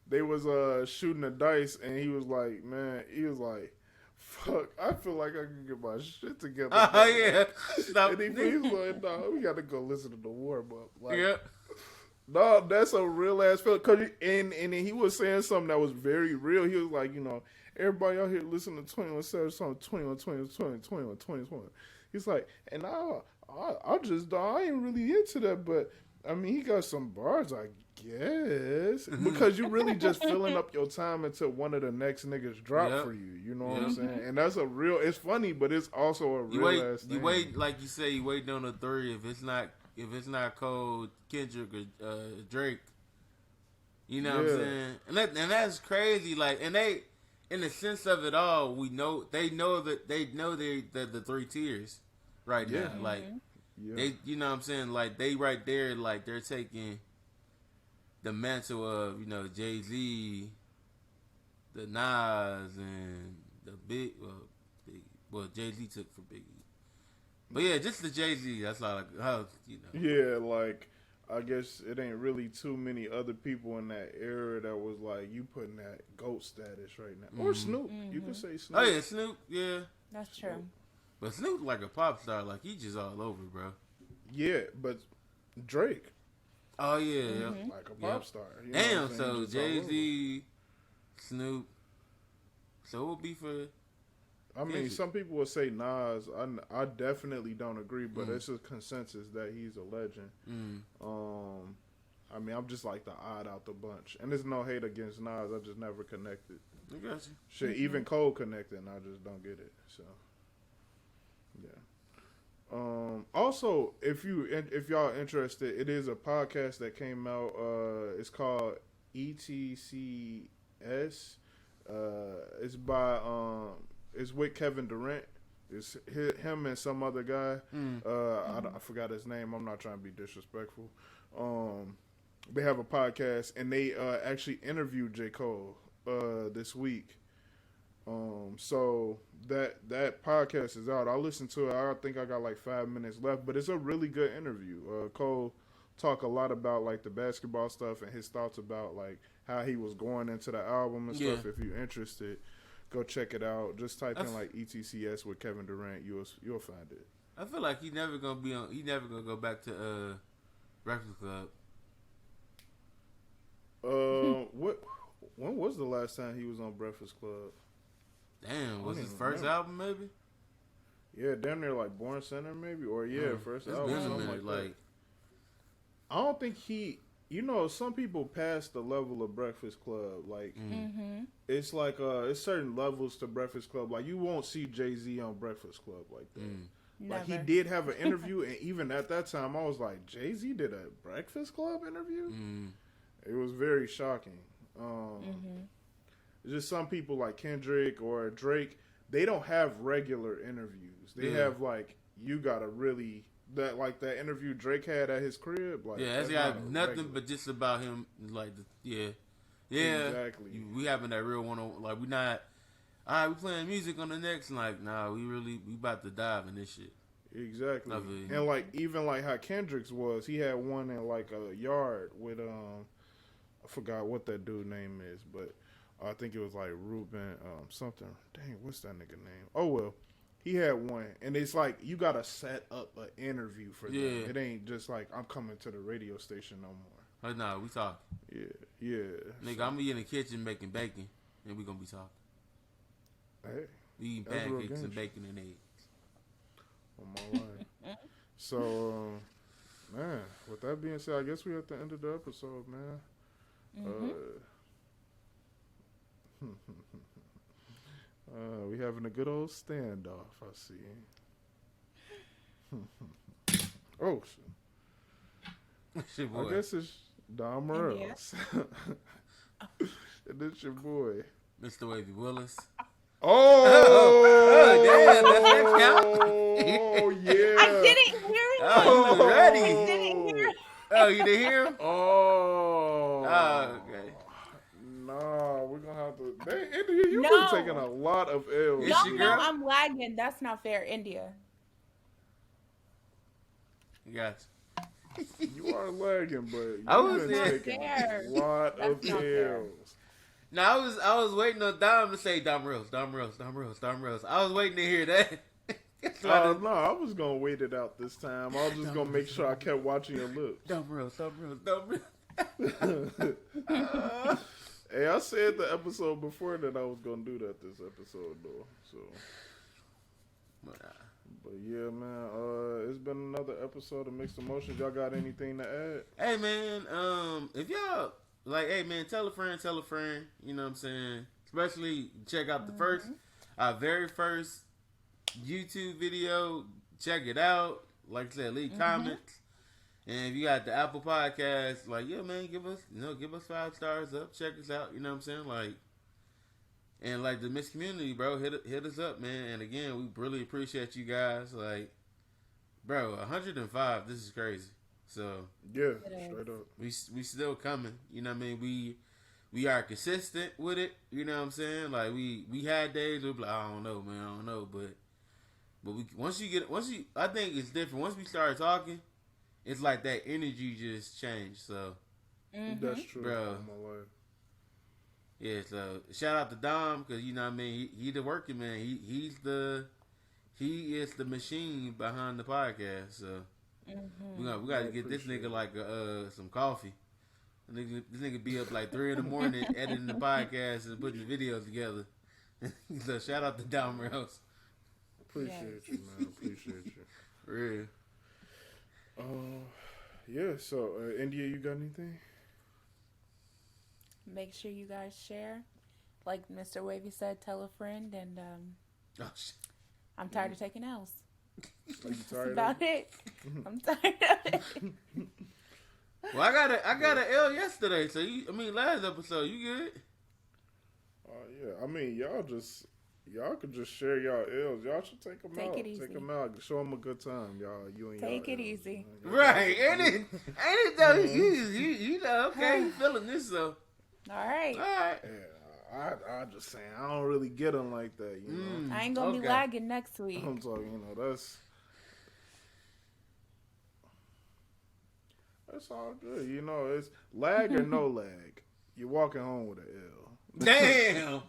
they was shooting the dice and he was like, fuck, I feel like I can get my shit together. Oh yeah. Stop. And he was like, nah, we gotta go listen to the warm up. Like, Yeah. no, that's a real ass feeling. And then he was saying something that was very real. He was like, everybody out here listening to 21 Savage song 21, 20, 20, 21, 20, 20. He's like, and I ain't really into that, but I mean, he got some bars, I guess. Because you really just filling up your time until one of the next niggas drop for you. You know what I'm saying? And that's it's funny, but it's also a real ass thing. You wait, like you say, you waiting on the 3. If it's not Cole, Kendrick, or Drake, you know what I'm saying? And that's crazy. Like, and they, in the sense of it all, they know they're the 3 tiers right now. Like, they, you know what I'm saying? Like, they right there, like, they're taking the mantle of, Jay-Z, the Nas, and the Big, Jay-Z took for Biggie. But yeah, just the Jay-Z, that's all Yeah, like, I guess it ain't really too many other people in that era that was like, you putting that GOAT status right now. Or Snoop. You can say Snoop. Oh yeah, Snoop, yeah. That's true. But Snoop like a pop star, like he just all over, bro. Yeah, but Drake. Oh yeah, like a pop star. You know damn, so Jay-Z, Snoop. So it would be for I mean, some people will say Nas. I definitely don't agree, but it's a consensus that he's a legend. I mean, I'm just like the odd out the bunch, and there's no hate against Nas. I just never connected. I got you. Shit, even Cole connected, and I just don't get it. So, yeah. Also, if y'all interested, it is a podcast that came out. It's called ETCS. It's by it's with Kevin Durant. It's him and some other guy. I forgot his name. I'm not trying to be disrespectful. They have a podcast, and they actually interviewed J. Cole this week. So that podcast is out. I listened to it. I think I got like 5 minutes left, but it's a really good interview. Cole talk a lot about like the basketball stuff and his thoughts about like how he was going into the album and stuff. If you're interested, go check it out. Just type in like ETCS with Kevin Durant. You'll find it. I feel like he's never gonna be on. He's never gonna go back to Breakfast Club. When was the last time he was on Breakfast Club? Damn, was his first album maybe? Yeah, damn near like Born Center maybe, or first album. Been a minute, something like that. I don't think he. You know, some people pass the level of Breakfast Club. Like, it's like it's certain levels to Breakfast Club. Like, you won't see Jay-Z on Breakfast Club like that. Like, he did have an interview, and even at that time, I was like, Jay-Z did a Breakfast Club interview? It was very shocking. Just some people like Kendrick or Drake, they don't have regular interviews. They have, like, you got to really... That interview Drake had at his crib, like it's got nothing but just about him, like exactly. We having that real one on, like we not, all right, we playing music on the next, like nah, we about to dive in this shit. Exactly, and like even like how Kendrick's was, he had one in like a yard with I forgot what that dude name is, but I think it was like Ruben something. Dang, what's that nigga name? Oh well. He had one, and it's like you gotta set up an interview for them. It ain't just like I'm coming to the radio station no more. Nah, we talking. Yeah. Nigga, I'm gonna be in the kitchen making bacon, and we gonna be talking. Hey, we eating pancakes and bacon and eggs. On my life. So, man, with that being said, I guess we at the end of the episode, man. We having a good old standoff, I see. Oh, shit. I guess it's DommOrElse. And it's your boy, Mr. Wavy Willis. Oh, damn, does that count? Oh, yeah. I didn't hear it. Oh, you was ready. I didn't hear it. Oh, you didn't hear him? Oh, okay. Nah, we're gonna have to. India, you've been taking a lot of L's. No, I'm lagging. That's not fair, India. Got you. You are lagging, but you've been taking a lot of L's. No, I was waiting on Dom to say DommOrElse. I was waiting to hear that. No, I was gonna wait it out this time. I was just gonna make sure I kept watching your lips. DommOrElse. Hey, I said the episode before that I was gonna do that this episode though. So, but yeah, man, it's been another episode of Mixed Emotions. Y'all got anything to add? Hey, man, if y'all like, hey, man, tell a friend. You know what I'm saying? Especially check out our very first YouTube video. Check it out. Like I said, leave comments. And if you got the Apple Podcast, like, yeah, man, give us 5 stars up. Check us out. You know what I'm saying? Like, and like the Mixed community, bro, hit us up, man. And again, we really appreciate you guys. Like, bro, 105. This is crazy. So yeah, straight up. We still coming. You know what I mean? We are consistent with it. You know what I'm saying? Like we had days where we like, I don't know, man, I don't know, but I think it's different. Once we start talking, it's like that energy just changed. So that's true, bro. Yeah, so shout out to Dom, because you know what I mean, he the working man. He is the machine behind the podcast. So we got to get this nigga like some coffee. This nigga be up like 3 a.m. editing the podcast and putting the videos together. So shout out to DommOrElse. Appreciate you, man. Appreciate you. For real. Yeah, so, India, you got anything? Make sure you guys share. Like Mr. Wavy said, tell a friend. And Oh, shit. I'm tired of taking L's. Are you That's tired about it. I'm tired of it. Well, I got an L yesterday, so last episode, you good? Yeah, I mean, y'all could just share y'all L's. Y'all should take them out. Take it easy. Take them out. Show them a good time, y'all. You and Take y'all it L's, easy. man. Right, ain't it though? You know, okay, you feeling this though. All right. All right. Yeah, I just saying, I don't really get them like that, you know. I ain't going to be lagging next week. I'm talking, that's all good. You know, it's lag or no lag. You're walking home with an L. Damn.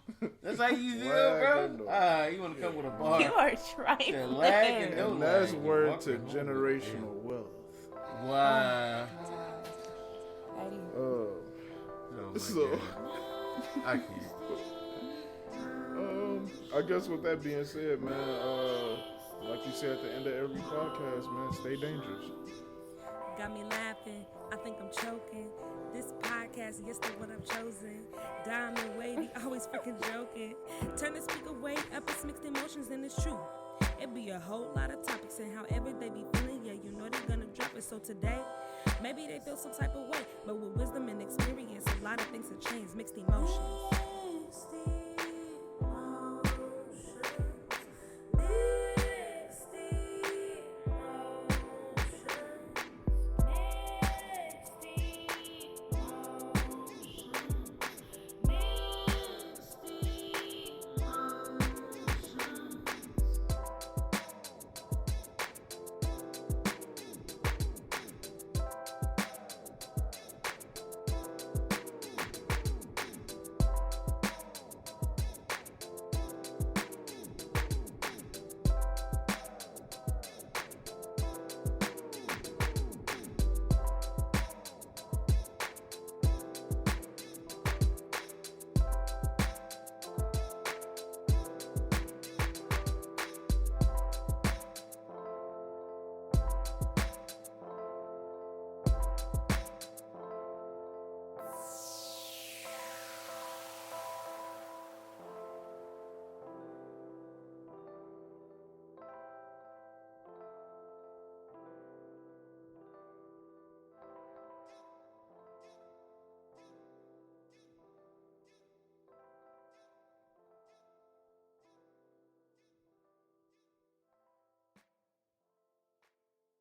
That's how you feel, bro? You want to come with a bar. You are trying. Yeah, lag and no And that's lag. word to generational wealth. Wow. Eddie. Oh my So, God. I can't. I guess with that being said, man, like you said at the end of every podcast, man, stay dangerous. Got me laughing, I think I'm choking. This podcast, yes, that's what I've chosen. Dom and Wavy, always freaking joking. Turn the speaker way up, it's mixed emotions and it's true. It be a whole lot of topics and however they be feeling, yeah, you know they're gonna drop it. So today, maybe they feel some type of way, but with wisdom and experience, a lot of things have changed. Mixed emotions.